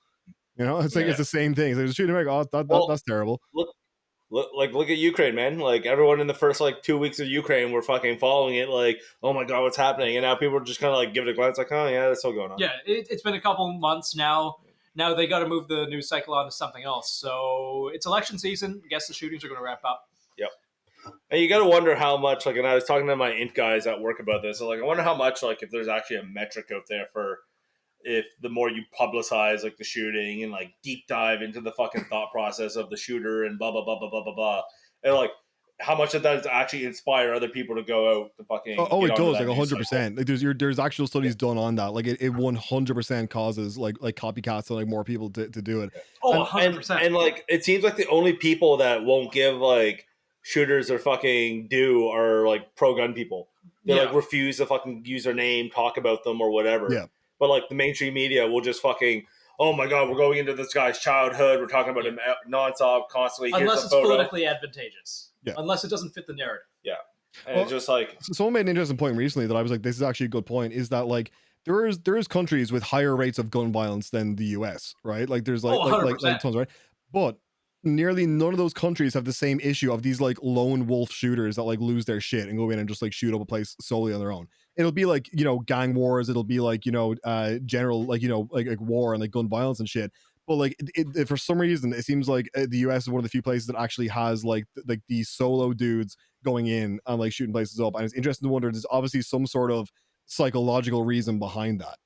You know, it's like it's the same thing. It's like shooting like, oh, that's terrible. Look at Ukraine, man. Like everyone in the first like 2 weeks of Ukraine were fucking following it, like, oh my god, what's happening? And now people are just kind of like give it a glance, like, oh yeah, that's still going on. Yeah, it's been a couple months now. Now they got to move the news cycle on to something else. So it's election season. I guess the shootings are going to wrap up. Yep. And you got to wonder how much, like, and I was talking to my int guys at work about this. So, like, I wonder how much, like, if there's actually a metric out there for if the more you publicize, like, the shooting and, like, deep dive into the fucking thought process of the shooter and blah, blah, blah, blah, blah, blah, blah. And, like, how much of that is actually inspire other people to go out to fucking... Oh, it does, like, 100%. Like, there's actual studies done on that. Like, it 100% causes, like copycats and, like, more people to do it. Oh, 100%. And, like, it seems like the only people that won't give, like, shooters or fucking are, like, pro-gun people. They, like, refuse to fucking use their name, talk about them or whatever. Yeah. But, like, the mainstream media will just fucking, oh my god, we're going into this guy's childhood. We're talking about him nonstop, constantly. Unless it's politically advantageous. Yeah. Unless it doesn't fit the narrative. Yeah. And it's just like... Someone made an interesting point recently that I was like, this is actually a good point, is that, like, there is countries with higher rates of gun violence than the US, right? Like, there's, like tons, right? But nearly none of those countries have the same issue of these, like, lone wolf shooters that, like, lose their shit and go in and just, like, shoot up a place solely on their own. It'll be like, you know, gang wars. It'll be like, you know, general, like, you know, like war and like gun violence and shit. But like, it for some reason, it seems like the US is one of the few places that actually has like these solo dudes going in and like shooting places up. And it's interesting to wonder, there's obviously some sort of psychological reason behind that.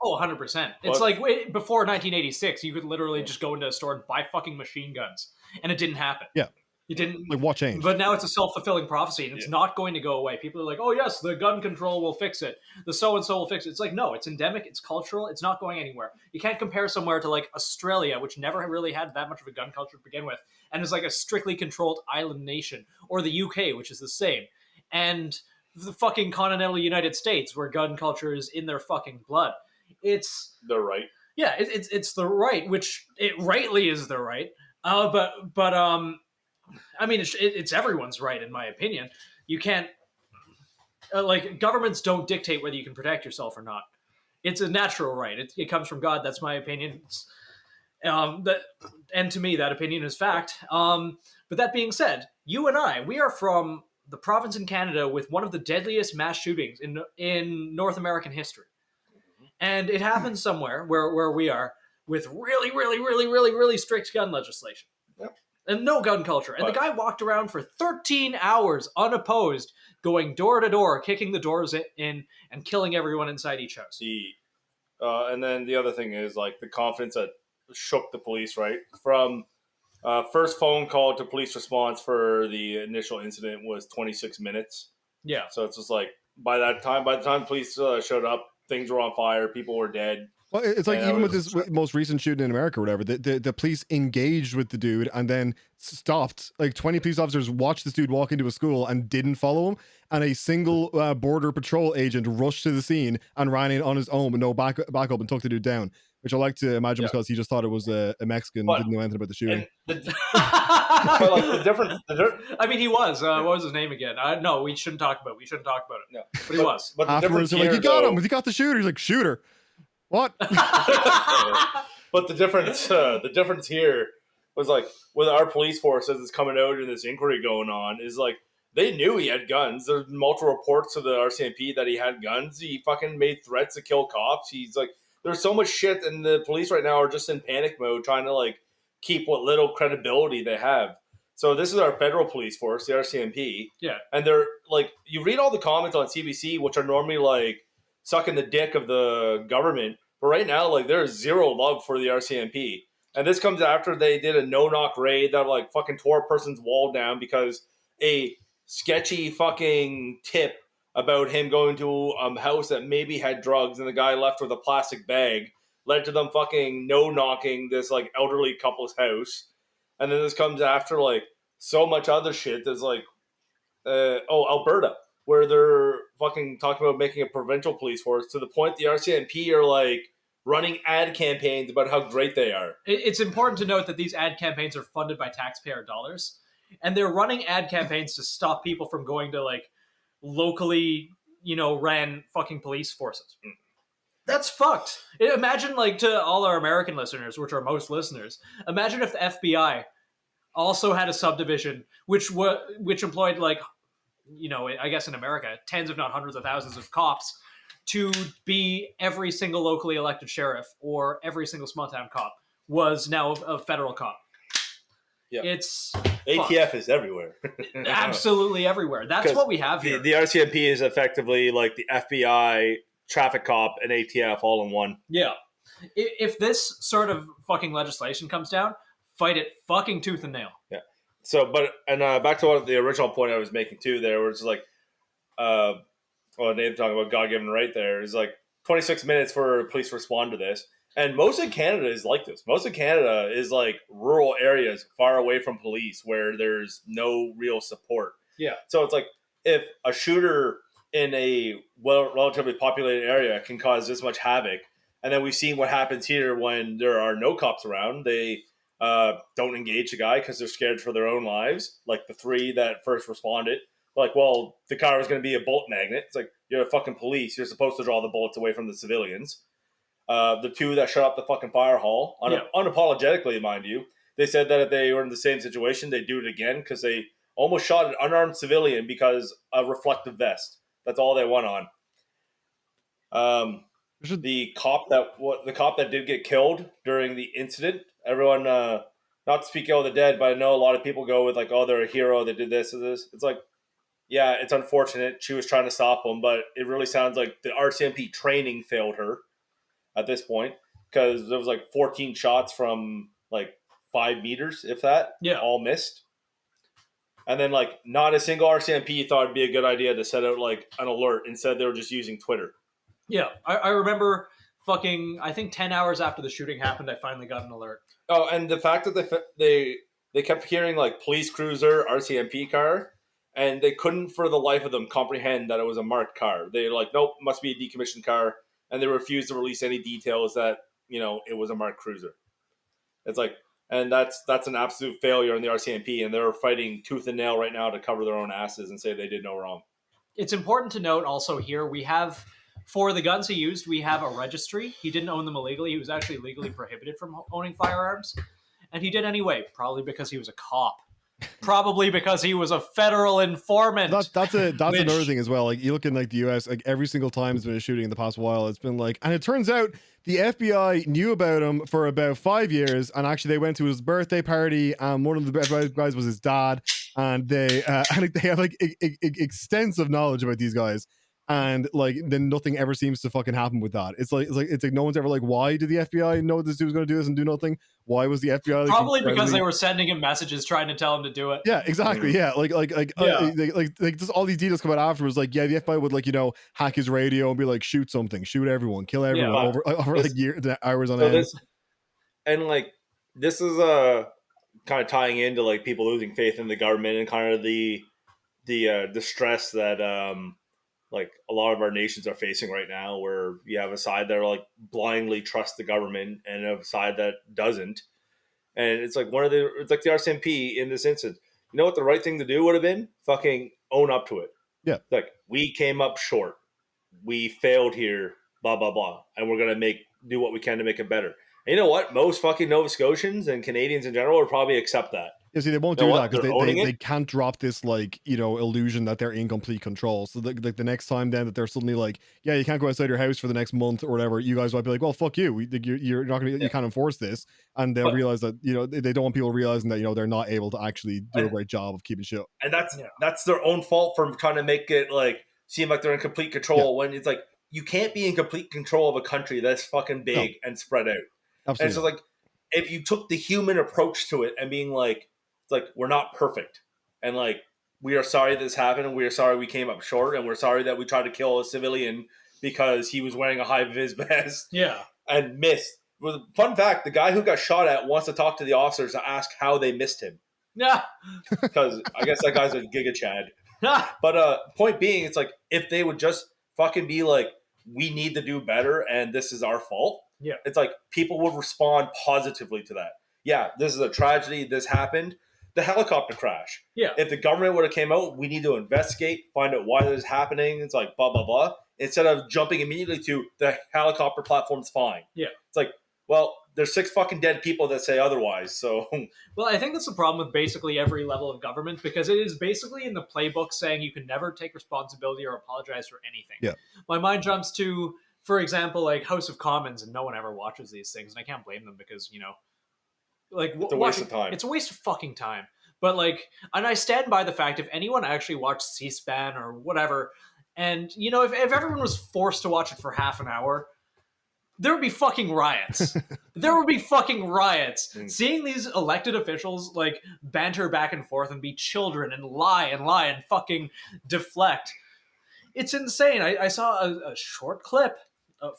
Oh, 100%. It's like before 1986, you could literally just go into a store and buy fucking machine guns. And it didn't happen. Yeah. It didn't. Like, what changed? But now it's a self-fulfilling prophecy, and it's not going to go away. People are like, oh, yes, the gun control will fix it. The so-and-so will fix it. It's like, no, it's endemic. It's cultural. It's not going anywhere. You can't compare somewhere to, like, Australia, which never really had that much of a gun culture to begin with, and is like a strictly controlled island nation, or the UK, which is the same. And the fucking continental United States, where gun culture is in their fucking blood. It's... the right. Yeah, it's the right, which it rightly is the right. But I mean, it's everyone's right, in my opinion. You can't, like, governments don't dictate whether you can protect yourself or not. It's a natural right. It comes from God. That's my opinion. And to me, that opinion is fact. But that being said, you and I, we are from the province in Canada with one of the deadliest mass shootings in North American history. And it happens somewhere where we are with really, really, really, really, really strict gun legislation. Yep. And no gun culture. And the guy walked around for 13 hours unopposed, going door to door, kicking the doors in and killing everyone inside each house. And then the other thing is, like, the confidence that shook the police, right? From first phone call to police response for the initial incident was 26 minutes. Yeah. So it's just like, by the time police showed up, things were on fire, people were dead. Well, it's like, even with this most recent shooting in America or whatever, the police engaged with the dude and then stopped. Like 20 police officers watched this dude walk into a school and didn't follow him. And a single border patrol agent rushed to the scene and ran in on his own with no backup and took the dude down. Which I like to imagine because he just thought it was a Mexican, didn't know anything about the shooting. But like the difference. I mean, he was. What was his name again? No, we shouldn't talk about it. No, but he was. But afterwards, they're like, "You got him. He got the shooter." He's like, "Shooter." What? But the difference here was, like, with our police force as it's coming out and this inquiry going on, is like, they knew he had guns. There's multiple reports to the RCMP that he had guns. He fucking made threats to kill cops. He's like, there's so much shit, and the police right now are just in panic mode, trying to, like, keep what little credibility they have. So this is our federal police force, the RCMP. Yeah. And they're like, you read all the comments on CBC, which are normally like sucking the dick of the government. But right now, like, there's zero love for the RCMP. And this comes after they did a no-knock raid that, like, fucking tore a person's wall down because a sketchy fucking tip about him going to a house that maybe had drugs and the guy left with a plastic bag led to them fucking no-knocking this, like, elderly couple's house. And then this comes after, like, so much other shit. There's, like, Alberta, where they're fucking talking about making a provincial police force to the point the RCMP are, like, running ad campaigns about how great they are. It's important to note that these ad campaigns are funded by taxpayer dollars, and they're running ad campaigns to stop people from going to, like, locally, ran fucking police forces. That's fucked. Imagine, like, to all our American listeners, which are most listeners, imagine if the FBI also had a subdivision which employed, like, I guess in America, tens if not hundreds of thousands of cops to be every single locally elected sheriff or every single small town cop was now a federal cop. Yeah. It's ATF fucked. Is everywhere. Absolutely everywhere. That's what we have here. The RCMP is effectively like the FBI, traffic cop, and ATF all in one. Yeah. If this sort of fucking legislation comes down, fight it fucking tooth and nail. Yeah. So, back to what the original point I was making too there, where it's like, Nathan talking about God-given right there, is like 26 minutes for police to respond to this. And most of Canada is like this. Most of Canada is like rural areas far away from police where there's no real support. Yeah. So it's like, if a shooter in a relatively populated area can cause this much havoc, and then we've seen what happens here when there are no cops around, they don't engage the guy because they're scared for their own lives. Like the three that first responded, like, well, the car was going to be a bullet magnet. It's like, you're the fucking police. You're supposed to draw the bullets away from the civilians. The two that shut up the fucking fire hall, unapologetically, mind you, they said that if they were in the same situation, they'd do it again because they almost shot an unarmed civilian because of reflective vest. That's all they went on. The cop that did get killed during the incident, everyone, not to speak ill of the dead, but I know a lot of people go with, like, oh, they're a hero, they did this or this. It's like, yeah, it's unfortunate. She was trying to stop him, but it really sounds like the RCMP training failed her at this point, because there was like 14 shots from like 5 meters, if that, all missed. And then, like, not a single RCMP thought it'd be a good idea to set out, like, an alert. Instead, they were just using Twitter. Yeah, I remember fucking, I think 10 hours after the shooting happened, I finally got an alert. Oh, and the fact that they kept hearing, like, police cruiser, RCMP car, and they couldn't for the life of them comprehend that it was a marked car. They're like, nope, must be a decommissioned car. And they refused to release any details that, it was a marked cruiser. It's like, And that's an absolute failure in the RCMP, and they're fighting tooth and nail right now to cover their own asses and say they did no wrong. It's important to note also here, we have, for the guns he used, we have a registry. He didn't own them illegally. He was actually legally prohibited from owning firearms. And he did anyway, probably because he was a cop. Probably because he was a federal informant. That's another thing as well. Like, you look in like the US, like every single time there's been a shooting in the past while, it's been like, and it turns out the FBI knew about him for about 5 years, and actually they went to his birthday party, and one of the guys was his dad, and they have like extensive knowledge about these guys, and like then nothing ever seems to fucking happen with that. It's like no one's ever like, why did the FBI know this dude was going to do this and do nothing? Why was the FBI like, probably because they were sending him messages trying to tell him to do it? Yeah, exactly. Yeah, like just all these details come out afterwards. Like, yeah, the FBI would like, you know, hack his radio and be like, shoot something, shoot everyone, kill everyone over like hours on end. This is kind of tying into like people losing faith in the government and kind of the distress that like a lot of our nations are facing right now, where you have a side that are like blindly trust the government and a side that doesn't. And it's like it's like the RCMP in this instance. You know what the right thing to do would have been? Fucking own up to it. Yeah. Like, we came up short. We failed here, blah, blah, blah. And we're going to do what we can to make it better. And you know what? Most fucking Nova Scotians and Canadians in general would probably accept that. Yeah, see, they won't do that because they can't drop this, like, you know, illusion that they're in complete control. So like the next time then that they're suddenly like, yeah, you can't go outside your house for the next month or whatever, you guys might be like, well, fuck you. You're not going to, you can't enforce this. And they'll realize that, you know, they don't want people realizing that, you know, they're not able to actually do a great job of keeping shit. And that's their own fault for trying to make it like seem like they're in complete control when it's like, you can't be in complete control of a country that's fucking big and spread out. Absolutely. And so like, if you took the human approach to it and being like, it's like, we're not perfect, and like, we are sorry this happened, and we are sorry we came up short, and we're sorry that we tried to kill a civilian because he was wearing a high-vis vest and missed. Well, fun fact, the guy who got shot at wants to talk to the officers to ask how they missed him. Yeah. Because I guess that guy's a Giga Chad. But point being, it's like, if they would just fucking be like, we need to do better and this is our fault. Yeah. It's like, people would respond positively to that. Yeah, this is a tragedy. This happened. The helicopter crash. Yeah. If the government would have came out, we need to investigate, find out why this is happening. It's like, blah, blah, blah. Instead of jumping immediately to the helicopter platform's fine. Yeah. It's like, well, there's 6 fucking dead people that say otherwise. So, well, I think that's the problem with basically every level of government, because it is basically in the playbook saying you can never take responsibility or apologize for anything. Yeah. My mind jumps to, for example, like House of Commons, and no one ever watches these things, and I can't blame them because, you know, like, it's a waste of time. It's a waste of fucking time. But like, and I stand by the fact, if anyone actually watched C-SPAN or whatever, and you know, if everyone was forced to watch it for half an hour, there would be fucking riots. There would be fucking riots. Seeing these elected officials like banter back and forth and be children and lie and fucking deflect. It's insane. I saw a short clip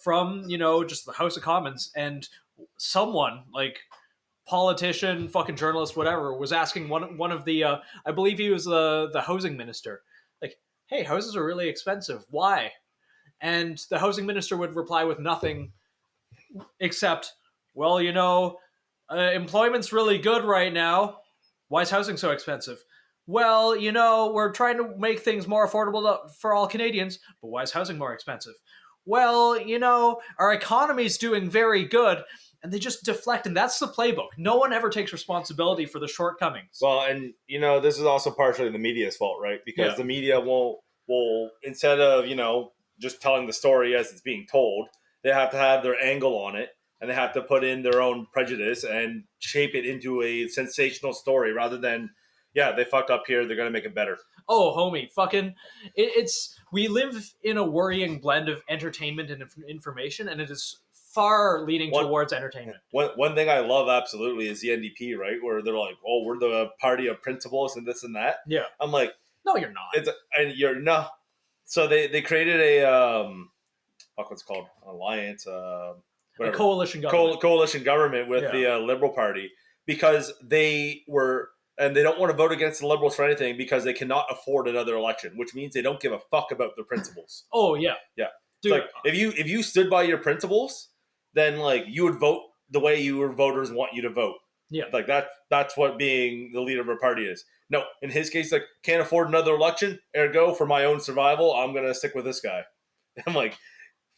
from, you know, just the House of Commons, and someone like, politician, fucking journalist, whatever, was asking one of the I believe he was the housing minister, like, hey, houses are really expensive, why? And the housing minister would reply with nothing except, well, you know, employment's really good right now, why is housing so expensive? Well, you know, we're trying to make things more affordable for all Canadians, but why is housing more expensive? Well, you know, our economy's doing very good. And they just deflect, and that's the playbook. No one ever takes responsibility for the shortcomings. Well, and, you know, this is also partially the media's fault, right? Because the media will, instead of, you know, just telling the story as it's being told, they have to have their angle on it, and they have to put in their own prejudice and shape it into a sensational story rather than, yeah, they fucked up here, they're going to make it better. Oh, homie, fucking, we live in a worrying blend of entertainment and information, and it is far leading towards entertainment. One thing I love absolutely is the NDP, right? Where they're like, "Oh, we're the party of principles and this and that." Yeah, I'm like, no, you're not. And you're not. So they created a what's it called, an alliance, a coalition government. Coalition government with the Liberal Party, because they were. And they don't want to vote against the Liberals for anything because they cannot afford another election, which means they don't give a fuck about their principles. Oh yeah, yeah. Dude, it's like, if you stood by your principles, then like you would vote the way your voters want you to vote. Yeah. Like that's what being the leader of a party is. No, in his case, like, can't afford another election, ergo, for my own survival, I'm going to stick with this guy. I'm like,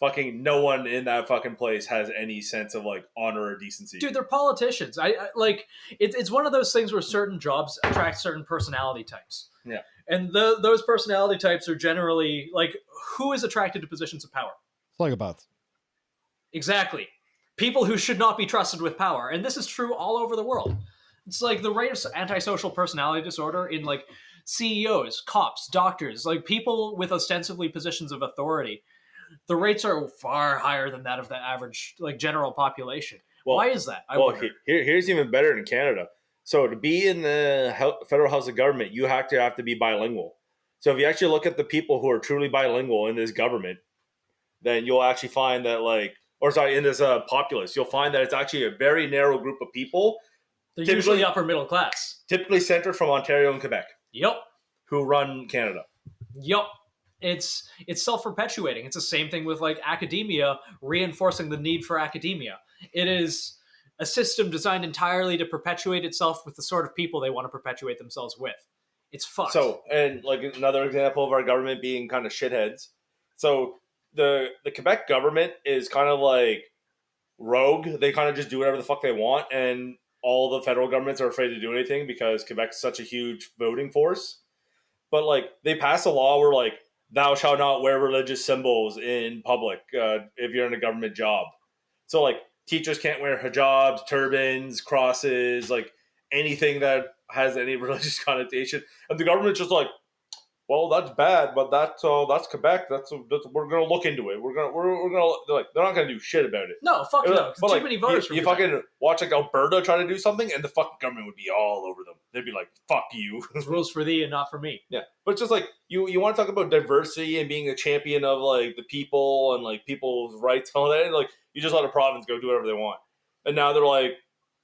fucking no one in that fucking place has any sense of, like, honor or decency. Dude, they're politicians. I like, it's one of those things where certain jobs attract certain personality types. Yeah. And those personality types are generally, like, who is attracted to positions of power? Psychopaths. Exactly. People who should not be trusted with power. And this is true all over the world. It's like the rate of antisocial personality disorder in, like, CEOs, cops, doctors, like people with ostensibly positions of authority. The rates are far higher than that of the average, like, general population. Well, why is that? I well, wonder. here's even better in Canada. So to be in the federal House of Government, you have to be bilingual. So if you actually look at the people who are truly bilingual in this government, then you'll actually find that, like, in this populace, you'll find that it's actually a very narrow group of people. They're usually upper middle class. Typically centered from Ontario and Quebec. Yep. Who run Canada. Yep. It's self-perpetuating. It's the same thing with, like, academia reinforcing the need for academia. It is a system designed entirely to perpetuate itself with the sort of people they want to perpetuate themselves with. It's fucked. So, and, like, another example of our government being kind of shitheads. So the Quebec government is kind of like rogue. They kind of just do whatever the fuck they want, and all the federal governments are afraid to do anything because Quebec's such a huge voting force. But, like, they pass a law where, like, thou shalt not wear religious symbols in public if you're in a government job. So, like, teachers can't wear hijabs, turbans, crosses, like, anything that has any religious connotation. And the government's just like, well, that's bad, but that's Quebec. That's we're gonna look into it. We're gonna they're not gonna do shit about it. No, fuck no. But, Too like, many voters. You fucking watch, like, Alberta try to do something, and the fucking government would be all over them. They'd be like, "Fuck you." It's rules for thee and not for me. Yeah, but it's just like you want to talk about diversity and being a champion of, like, the people and, like, people's rights and all that. And, like, you just let a province go do whatever they want, and now they're like,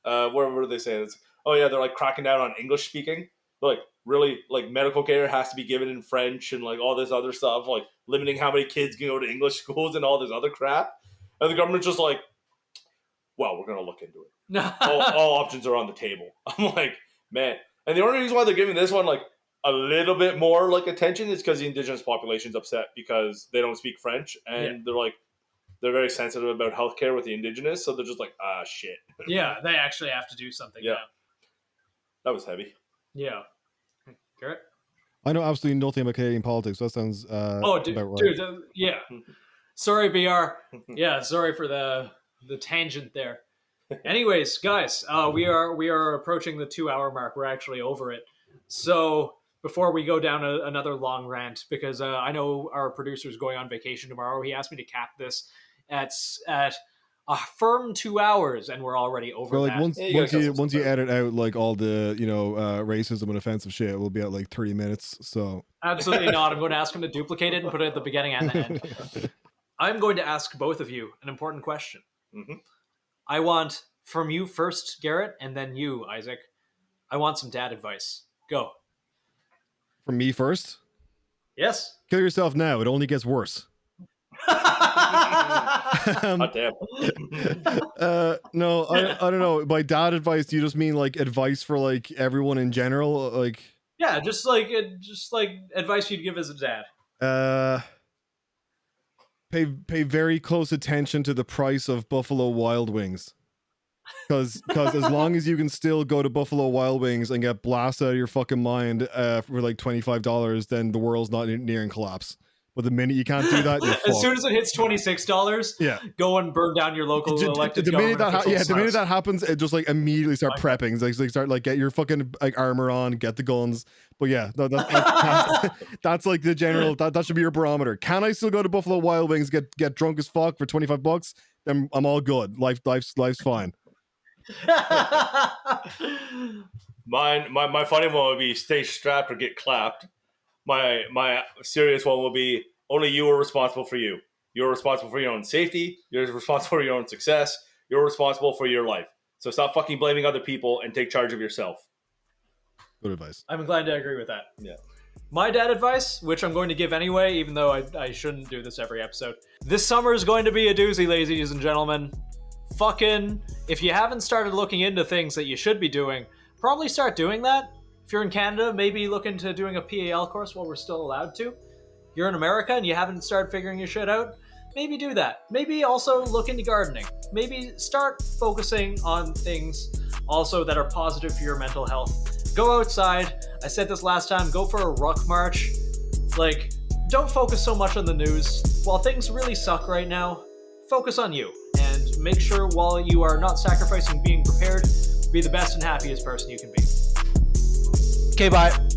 what are they saying? Oh yeah, they're, like, cracking down on English speaking. They're like, really, like, medical care has to be given in French and, like, all this other stuff, like limiting how many kids can go to English schools and all this other crap. And the government's just like, well, we're gonna look into it. all options are on the table. I'm like, man. And the only reason why they're giving this one, like, a little bit more, like, attention is because the Indigenous population's upset because they don't speak French, and they're very sensitive about healthcare with the Indigenous, so they're just like, shit. Yeah, they actually have to do something. Yeah. Now. That was heavy. Yeah. Garrett? I know absolutely nothing about Canadian politics. So that sounds about right. Dude, yeah. Sorry, BR. Yeah, sorry for the tangent there. Anyways, guys, we are approaching the 2-hour mark. We're actually over it. So before we go down another long rant, because I know our producer's going on vacation tomorrow, he asked me to cap this at a firm 2 hours, and we're already over like, that. Once you edit out, like, all the racism and offensive shit, we'll be at like 30 minutes. So absolutely not. I'm going to ask him to duplicate it and put it at the beginning and the end. I'm going to ask both of you an important question. Mm-hmm. I want from you first, Garrett, and then you, Isaac. I want some dad advice. Go. From me first? Yes. Kill yourself now. It only gets worse. God damn. No, I don't know. By dad advice, do you just mean, like, advice for, like, everyone in general? Like, yeah, just like advice you'd give as a dad. Pay very close attention to the price of Buffalo Wild Wings. Because as long as you can still go to Buffalo Wild Wings and get blasted out of your fucking mind for like $25, then the world's not nearing collapse. But the minute you can't do that, you're as soon as it hits $26, yeah, go and burn down your local elected the minute government. the minute that happens, it just, like, immediately start prepping. It's like start, like, get your fucking, like, armor on, get the guns. But yeah, that's like the general. That should be your barometer. Can I still go to Buffalo Wild Wings, get drunk as fuck for $25? Then I'm all good. Life's fine. My funny one would be stay strapped or get clapped. My serious one will be only you are responsible for you. You're responsible for your own safety. You're responsible for your own success. You're responsible for your life. So stop fucking blaming other people and take charge of yourself. Good advice. I'm glad to agree with that. Yeah. My dad advice, which I'm going to give anyway, even though I shouldn't do this every episode. This summer is going to be a doozy, ladies and gentlemen. Fucking if you haven't started looking into things that you should be doing, probably start doing that. If you're in Canada, maybe look into doing a PAL course while we're still allowed to. You're in America and you haven't started figuring your shit out, maybe do that. Maybe also look into gardening. Maybe start focusing on things also that are positive for your mental health. Go outside. I said this last time, go for a ruck march. Like, don't focus so much on the news. While things really suck right now, focus on you. And make sure while you are not sacrificing being prepared, be the best and happiest person you can be. Okay, bye.